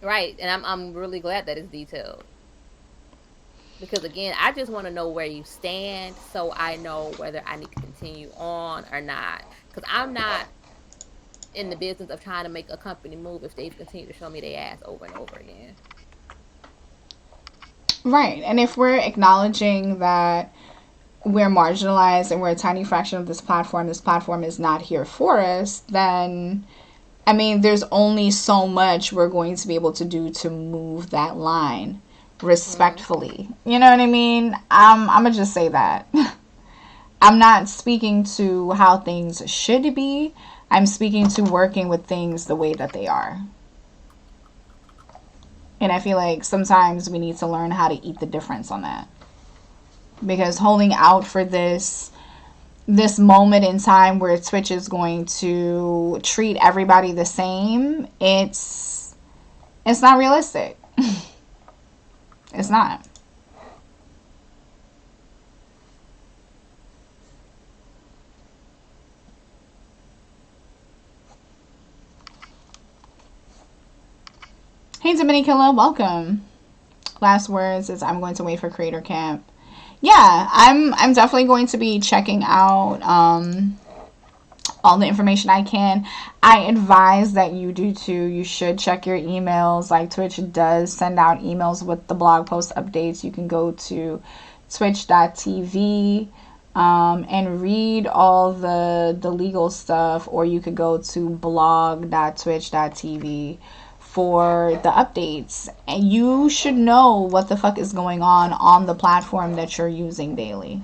Right. And I'm really glad that it's detailed. Because again, I just want to know where you stand so I know whether I need to continue on or not. Because I'm not in the business of trying to make a company move if they continue to show me their ass over and over again. Right. And if we're acknowledging that we're marginalized and we're a tiny fraction of this platform is not here for us, then I mean, there's only so much we're going to be able to do to move that line Hmm. respectfully. You know what I mean? I'm gonna just say that. I'm not speaking to how things should be. I'm speaking to working with things the way that they are. And I feel like sometimes we need to learn how to eat the difference on that. Because holding out for this moment in time where Twitch is going to treat everybody the same, it's not realistic. It's not. Hey Dominicilla, welcome. Last words is I'm going to wait for Creator Camp. Yeah, I'm definitely going to be checking out all the information I can. I advise that you do too. You should check your emails. Like, Twitch does send out emails with the blog post updates. You can go to twitch.tv and read all the legal stuff, or you could go to blog.twitch.tv for the updates. And you should know what the fuck is going on the platform that you're using daily.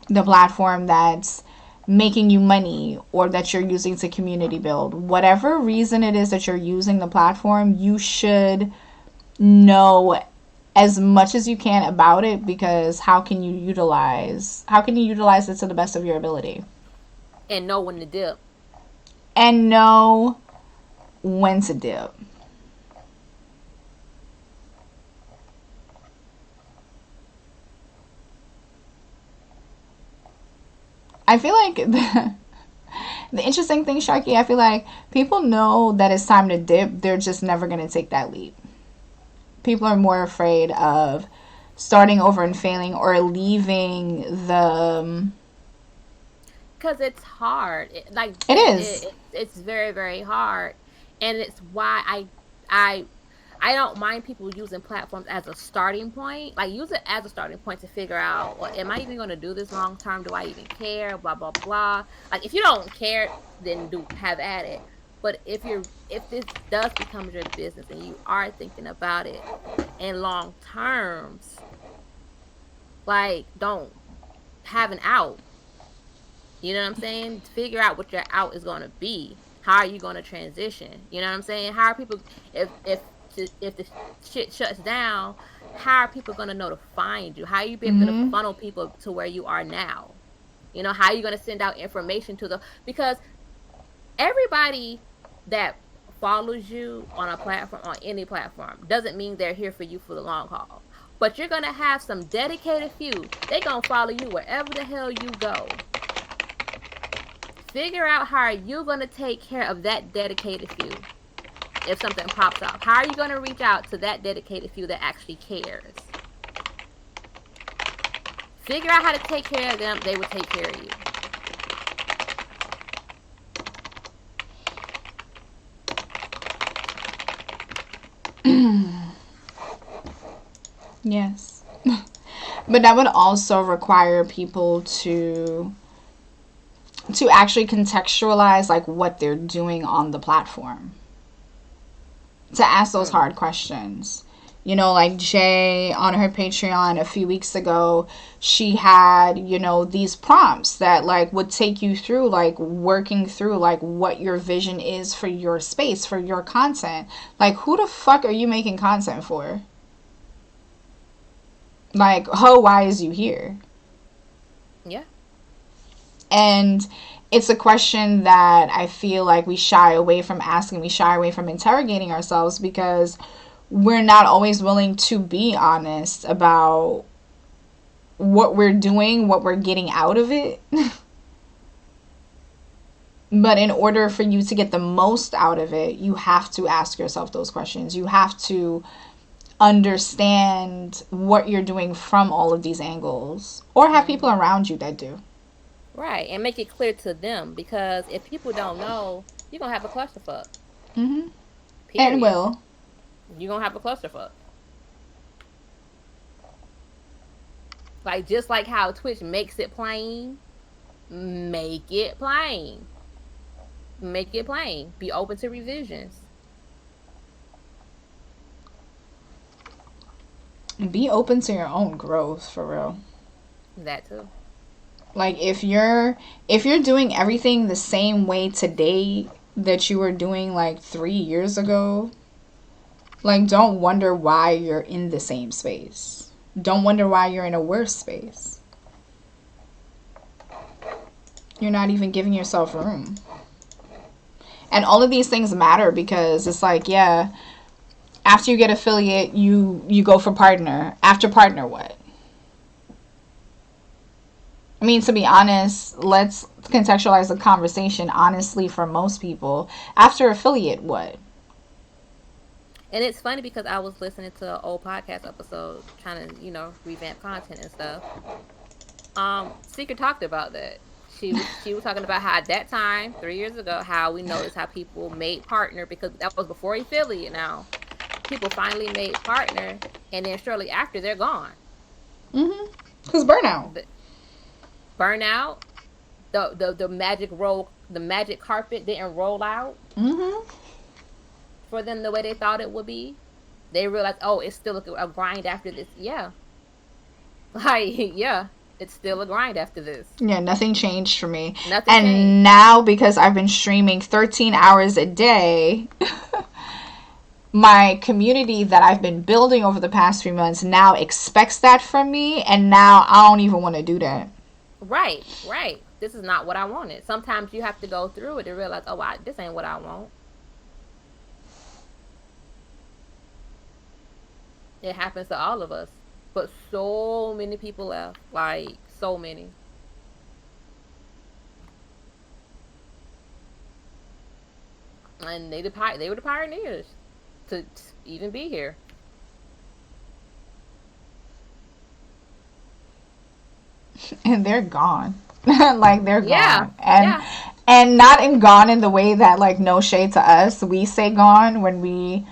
The platform that's making you money or that you're using to community build. Whatever reason it is that you're using the platform, you should know as much as you can about it, because how can you utilize it to the best of your ability And know when to dip. and know when to dip. I feel like the interesting thing, Sharky, I feel like people know that it's time to dip. They're just never going to take that leap. People are more afraid of starting over and failing, or leaving the. Because it's hard. It is. It's very, very hard. And it's why I I don't mind people using platforms as a starting point. Like, use it as a starting point to figure out, well, am I even going to do this long term? Do I even care? Blah blah blah. Like, if you don't care, then do have at it. But if this does become your business and you are thinking about it in long terms, like, don't have an out. You know what I'm saying? Figure out what your out is going to be. How are you going to transition? You know what I'm saying? How are people, if the shit shuts down, how are people going to know to find you? How are you going to Mm-hmm. funnel people to where you are now? You know, how are you going to send out information to the, because everybody that follows you on a platform, on any platform, doesn't mean they're here for you for the long haul. But you're gonna have some dedicated few. They gonna follow you wherever the hell you go. Figure out how you're gonna take care of that dedicated few. If something pops up, how are you gonna reach out to that dedicated few that actually cares? Figure out how to take care of them. They will take care of you. Yes. But that would also require people to actually contextualize like what they're doing on the platform. To ask those hard questions. You know, like Jay on her Patreon a few weeks ago, she had, you know, these prompts that like would take you through like working through like what your vision is for your space, for your content. Like, who the fuck are you making content for? Like, why is you here? Yeah. And it's a question that I feel like we shy away from asking. We shy away from interrogating ourselves because we're not always willing to be honest about what we're doing, what we're getting out of it. But in order for you to get the most out of it, you have to ask yourself those questions. You have to understand what you're doing from all of these angles, or have people around you that do. Right, and make it clear to them, because if people don't know, you're gonna have a clusterfuck. Mm-hmm. And Period. will. You're gonna have a clusterfuck. Like, just like how Twitch makes it plain, make it plain. Make it plain. Be open to revisions. Be open to your own growth, for real. That too. Like, if you're doing everything the same way today that you were doing like 3 years ago, like, don't wonder why you're in the same space. Don't wonder why you're in a worse space. You're not even giving yourself room. And all of these things matter because it's like, yeah, after you get affiliate, you go for partner. After partner, what? I mean, to be honest, let's contextualize the conversation honestly for most people. After affiliate, what? And it's funny because I was listening to an old podcast episode trying to, revamp content and stuff. Secret talked about that. She was talking about how at that time, 3 years ago, how we noticed how people made partner, because that was before affiliate now. People finally made partner, and then shortly after they're gone. Mm-hmm. Because burnout. Burnout. The magic carpet didn't roll out. Mm-hmm. For them the way they thought it would be. They realized, oh, it's still a grind after this. Yeah. Like, yeah. It's still a grind after this. Yeah, nothing changed for me. Nothing changed. Now, because I've been streaming 13 hours a day, my community that I've been building over the past few months now expects that from me, and now I don't even want to do that. Right. This is not what I wanted. Sometimes you have to go through it to realize, oh, this ain't what I want. It happens to all of us. But so many people left. Like, so many. And they were the pioneers to even be here. And they're gone. Like, they're Yeah. gone. And not gone in the way that, like, no shade to us. We say gone when we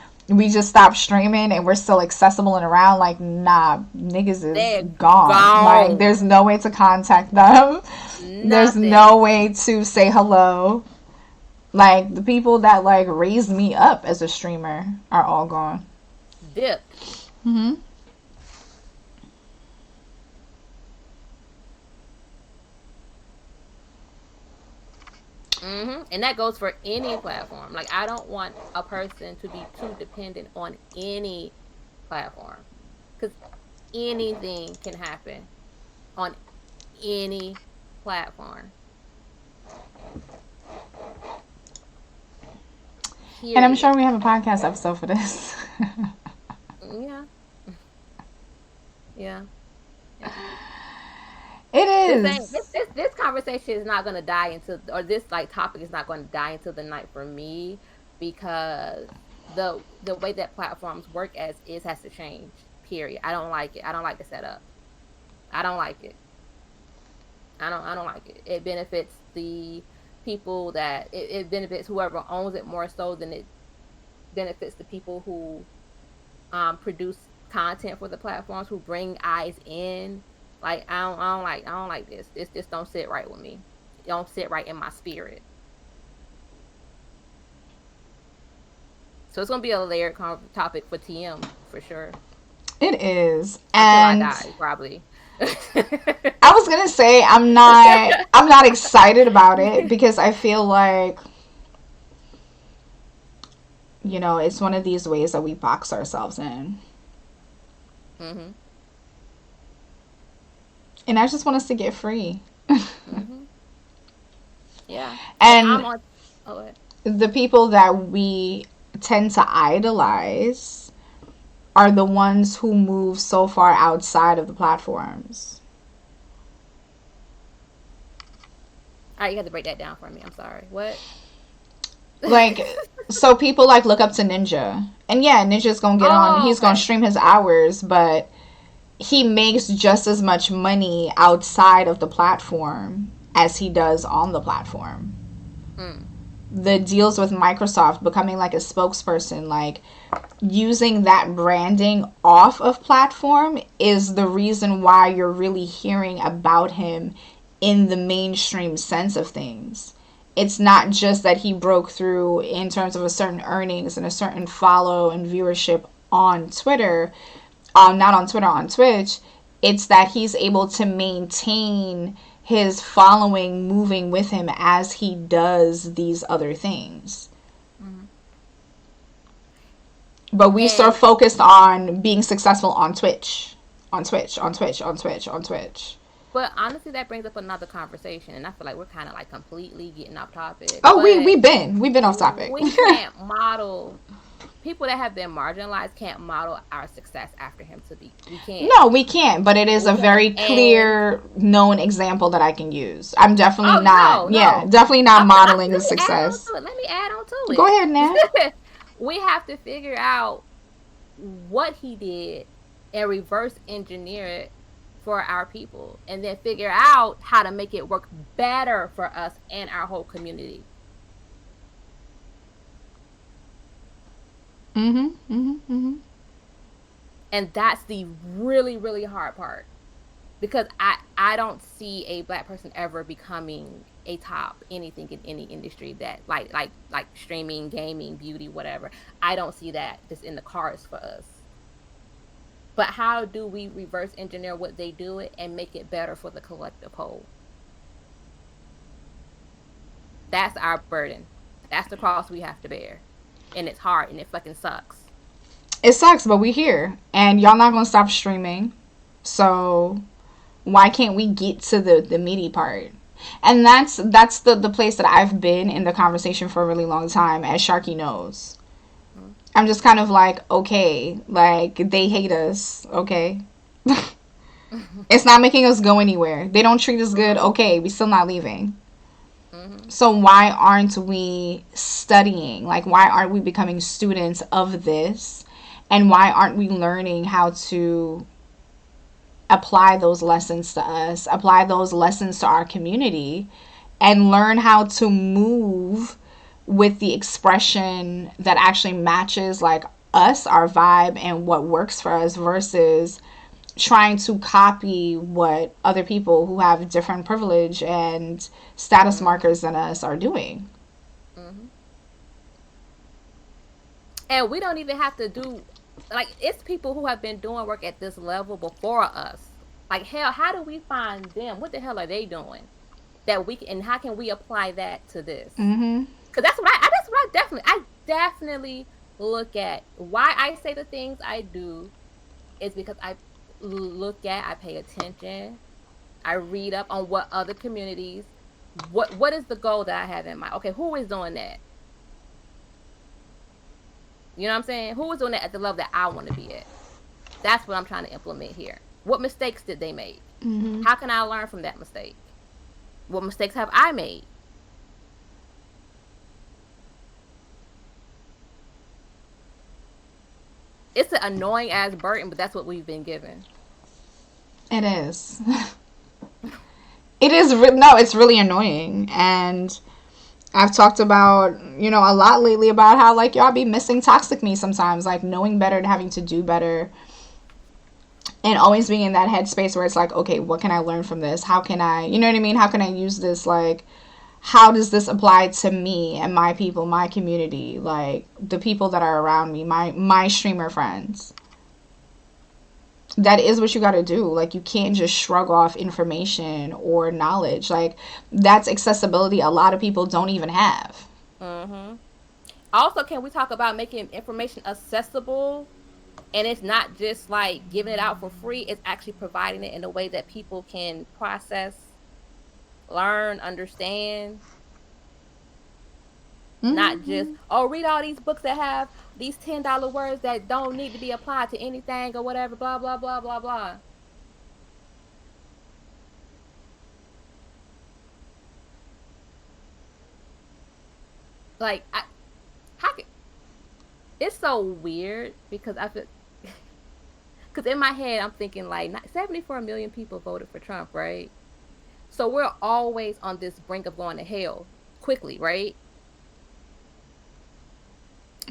just stopped streaming and we're still accessible and around. Like, nah, niggas is gone. Like, there's no way to contact them. Nothing. There's no way to say hello. Like, the people that, like, raised me up as a streamer are all gone. Dipped. Mm-hmm. And that goes for any platform. Like, I don't want a person to be too dependent on any platform, because anything can happen on any platform. Period. And I'm sure we have a podcast episode for this. Yeah. Yeah. Yeah. It This ain't is. this conversation is not gonna die into, or this like topic is not gonna die into the night for me, because the way that platforms work as is has to change. Period. I don't like it. I don't like the setup. I don't like it. I don't like it. It benefits the people that it benefits whoever owns it more so than it benefits the people who produce content for the platforms, who bring eyes in. Like I don't like this. This just don't sit right with me. It don't sit right in my spirit. So it's gonna be a layered topic for TM for sure, It is. until I And die probably. I was gonna say I'm not excited about it because I feel like, it's one of these ways that we box ourselves in. Mhm. And I just want us to get free. Mhm. Yeah. Like I'm And on. Oh, the people that we tend to idolize are the ones who move so far outside of the platforms. all right. You have to break that down for me. I'm sorry. What? Like, so people like look up to Ninja. And yeah, Ninja's gonna get on, Oh, he's gonna okay. stream his hours, but he makes just as much money outside of the platform as he does on the platform. Mm. The deals with Microsoft, becoming like a spokesperson, like using that branding off of platform is the reason why you're really hearing about him in the mainstream sense of things. It's not just that he broke through in terms of a certain earnings and a certain follow and viewership on Twitter, not on Twitter, on Twitch. It's that he's able to maintain his following moving with him as he does these other things. Mhm. But we so And focused on being successful on Twitch, on Twitch, on Twitch, on Twitch, on Twitch. but honestly, that brings up another conversation, and I feel like we're kind of like completely getting off topic. Oh, But we've been off topic. we can't model people that have been marginalized, can't model our success after him to be. We can't. No, we can't. But it is a We can't. very And clear, known example that I can use. I'm definitely oh not. no, Yeah, no. definitely not Let modeling the me add on success. to it. Let me add on to Go ahead, Nat. it. We have to figure out what he did and reverse engineer it for our people, and then figure out how to make it work better for us and our whole community. Mm-hmm. Mm-hmm. Mm-hmm. And that's the really really hard part, because I don't see a black person ever becoming a top anything in any industry, that like streaming, gaming, beauty, whatever. I don't see that just in the cards for us. But how do we reverse engineer what they do it and make it better for the collective whole? That's our burden. That's the cross we have to bear. And it's hard and it fucking sucks. It sucks, but we here, and y'all not gonna stop streaming. So why can't we get to the meaty part? And that's the place that I've been in the conversation for a really long time, as Sharky knows. Mm-hmm. I'm just kind of like, okay, like they hate us, okay. It's not making us go anywhere. They don't treat us good, Mm-hmm. okay, we still not leaving. Mm-hmm. So why aren't we studying? Like, why aren't we becoming students of this? And why aren't we learning how to apply those lessons to us, apply those lessons to our community, and learn how to move with the expression that actually matches like us, our vibe, and what works for us, versus trying to copy what other people who have different privilege and status Mm-hmm. markers than us are doing. Mm-hmm. And we don't even have to do, like, it's people who have been doing work at this level before us. Like, hell, how do we find them? What the hell are they doing that we can, and how can we apply that to this? Mm-hmm. Because that's what I definitely look at. Why I say the things I do is because I pay attention, I read up on what other communities, what is the goal that I have in mind. Okay, who is doing that? You know what I'm saying? Who is doing that at the level that I want to be at? That's what I'm trying to implement here. What mistakes did they make? Mm-hmm. How can I learn from that mistake? What mistakes have I made? It's an annoying ass burden, but that's what we've been given. It is. It is. No, it's really annoying. And I've talked about, a lot lately about how, like, y'all be missing toxic me sometimes, like, knowing better and having to do better. And always being in that headspace where it's like, okay, what can I learn from this? How can I, you know what I mean? How can I use this? Like, how does this apply to me and my people, my community, like the people that are around me, my streamer friends? That is what you got to do. Like, you can't just shrug off information or knowledge. Like, that's accessibility a lot of people don't even have. Mm-hmm. Also, can we talk about making information accessible? And it's not just like giving it out for free, it's actually providing it in a way that people can process, learn, understand. Not just, Mm-hmm. oh, read all these books that have these $10 words that don't need to be applied to anything or whatever, blah, blah, blah, blah, blah. Like, how can, it's so weird because I feel, because in my head, I'm thinking like 74 million people voted for Trump, right? So we're always on this brink of going to hell quickly, right?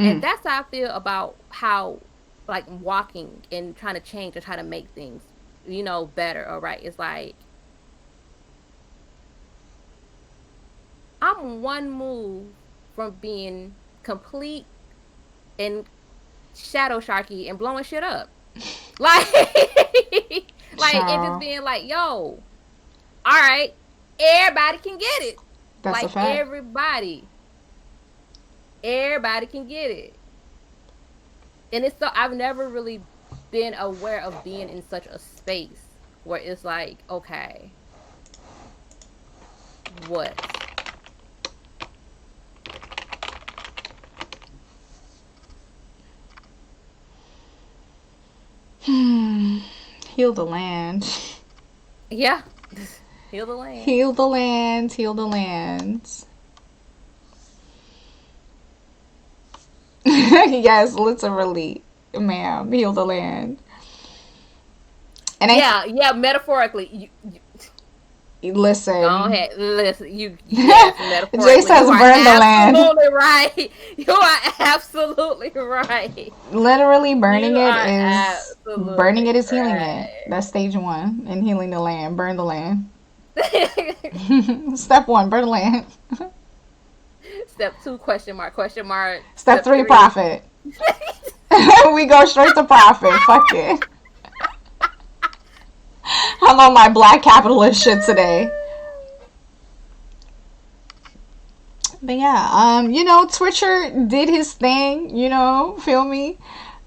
And Mm. that's how I feel about how, like, walking and trying to change or try to make things, better or right. It's like, I'm one move from being complete and shadow sharky and blowing shit up. Like, like it just Child, being like, yo, all right, everybody can get it. that's a Like, fact. everybody can get it. And it's so, I've never really been aware of being in such a space where it's like, okay, what? Heal the land. Yeah. Heal the land. Heal the land. Heal the land. Yes, literally, ma'am. Heal the land. And Yeah, yeah, metaphorically. Go listen. ahead. Listen, yes, Jay metaphorically. You says are burn the land. absolutely right. You are absolutely right. Literally You are absolutely burning it is healing it. right. That's stage one in healing the land. Burn the land. Step one, burn the land. Step 2, question mark, question mark. Step Step three, 3. profit. We go straight to profit. Fuck it. I'm on my black capitalist shit today. But yeah, Twitcher did his thing, feel me?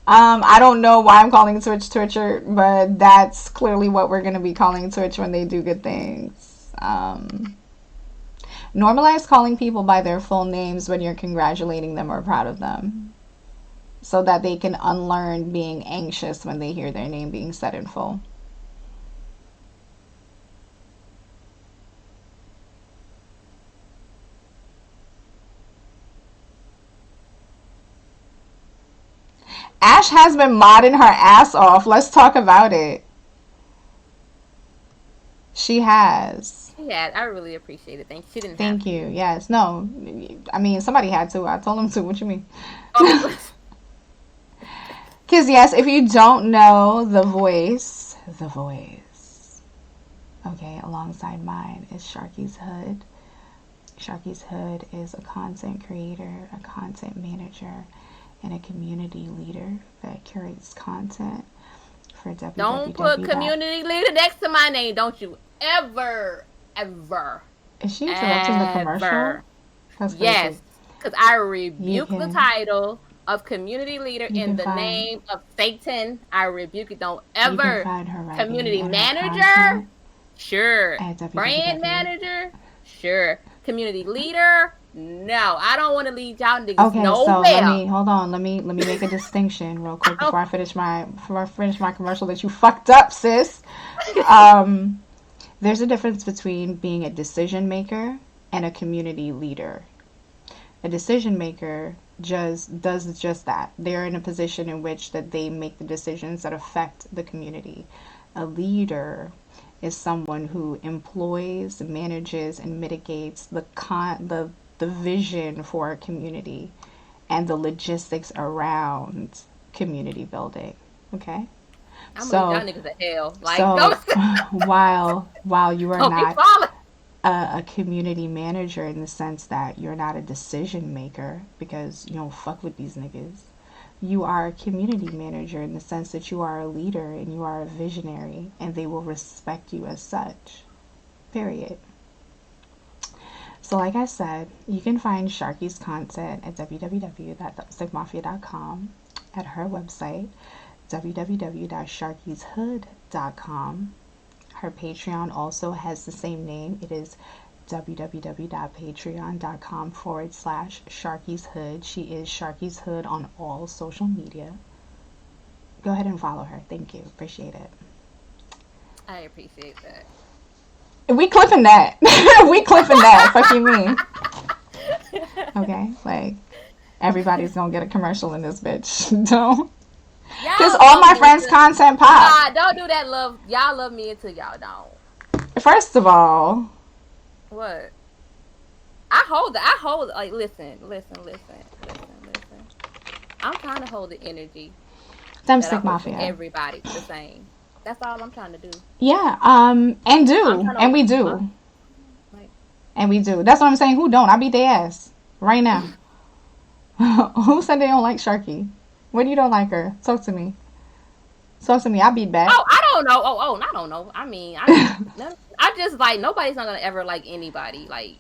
I don't know why I'm calling Twitch Twitcher, but that's clearly what we're gonna be calling Twitch when they do good things. Normalize calling people by their full names when you're congratulating them or proud of them, so that they can unlearn being anxious when they hear their name being said in full. Ash has been modding her ass off. Let's talk about it. She has. Yeah, I really appreciate it. Thank you. She didn't have Thank you. to. Yes. No. I mean, somebody had to. I told them to. What you mean? Oh, Because, yes, if you don't know the voice, okay, alongside mine is Sharky's Hood. Sharky's Hood is a content creator, a content manager, and a community leader that curates content for don't put www. community leader next to my name. Don't you ever, ever, Is she interrupting the commercial? ever. That's crazy. Yes, because I You rebuke the can title of community leader you in can the find name of Satan. I rebuke it. Don't you can ever. find her writing Community and her manager? content Sure. at Brand www. manager? Sure. Community leader? No, I don't want to lead y'all niggas Okay, so let nowhere. me hold on. Let me make a distinction real quick before I finish my commercial that you fucked up, sis. Um, there's a difference between being a decision maker and a community leader. A decision maker just does just that. They're in a position in which that they make the decisions that affect the community. A leader is someone who employs, manages, and mitigates the vision for a community and the logistics around community building. Okay? I'm gonna lead y'all So niggas to hell. Like, don't so while you are don't be not falling. a community manager in the sense that you're not a decision maker because you don't fuck with these niggas. You are a community manager in the sense that you are a leader and you are a visionary and they will respect you as such. Period. So, like I said, you can find Sharky's content at www.thumbstickmafia.com, at her website, www.sharky'shood.com. Her Patreon also has the same name. It is www.patreon.com/Sharky's Hood. She is Sharky's Hood on all social media. Go ahead and follow her. Thank you. Appreciate it. I appreciate that. We clipping that. We clipping that. Fuck you mean. Okay? Like, everybody's gonna get a commercial in this bitch. Don't. Because Y'all all love my me friends' until content pop. nah, don't do that. Love y'all love me until y'all don't. First of all, What? I hold like listen. I'm trying to hold the energy that I Thumbstick hold for Mafia. everybody the same. That's all I'm trying to do. Yeah, I'm trying and to we huh? do. Like And we do. That's what I'm saying. Who don't? I beat their ass. Right now. Who said they don't like Sharky? When you don't like her? Talk to me. Talk to me. I beat back. I don't know. I don't know. I mean, I just like nobody's not gonna ever like anybody. Like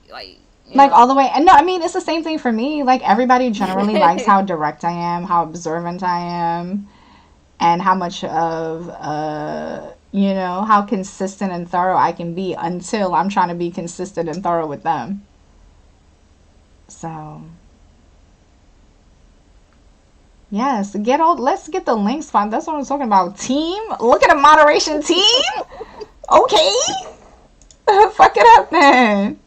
you Like all know. the way. And no, I mean, it's the same thing for me. Like everybody generally likes how direct I am, how observant I am, and how much of how consistent and thorough I can be until I'm trying to be consistent and thorough with them. So yes, let's get the links found. That's what I'm talking about. Team, look at a moderation team. Okay, fuck it up then.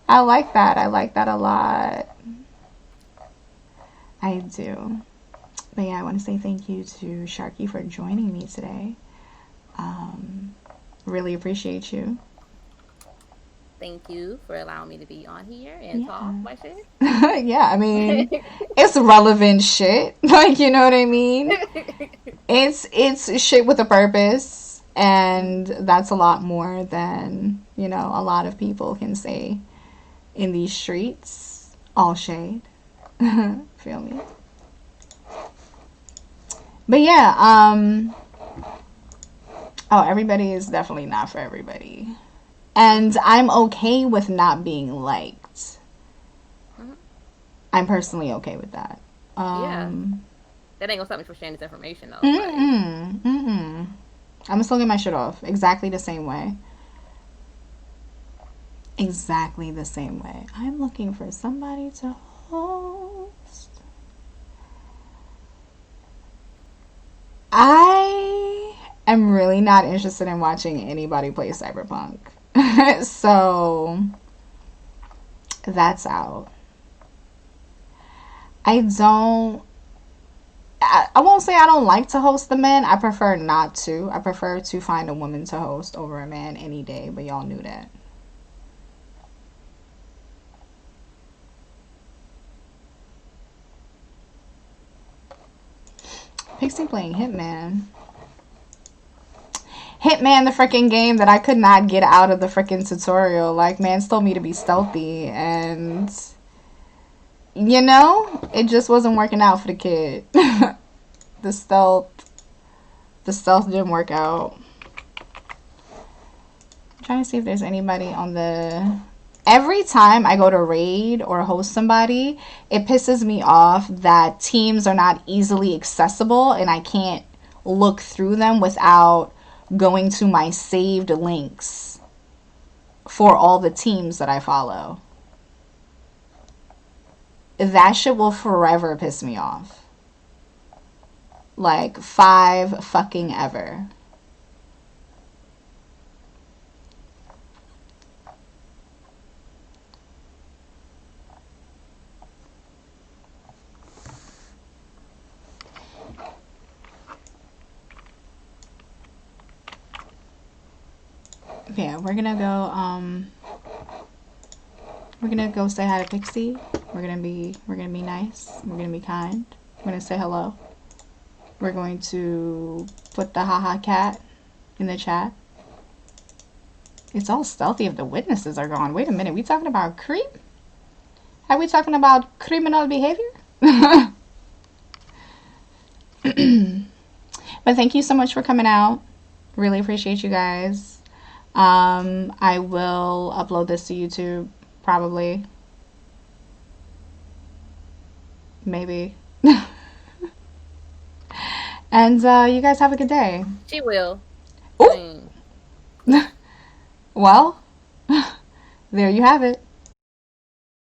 I like that. I like that a lot. I do. But yeah, I want to say thank you to Sharky for joining me today. Um, really appreciate you. Thank you for allowing me to be on here and talk Yeah. my shit. Yeah, I mean, it's relevant shit. Like, you know what I mean? It's shit with a purpose, and that's a lot more than, a lot of people can say in these streets. All shade. Feel me? But yeah, oh, everybody is definitely not for everybody. And I'm okay with not being liked. Mhm. I'm personally okay with that. Yeah, Um, that ain't gonna stop me from sharing this information though. Like, mm-mm. I'm gonna still get my shit off exactly the same way. Exactly the same way. I'm looking for somebody to host. I am really not interested in watching anybody play Cyberpunk. So that's out. I don't. I won't say I don't like to host the men. I prefer not to. I prefer to find a woman to host over a man any day, but y'all knew that. Pixie playing Hitman. Hitman, the freaking game that I could not get out of the freaking tutorial. Like, man told me to be stealthy, and it just wasn't working out for the kid. the stealth, the stealth didn't work out. I'm trying to see if there's anybody on the. Every time I go to raid or host somebody, it pisses me off that teams are not easily accessible and I can't look through them without going to my saved links for all the teams that I follow. that shit will forever piss me off. Like, five fucking ever. Yeah, we're gonna go say hi to Pixie. We're gonna be nice. We're gonna be kind. We're gonna say hello. We're going to put the haha cat in the chat. It's all stealthy if the witnesses are gone. Wait a minute, we talking about creep? Are we talking about criminal behavior? But thank you so much for coming out. Really appreciate you guys. I will upload this to YouTube probably. Maybe. And you guys have a good day. She will. Ooh. Well, there you have it.